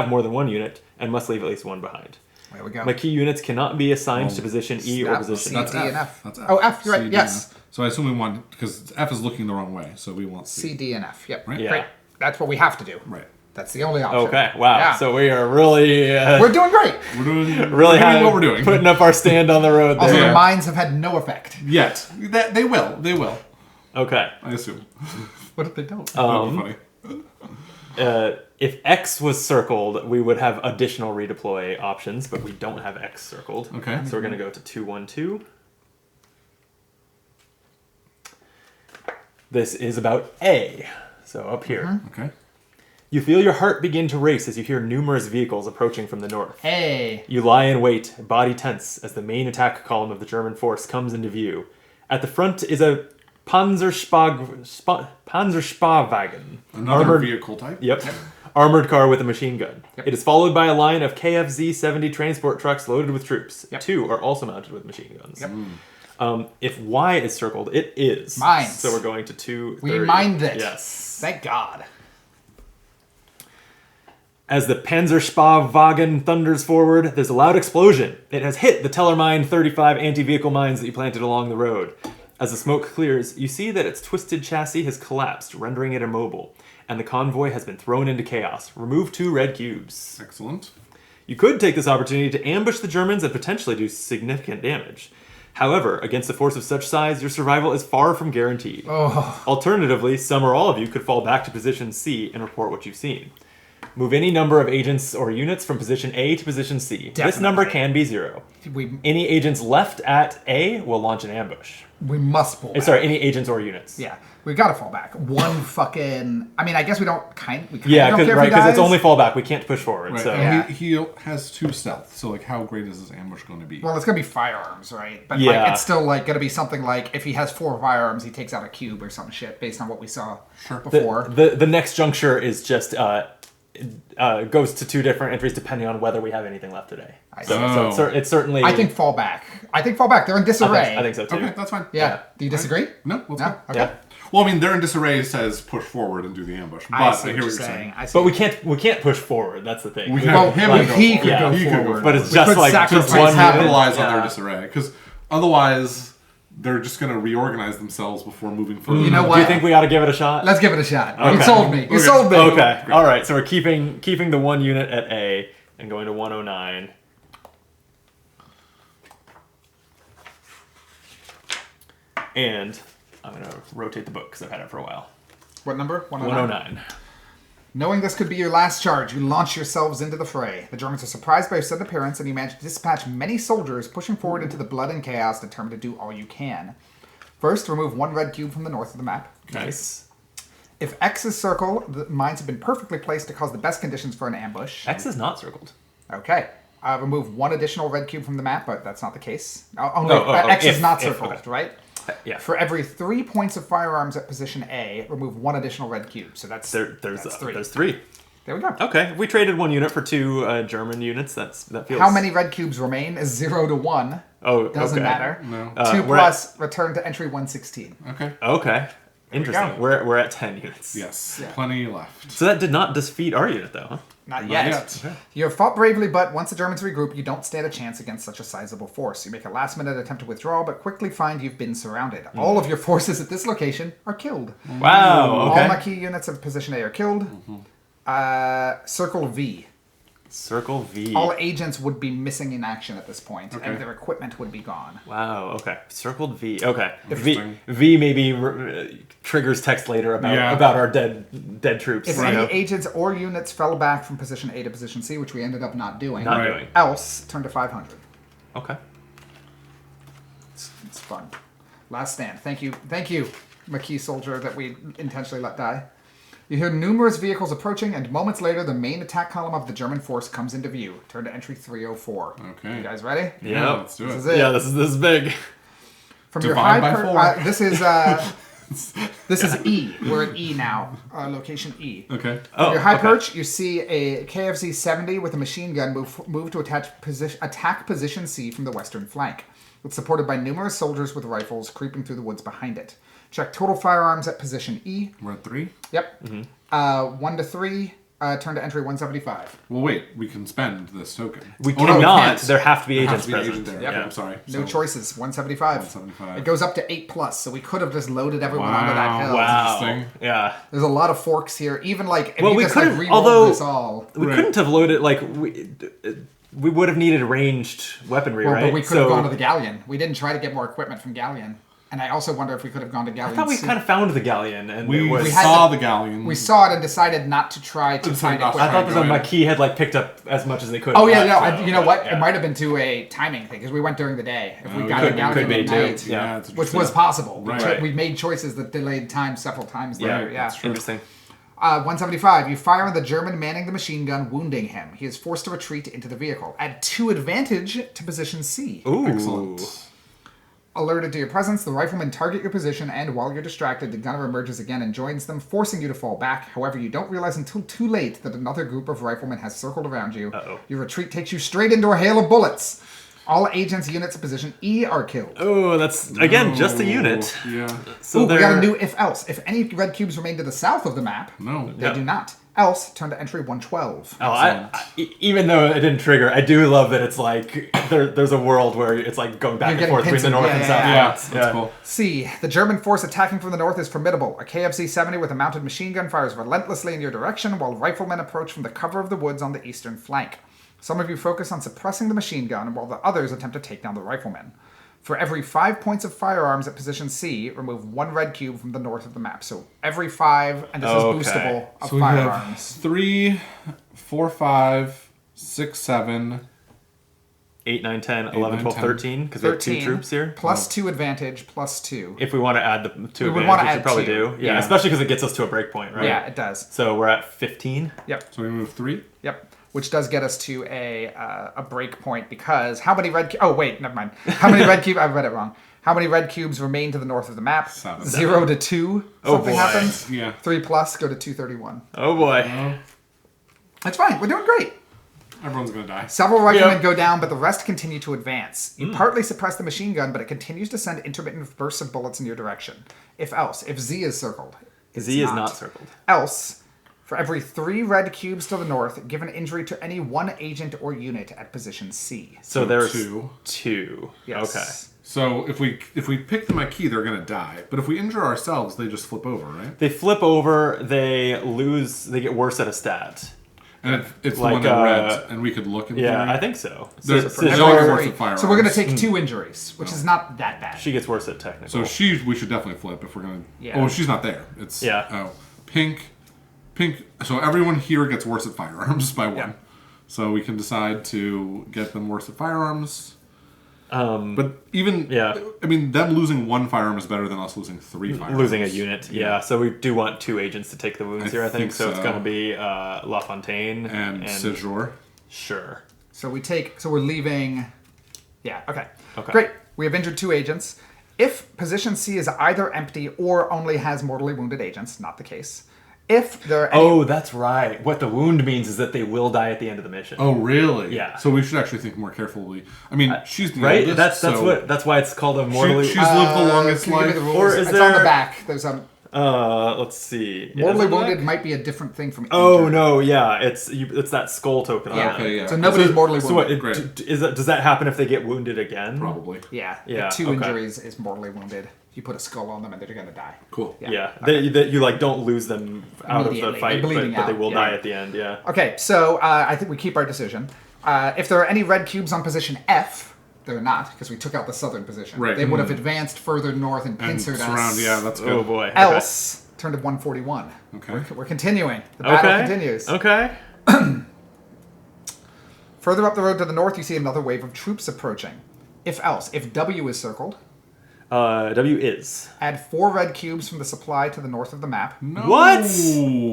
A: more than 1 unit and must leave at least 1 behind.
C: There we go.
A: Maquis units cannot be assigned to position E or
C: That's
A: position
C: C,
A: F.
C: D, and F.
B: That's F.
C: Oh, F, you're
B: C,
C: right.
B: D,
C: Yes.
B: and F. So I assume we want, because F is looking the wrong way, so we want C.
C: C, D, and F. Yep.
B: Right.
A: Yeah.
C: Great. That's what we have to do.
B: Right.
C: That's the only option.
A: Okay, wow.
C: Yeah.
A: So we are really,
C: We're doing great.
B: We're doing,
A: really
B: what we're doing.
A: putting up our stand on the road
C: Also,
A: there.
C: the mines have had no effect.
B: Yet. They will. They will.
A: Okay.
B: I assume.
C: What if they don't?
B: That'd be funny.
A: If X was circled, we would have additional redeploy options, but we don't have X circled.
B: Okay.
A: So we're going to go to 212. This is about A. So up here.
B: Okay.
A: You feel your heart begin to race as you hear numerous vehicles approaching from the north.
C: Hey.
A: You lie in wait, body tense, as the main attack column of the German force comes into view. At the front is a Panzerspahwagen.
B: Another vehicle type?
A: Yep. Armored car with a machine gun.
C: Yep.
A: It is followed by a line of KFZ-70 transport trucks loaded with troops.
C: Yep.
A: 2 are also mounted with machine guns.
C: Yep.
A: If Y is circled, it is.
C: Mines.
A: So we're going to 230.
C: We mined it.
A: Yes.
C: Thank God.
A: As the Panzerspahwagen thunders forward, there's a loud explosion. It has hit the Tellermine 35 anti-vehicle mines that you planted along the road. As the smoke clears, you see that its twisted chassis has collapsed, rendering it immobile, and the convoy has been thrown into chaos. Remove 2 red cubes.
B: Excellent.
A: You could take this opportunity to ambush the Germans and potentially do significant damage. However, against a force of such size, your survival is far from guaranteed.
C: Oh.
A: Alternatively, some or all of you could fall back to position C and report what you've seen. Move any number of agents or units from position A to position C. This number
C: Definitely.
A: can be 0.
C: We
A: Any agents left at A will launch an ambush.
C: must pull back.
A: Sorry, any agents or units.
C: Yeah, we gotta fall back. One fucking. I mean, I guess we don't
A: Yeah,
C: don't
A: because
C: care if he
A: it's
C: dies.
A: only fallback. We can't push forward.
B: Right.
A: So
B: And he has 2 stealth, so like how great is this ambush going to be?
C: Well, it's gonna be firearms, right? But
A: Yeah.
C: like, it's still like gonna be something like if he has 4 firearms, he takes out a cube or some shit based on what we saw before.
A: the next juncture is just goes to 2 different entries depending on whether we have anything left today. So it's certainly.
C: I think fall back. They're in disarray.
A: I think so too.
B: Okay, that's fine.
C: Yeah. Do you disagree?
B: No, let's
C: No?
B: go.
C: Okay.
A: Yeah.
B: Well, I mean, they're in disarray says push forward and do the ambush. But
C: I
B: I,
C: see
B: hear
C: what
B: what
C: you're
B: you're
C: saying.
B: saying.
C: I see.
A: But we can't push forward. That's the thing.
B: We
A: We-
B: have
C: Well,
B: him
C: like,
B: go
C: he
B: forward.
C: could
A: Yeah,
C: go
B: he could go
C: forward.
A: but it's
C: We
A: just
C: could
A: like
C: sacrifice
A: just one
C: half of
A: unit.
B: capitalize on
A: Yeah.
B: their disarray because otherwise they're just going to reorganize themselves before moving further.
C: You know
A: Do
C: what?
A: you think we ought to give it a shot?
C: Let's give it a shot. You
A: Okay.
C: sold me. You
B: Okay.
C: sold me.
A: Okay. All right. So we're keeping the 1 unit at A and going to 109. And I'm going to rotate the book because I've had it for a while.
C: What number? 109.
A: 109.
C: Knowing this could be your last charge, you launch yourselves into the fray. The Germans are surprised by your sudden appearance, and you manage to dispatch many soldiers, pushing forward into the blood and chaos, determined to do all you can. First, remove 1 red cube from the north of the map.
A: Nice.
C: If X is circle, the mines have been perfectly placed to cause the best conditions for an ambush.
A: X is not circled.
C: Okay. Remove 1 additional red cube from the map, but that's not the case. X
A: if-
C: is not
A: if,
C: circled,
A: okay.
C: right?
A: Yeah.
C: For every 3 points of firearms at position A, remove 1 additional red cube. So that's
A: There's
C: 3.
A: There's 3.
C: There we go.
A: Okay. If we traded 1 unit for 2 German units, that feels.
C: How many red cubes remain? 0 to 1.
A: Oh,
C: Doesn't
A: okay.
C: matter.
B: No.
C: 2
A: we're
C: plus, return to entry 116.
B: Okay.
A: Okay. Interesting.
C: go.
A: We're at 10 units.
B: Yes.
C: Yeah.
B: Plenty left.
A: So that did not defeat our unit though, huh?
C: Not
B: Not
C: yet.
B: yet.
C: You have fought bravely, but once the Germans regroup, you don't stand a chance against such a sizable force. You make a last-minute attempt to withdraw, but quickly find you've been surrounded. All of your forces at this location are killed.
A: Wow.
C: All
A: Okay.
C: Maquis units of position A are killed. Circle V.
A: Circle V.
C: All agents would be missing in action at this point,
B: Okay.
C: and their equipment would be gone.
A: Wow. Okay. Circled V. Okay. V
B: Interesting.
A: V maybe triggers text later about our dead troops.
C: If
A: you
C: any
A: know?
C: agents or units fell back from position A to position C, which we ended up not doing,
A: Not
B: Right.
A: doing.
C: else turn to 500.
A: Okay.
C: It's fun. Last stand. Thank you, Maquis soldier that we intentionally let die. You hear numerous vehicles approaching, and moments later, the main attack column of the German force comes into view. Turn to entry 304.
B: Okay.
C: You guys ready?
A: Yeah.
B: Let's do it.
C: This is it.
A: Yeah. This is big.
C: From your
B: Divide
C: high
B: by 4.
C: this is this is E. We're at E now. Location E.
B: Okay.
A: Oh.
C: Your high
A: okay.
C: perch, you see a KFZ 70 with a machine gun move to attack position C from the western flank. It's supported by numerous soldiers with rifles creeping through the woods behind it. Check total firearms at position E.
B: We're at 3.
C: Yep. 1 to 3. Turn to entry 175.
B: Well, wait. We can spend this token.
A: We
B: Oh, no,
A: cannot.
B: can't.
A: There have to be
B: There
A: agents
B: has to be an
A: present.
B: agent there.
C: Yep.
B: Okay, I'm sorry.
C: No
B: So-
C: choices. 175.
B: 175.
C: It goes up to 8 plus, so we could have just loaded everyone onto that
B: Wow.
C: hill.
A: Wow.
B: Interesting.
A: Yeah.
C: There's a lot of forks here. Even like if
A: Well,
C: you
A: we
C: just
A: could
C: like
A: have.
C: re-rolled
A: Although
C: this all.
A: we
B: Right.
A: couldn't have loaded we would have needed ranged weaponry,
C: Well,
A: right?
C: but we could have gone to the galleon. We didn't try to get more equipment from galleon. And I also wonder if we could have gone to
A: I
C: galleon.
A: thought we
C: soon.
A: kind of found the galleon, and
B: We
A: it was.
C: had
B: saw
C: to-
B: the galleon.
C: We saw it and decided not to try to
B: It's
C: find
B: like,
C: equipment.
A: I thought
B: Go
A: the
B: ahead.
A: Maquis had picked up as much as they could.
C: Oh yeah, no.
A: So,
C: You know what?
A: yeah.
C: It might have been to a timing thing because we went during the day. If we
B: Oh,
C: got
B: could
C: a
B: be-
C: galleon
A: could be
C: at
A: too.
C: night,
A: Yeah.
B: it's
C: which
B: interesting.
C: was possible.
B: Right.
C: We made choices that delayed time several times.
A: Yeah,
C: Later. Yeah.
B: that's true.
A: Interesting.
C: 175. You fire on the German manning the machine gun, wounding him. He is forced to retreat into the vehicle. Add 2 advantage to position C.
A: Ooh.
B: Excellent.
C: Alerted to your presence, the riflemen target your position, and while you're distracted, the gunner emerges again and joins them, forcing you to fall back. However, you don't realize until too late that another group of riflemen has circled around you.
A: Uh-oh.
C: Your retreat takes you straight into a hail of bullets. All agents' units of position E are killed.
A: Oh, that's again just a unit.
B: Yeah.
A: So
C: Ooh, we got
A: they're-
C: a new if-else. If any red cubes remain to the south of the map,
B: No.
C: they do not. Else, turn to entry 112.
A: Oh, even though it didn't trigger, I do love that it's like there's a world where it's like going back
C: You're
A: and forth
C: getting
A: between the north
C: pincered.
A: and south.
C: Yeah,
B: Yeah, that's cool.
C: C. The German force attacking from the north is formidable. A KFZ 70 with a mounted machine gun fires relentlessly in your direction, while riflemen approach from the cover of the woods on the eastern flank. Some of you focus on suppressing the machine gun, while the others attempt to take down the riflemen. For every 5 points of firearms at position C, remove 1 red cube from the north of the map. So every 5, and this is boostable, of
B: So we
C: firearms.
B: have 3, 4, 5, 6, 7.
A: 8, 9, 10, 11,
B: 9,
A: 12,
B: 10.
A: 13, because we have 2
C: 13
A: troops here.
C: plus 2 advantage plus 2.
A: If we want to add the 2
C: We would want to
A: advantage, we
C: add
A: should probably
C: 2.
A: do. Yeah,
C: Yeah.
A: especially because it gets us to a break point, right?
C: Yeah, it does.
A: So we're at 15.
C: Yep.
B: So we move 3.
C: Yep. Which does get us to a break point because how many red... Oh, wait, never mind. How many red cubes... I read it wrong. How many red cubes remain to the north of the map?
B: 7.
C: 0 to 2.
A: Oh,
C: Something
A: boy.
C: happens.
B: Yeah.
C: 3 plus, go to 231.
A: Oh boy.
C: That's fine. We're doing great.
B: Everyone's going to die.
C: Several regiment
A: Yep.
C: go down, but the rest continue to advance. You partly suppress the machine gun, but it continues to send intermittent bursts of bullets in your direction. If Z is circled. It's
A: Z is not circled.
C: Else, for every 3 red cubes to the north, give an injury to any 1 agent or unit at position C.
A: So there's
B: 2.
A: 2.
C: Yes.
A: Okay.
B: So if we pick the Maquis, they're going to die. But if we injure ourselves, they just flip over, right?
A: They flip over, they get worse at a stat.
B: And it's
A: Like,
B: the one in red, and we could look in
A: Yeah,
B: theory.
A: I think so.
B: There's-
A: So
B: there's
C: Every
B: only
A: Zhor-
B: worth
C: three.
B: of firearms.
C: So we're going to take 2 injuries, which is not that bad.
A: she gets worse at technical.
B: So we should definitely flip if we're going to...
C: Yeah.
B: Oh, she's not there. It's...
A: Yeah.
B: Oh, pink. So everyone here gets worse at firearms by 1.
C: Yeah.
B: So we can decide to get them worse at firearms.
A: Um,
B: But even...
A: Yeah.
B: I mean, them losing 1 firearm is better than us losing 3 firearms.
A: losing a unit. Yeah. So we do want 2 agents to take the wounds here, I think.
B: think
A: So it's
B: so.
A: going to be La Fontaine
B: And Séjour.
A: Sure.
C: So we're leaving... Yeah, okay.
A: Okay.
C: Great. We have injured 2 agents. If position C is either empty or only has mortally wounded agents, not the case. If there are any...
A: Oh, that's right. What the wound means is that they will die at the end of the mission.
B: Oh, really?
A: Yeah.
B: So we should actually think more carefully. I mean, she's the
A: Right?
B: oldest,
A: That's why it's called a mortally.
B: she's lived the longest
C: can you give me
B: life.
C: the rules?
A: Or is
C: it's on the
A: there-
C: back. There's a...
A: Let's see.
C: Mortally
A: Is it
C: wounded
A: black?
C: might be a different thing from
A: Oh
C: injured.
A: no, yeah, it's that skull token. on
C: Yeah.
A: it.
B: Okay, yeah.
C: So nobody's mortally
A: So what?
C: wounded.
B: Great.
A: Does that happen if they get wounded again?
B: Probably.
C: Yeah.
A: Yeah,
C: If 2
A: okay.
C: injuries is mortally wounded. You put a skull on them and they're going to die.
B: Cool.
A: Yeah, that you like don't lose them out of the
C: Immediately.
A: fight,
C: They're bleeding
A: but they
C: out,
A: will
C: yeah.
A: die at the end. Yeah.
C: Okay, so I think we keep our decision. If there are any red cubes on position F, they're not, because we took out the southern position.
B: Right.
C: They would have advanced further north and
B: And
C: pincered
B: surround,
C: us.
B: yeah, that's good.
A: Oh boy. Okay.
C: Else, turn to 141.
B: Okay.
C: We're continuing. The battle
A: Okay.
C: continues.
A: Okay.
C: Further up the road to the north, you see another wave of troops approaching. If W is circled,
A: W is.
C: add 4 red cubes from the supply to the north of the map.
B: No.
A: What?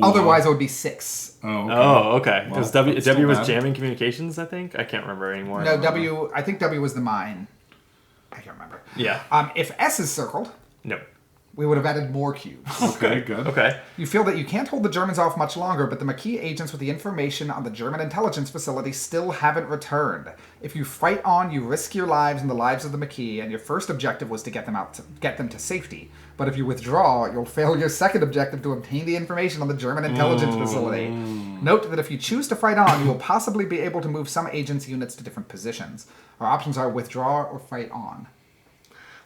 C: Otherwise, it would be 6.
B: Oh, okay.
A: Oh, okay. Because
B: Well,
A: W
B: that's still
A: was
B: bad.
A: jamming communications. I think I can't remember anymore.
C: No, I think W was the mine. I can't remember.
A: Yeah.
C: If S is circled,
A: No.
C: we would have added more cubes.
B: Okay, good.
A: Okay.
C: You feel that you can't hold the Germans off much longer, but the Maquis agents with the information on the German intelligence facility still haven't returned. If you fight on, you risk your lives and the lives of the Maquis, and your first objective was to get them to safety. But if you withdraw, you'll fail your second objective to obtain the information on the German intelligence facility. Note that if you choose to fight on, you will possibly be able to move some agents' units to different positions. Our options are withdraw or fight on.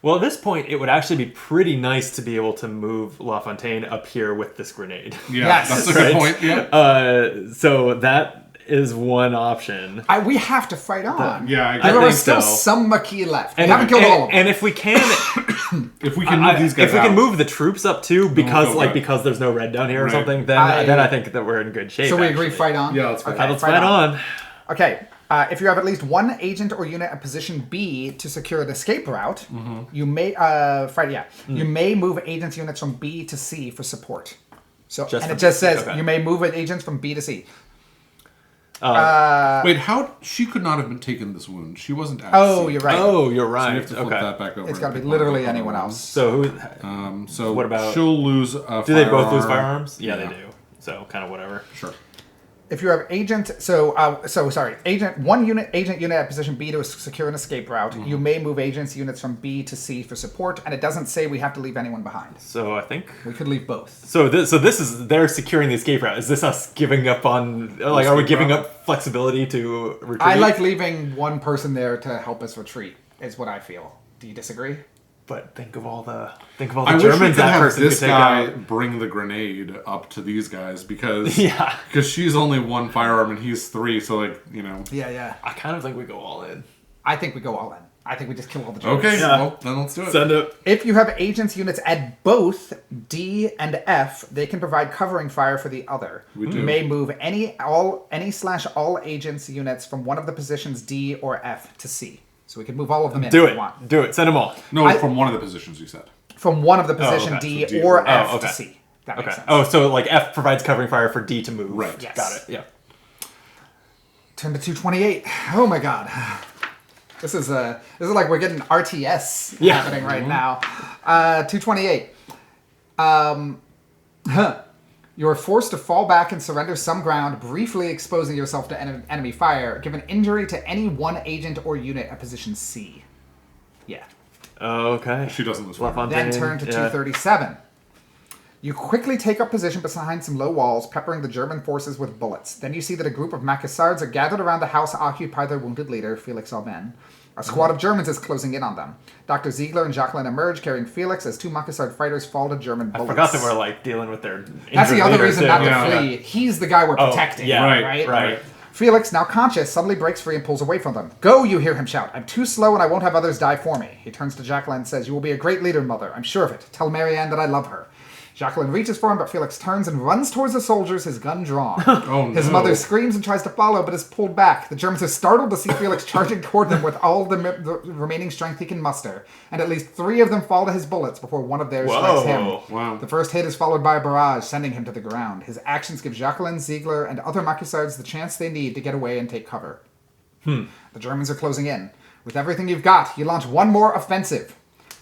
A: Well, at this point, it would actually be pretty nice to be able to move La Fontaine up here with this grenade.
B: Yeah,
C: Yes.
B: that's a good
A: Right.
B: point. Yeah.
A: So that is one option.
C: We have to fight on.
B: Yeah, I
C: There
A: I
C: are
A: think
C: still
A: so.
C: some Maquis left. We
A: And,
C: haven't killed all of them.
A: and if we can,
B: if we can move these guys
A: if we can
B: out.
A: move the troops up too, because
B: go back.
A: because there's no red down here or
B: Right.
A: something, then
C: I-
A: I think that we're in good shape.
C: So we agree
A: actually.
C: fight on?
B: Yeah, let's fight
A: Let's fight on.
C: Okay. If you have at least 1 agent or unit at position B to secure an escape route, you may you may move agents units from B to C for support. So
A: Just
C: and
A: from
C: it just
A: B,
C: says
A: okay.
C: you may move agents from B to C.
B: Wait, how? She could not have been taken this wound. She wasn't at
C: Oh,
B: sea.
C: you're right.
A: Oh, you're
B: So
A: right.
B: we have to flip
A: Okay.
B: that back over.
C: It's got to
B: and
C: be
B: pick one of
C: literally
B: the other
C: anyone
B: ones.
C: else.
A: So who?
B: So
A: What about-
B: she'll lose a
A: Do they both lose
B: firearm.
A: firearms? Yeah, they do. So kind of whatever.
B: Sure.
C: If you have agent, agent unit at position B to secure an escape route, you may move agents units from B to C for support, and it doesn't say we have to leave anyone behind.
A: So I think.
C: We could leave both.
A: So this is they're securing the escape route. Is this us giving up on like are we
B: Escape
A: giving
B: route?
A: up flexibility to retreat?
C: I like leaving one person there to help us retreat. Is what I feel. Do you disagree?
A: But think of all the
B: I wish we
A: Germans
B: could
A: that
B: have
A: person
B: this
A: could take
B: guy
A: out.
B: bring the grenade up to these guys because
A: Yeah.
B: because she's only 1 firearm and he's 3, so like
C: Yeah.
A: I kind of think we go all in.
C: I think we go all in. I think we just kill all the Germans.
B: Okay,
A: Yeah.
B: well, then let's do it.
A: Send it.
C: If you have agents units at both D and F, they can provide covering fire for the other.
B: We do.
C: You may move any/all agents units from one of the positions D or F to C. So we can move all of them in
A: Do
C: if
A: it.
C: we want.
A: Do it. Send them all.
B: No,
C: I-
B: from one of the positions you said.
C: From one of the position
A: okay.
C: D,
B: So D
C: or
B: or-
C: F
A: okay.
C: to C. That makes
A: Okay.
C: sense.
A: Oh, so like F provides covering fire for D to move.
B: Right.
C: Yes.
A: Got it. Yeah.
C: Turn to 228. Oh my god. This is like we're getting RTS
A: Yeah.
C: happening right now. 228. You're forced to fall back and surrender some ground, briefly exposing yourself to enemy fire. Give an injury to any one agent or unit at position C. Yeah.
A: Okay.
B: She doesn't lose
A: La
B: fire.
C: Then
A: Fontaine,
C: turn to
A: yeah.
C: 237. You quickly take up position behind some low walls, peppering the German forces with bullets. Then you see that a group of Macassards are gathered around the house occupied by their wounded leader, Felix Aubin. A squad of Germans is closing in on them. Dr. Ziegler and Jacqueline emerge, carrying Felix as two Macassard fighters fall to German bullets.
A: I forgot that we're like dealing with their.
C: That's the
A: injured
C: other
A: leader,
C: reason
A: too.
C: not to
B: Yeah.
C: flee. He's the guy we're protecting.
A: yeah,
C: right? Felix, now conscious, suddenly breaks free and pulls away from them. Go, you hear him shout. I'm too slow and I won't have others die for me. He turns to Jacqueline and says, you will be a great leader, mother. I'm sure of it. Tell Marianne that I love her. Jacqueline reaches for him, but Felix turns and runs towards the soldiers, his gun drawn.
B: Oh,
C: His
B: no.
C: mother screams and tries to follow, but is pulled back. The Germans are startled to see Felix charging toward them with all the remaining strength he can muster, and at least 3 of them fall to his bullets before one of theirs strikes him.
A: Whoa.
B: Wow.
C: The first hit is followed by a barrage, sending him to the ground. His actions give Jacqueline, Ziegler, and other Macassards the chance they need to get away and take cover. The Germans are closing in. With everything you've got, you launch one more offensive.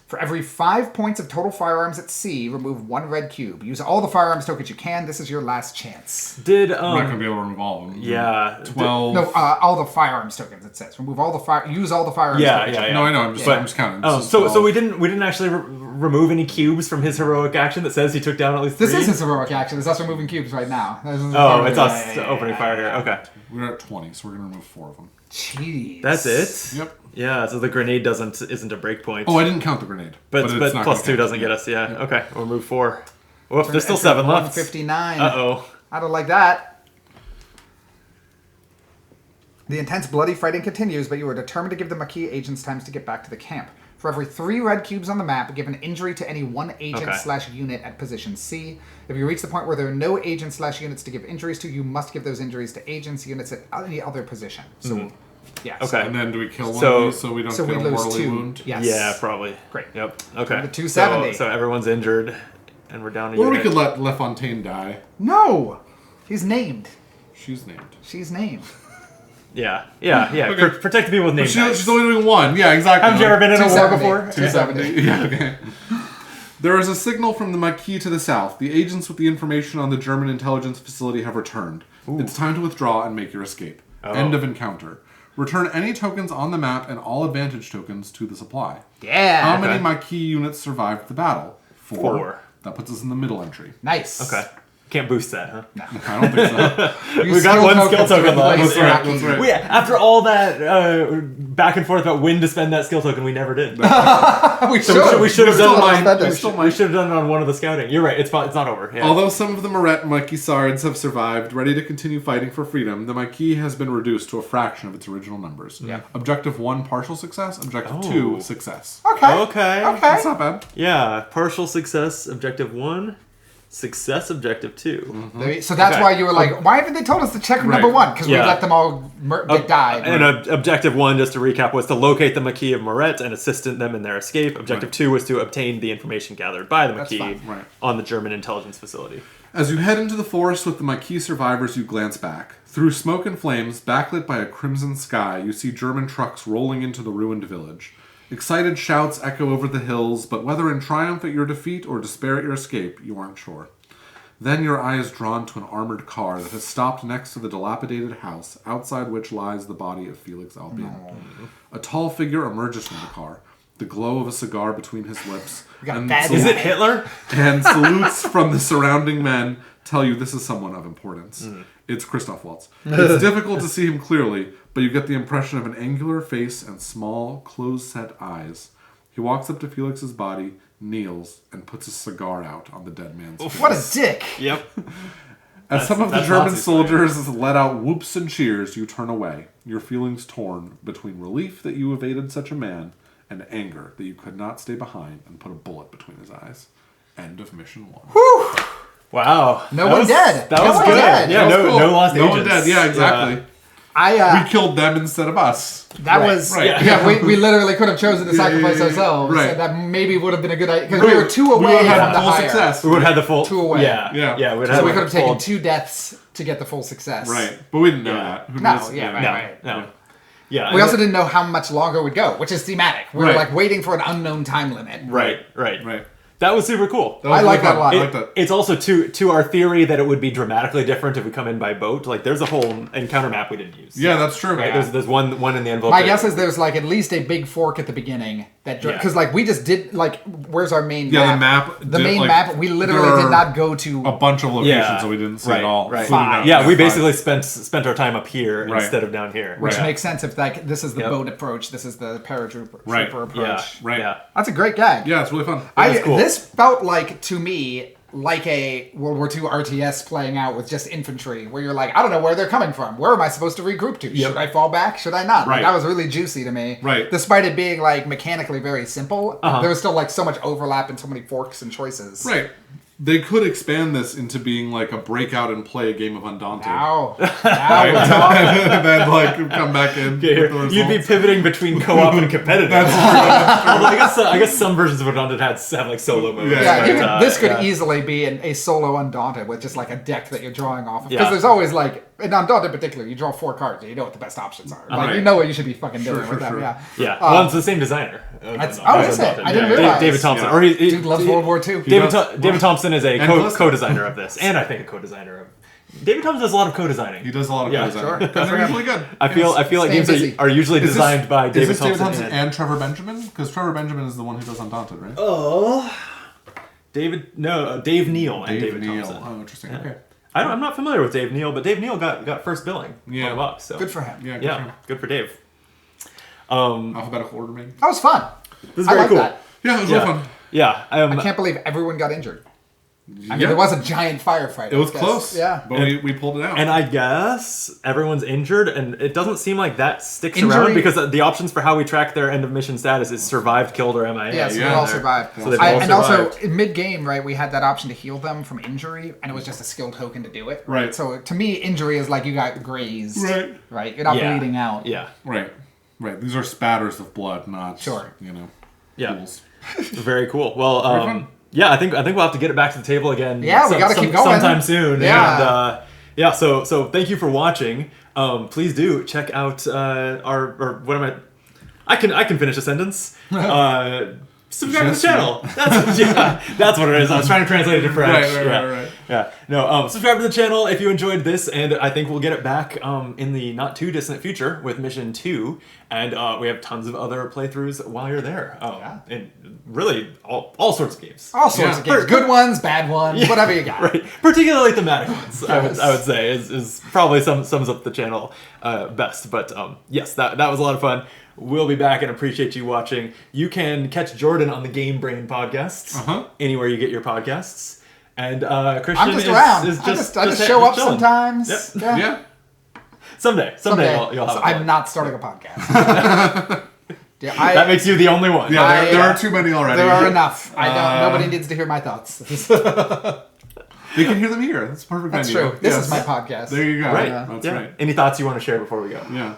C: For every 5 points of total firearms at C, remove 1 red cube. Use all the firearms tokens you can. This is your last chance.
A: Did
B: I'm not going to be able to remove all of them.
A: yeah.
B: 12.
C: No, all the firearms tokens. It says remove all the fire. Use all the firearms.
A: Yeah,
C: tokens.
A: yeah, yeah.
B: No, I know. I'm just counting.
A: Oh,
B: This is
A: so
B: 12.
A: we didn't actually remove any cubes from his heroic action that says he took down at least 3?
C: This is his heroic action. It's us removing cubes right now.
A: Oh, it's us opening fire here. Okay.
B: We're at 20, so we're going to remove 4 of them.
C: Jeez.
A: That's it?
B: Yep.
A: Yeah, so the grenade isn't a break point.
B: Oh, I didn't count the grenade.
A: but
B: it's not
A: plus
B: gonna
A: 2
B: count.
A: doesn't get us, yeah. Okay, we'll move 4. Woof, there's still
C: Entry
A: 7 left.
C: 159.
A: Uh-oh.
C: I don't like that. The intense bloody fighting continues, but you are determined to give the Maquis agents time to get back to the camp. For every 3 red cubes on the map, give an injury to any one agent/unit at position C. If you reach the point where there are no agents/units to give injuries to, you must give those injuries to agents, units at any other position. So, yeah.
A: Okay.
B: And then do we kill one
A: So-
B: of these so we don't
C: So
B: get
C: we
B: a
C: lose
B: mortally
C: 2.
B: wound?
C: Yes.
A: Yeah, probably.
C: Great.
A: Yep. Okay.
C: The 270.
A: So everyone's injured, and we're down a
B: Or we
A: unit.
B: could let Le Fontaine die.
C: No! He's named.
B: She's named.
C: She's named.
A: Yeah.
B: Okay.
A: Protect the people with name tags.
B: She's only doing 1. Yeah, exactly.
A: Haven't you ever been in a war
C: 270.
A: before?
C: 270.
B: Yeah, okay. There is a signal from the Maquis to the south. The agents with the information on the German intelligence facility have returned. It's time to withdraw and make your escape. End of encounter. Return any tokens on the map and all advantage tokens to the supply.
C: Yeah.
B: How many
A: Okay.
B: Maquis units survived the battle? 4.
A: 4.
B: That puts us in the middle entry.
C: Nice.
A: Okay. Can't boost that, huh?
B: I don't think so.
C: Use
A: got
C: skill
A: one
C: tokens
A: skill
C: to
A: token
C: replace
A: left.
C: your
B: That's right,
C: Maquis.
B: that's right.
A: We, after all that back and forth about when to spend that skill token, we never did.
C: We should.
A: we should have
C: still
A: done
C: haven't
A: it.
C: spent it.
A: We should have done it on one of the scouting. You're right. It's not over. Yeah.
B: Although some of the Moret Maquisards have survived, ready to continue fighting for freedom, the Maquis has been reduced to a fraction of its original numbers.
C: Yeah.
B: Objective 1, partial success. Objective
A: Oh.
B: 2, success.
C: Okay.
A: Okay.
B: That's not bad.
A: Yeah. Partial success. Objective 1. Success. Objective 2.
C: So that's
A: Okay.
C: why you were like, why haven't they told us to check
B: Right.
C: number 1? Because we
A: Yeah.
C: let them all die.
A: And objective 1, just to recap, was to locate the Maquis of Moret and assist them in their escape. Objective
B: Right.
A: 2 was to obtain the information gathered by the
C: That's
A: Maquis
C: fine.
B: Right.
A: on the German intelligence facility.
B: As you head into the forest with the Maquis survivors, you glance back. Through smoke and flames, backlit by a crimson sky, you see German trucks rolling into the ruined village. Excited shouts echo over the hills, but whether in triumph at your defeat or despair at your escape, you aren't sure. Then your eye is drawn to an armored car that has stopped next to the dilapidated house, outside which lies the body of Felix Aubin. A tall figure emerges from the car, the glow of a cigar between his lips,
C: got
B: and,
C: bad
A: Is it Hitler?
B: and salutes from the surrounding men tell you this is someone of importance. It's Christoph Waltz. It's difficult to see him clearly, but you get the impression of an angular face and small, close-set eyes. He walks up to Felix's body, kneels, and puts a cigar out on the dead man's face.
C: What a dick.
A: Yep.
B: As some of the
A: That's
B: German
A: Nazi
B: soldiers let out whoops and cheers, you turn away, your feelings torn between relief that you evaded such a man and anger that you could not stay behind and put a bullet between his eyes. End of mission 1.
C: Whew.
A: Wow.
C: No one dead.
A: That
C: No
A: was
C: one
A: good.
C: dead.
A: Yeah,
B: That was cool.
A: no lost
B: No
A: agents.
B: one dead. Yeah, exactly.
C: I
B: We killed them instead of us.
C: that
A: Right,
C: was
B: right.
C: yeah. We literally could have chosen to sacrifice
B: yeah,
C: ourselves.
B: right.
C: And that maybe would have been a good idea because we were 2 away
B: We would have
C: from
B: had
C: the
B: full
C: higher.
B: success.
A: We would have had the full
C: 2 away.
A: Yeah.
B: Yeah.
A: Yeah. We'd
C: So
A: have
C: we could have taken
A: full-
C: 2 deaths to get the full success.
B: Right. But we didn't know
A: Yeah.
B: that. Who
C: No,
B: knows?
C: yeah, right.
A: No. Yeah.
C: We
A: and
C: also didn't know how much longer it would go, which is thematic. We were
B: Right.
C: like waiting for an unknown time limit.
A: Right.
B: Right.
A: That was super cool.
B: That was
C: I like
B: really
C: that a
B: fun.
C: lot.
B: I like that.
A: It's also to our theory that it would be dramatically different if we come in by boat. Like, there's a whole encounter map we didn't use.
B: Yeah, that's true.
A: Right? There's one in the envelope.
C: My
A: that-
C: guess is there's like at least a big fork at the beginning that
A: Yeah.
C: because like we just did like where's our main
B: Yeah,
C: map?
B: the map
C: The
B: did,
C: main
B: like,
C: map we
B: there
C: literally
B: are
C: did not go to.
B: a bunch of locations
A: Yeah.
B: that we didn't see
A: Right,
B: at all.
A: right.
B: including
C: Five.
B: that-
A: Yeah, we
B: five.
A: basically spent our time up here
B: Right.
A: instead of down here.
C: Which
A: Yeah.
C: makes sense if like this is the
A: Yep.
C: boat approach, this is the paratrooper
B: Right.
C: trooper
A: Yeah.
C: approach.
B: Right.
A: Yeah.
C: That's a great gag.
B: Yeah, it's really fun.
A: was cool.
C: This felt like to me like a World War II RTS playing out with just infantry, where you're like, I don't know where they're coming from. Where am I supposed to regroup to?
A: Yep.
C: Should I fall back? Should I not? Like,
B: Right.
C: that was really juicy to me.
B: Right.
C: Despite it being like mechanically very simple,
A: Uh-huh.
C: there was still like so much overlap and so many forks and choices.
B: Right. They could expand this into being like a breakout and play a game of Undaunted.
C: Now we're talking.
B: and then like come back in.
A: Yeah,
B: with the
A: you'd be
B: results.
A: pivoting between co-op and competitive. Although I guess some versions of Undaunted have like solo modes.
B: Yeah,
C: Yeah,
B: right.
C: you could, this could
A: yeah.
C: easily be a solo Undaunted with just like a deck that you're drawing off of. Because
A: Yeah.
C: there's always like, in Undaunted in particular, you draw 4 cards and you know what the best options are. Like,
B: Right.
C: you know what you should be fucking doing
B: Sure,
C: with them,
B: sure.
C: yeah.
A: Yeah, well, it's the same designer.
C: That's-
A: Undaunted.
C: oh, is it? I didn't realize.
A: David Thompson,
B: Yeah.
A: or he
C: Dude loves World War II.
A: David Thompson is a
B: And Callisto.
A: co-designer of this, and I think a co-designer of. David Thompson does a lot of co-designing.
B: He does a lot of
A: Yeah,
B: design.
C: sure.
B: And they're usually good.
A: I feel like
C: Staying
A: games
C: busy.
A: are usually designed by David
B: Is this David
A: Thompson.
B: Thompson and Trevor Benjamin? Because Trevor Benjamin is the one who does Undaunted, right?
A: Dave Neal and David
B: Neal.
A: Thompson.
B: Oh, interesting. Okay.
A: I'm not familiar with Dave Neal, but Dave Neal got first billing.
B: Yeah.
A: on the box. So
C: Good for him.
B: Yeah.
A: Yeah, good for Dave.
B: Alphabetical order, maybe.
C: That was fun.
A: This is
C: I
A: very
C: like
A: cool.
C: that.
B: Yeah, it was
A: Yeah,
B: real fun.
A: yeah.
C: I can't believe everyone got injured. I mean, there was a giant firefight.
B: It was
C: I guess.
B: close.
C: Yeah.
B: But we pulled it out.
A: And I guess everyone's injured, and it doesn't seem like that sticks
C: Injury-
A: around because the options for how we track their end of mission status is survived, killed, or MIA.
C: Yeah, so
B: Yeah,
C: they all
B: they're-
C: survived.
A: So they've all
C: And also,
A: survived.
C: in mid-game, right, we had that option to heal them from injury, and it was just a skill token to do it.
B: Right.
C: So to me, injury is like you got grazed.
B: Right.
C: Right? You're not
A: Yeah.
C: bleeding out.
A: Yeah,
B: Right. These are spatters of blood, not
C: Sure.
A: yeah.
B: pools.
A: Very cool. Well,
B: fun.
A: yeah, I think we'll have to get it back to the table again.
C: Yeah, we gotta keep going.
A: sometime soon.
C: Yeah.
A: And, yeah. So thank you for watching. Please do check out or what am I can finish a sentence. Subscribe to the
B: Just
A: channel. That's what it is. I was trying to translate it to French.
B: Right.
A: Yeah. No. Subscribe to the channel if you enjoyed this, and I think we'll get it back in the not too distant future with Mission 2, and we have tons of other playthroughs while you're there. And really all sorts of games.
C: All sorts
B: Yeah.
C: of games. Good ones, bad ones, whatever you got.
A: Right. Particularly thematic ones.
C: Yes.
A: I would say is probably sums up the channel best. But yes, that was a lot of fun. We'll be back and appreciate you watching. You can catch Jordan on the Game Brain podcasts anywhere you get your podcasts. And Christian
C: I'm just around.
A: is
C: I just show up
A: chilling.
C: sometimes.
A: Yep.
C: Yeah.
A: Someday you'll have
C: So
A: a
C: I'm
A: vlog.
C: not starting a podcast. Yeah,
A: That makes you the only one.
B: Yeah, there
C: I-
B: are too many already.
C: there are enough. Nobody needs to hear my thoughts.
B: They can hear them here. That's a perfect
C: That's
B: venue.
C: true. This
B: Yes.
C: is my podcast.
B: There you go.
A: Right.
B: That's
A: Yeah.
B: right.
A: Any thoughts you want to share before we go?
B: Yeah.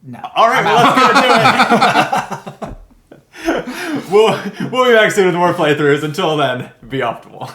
C: No.
A: All right, well, let's get into it. We'll be back soon with more playthroughs. Until then, be optimal.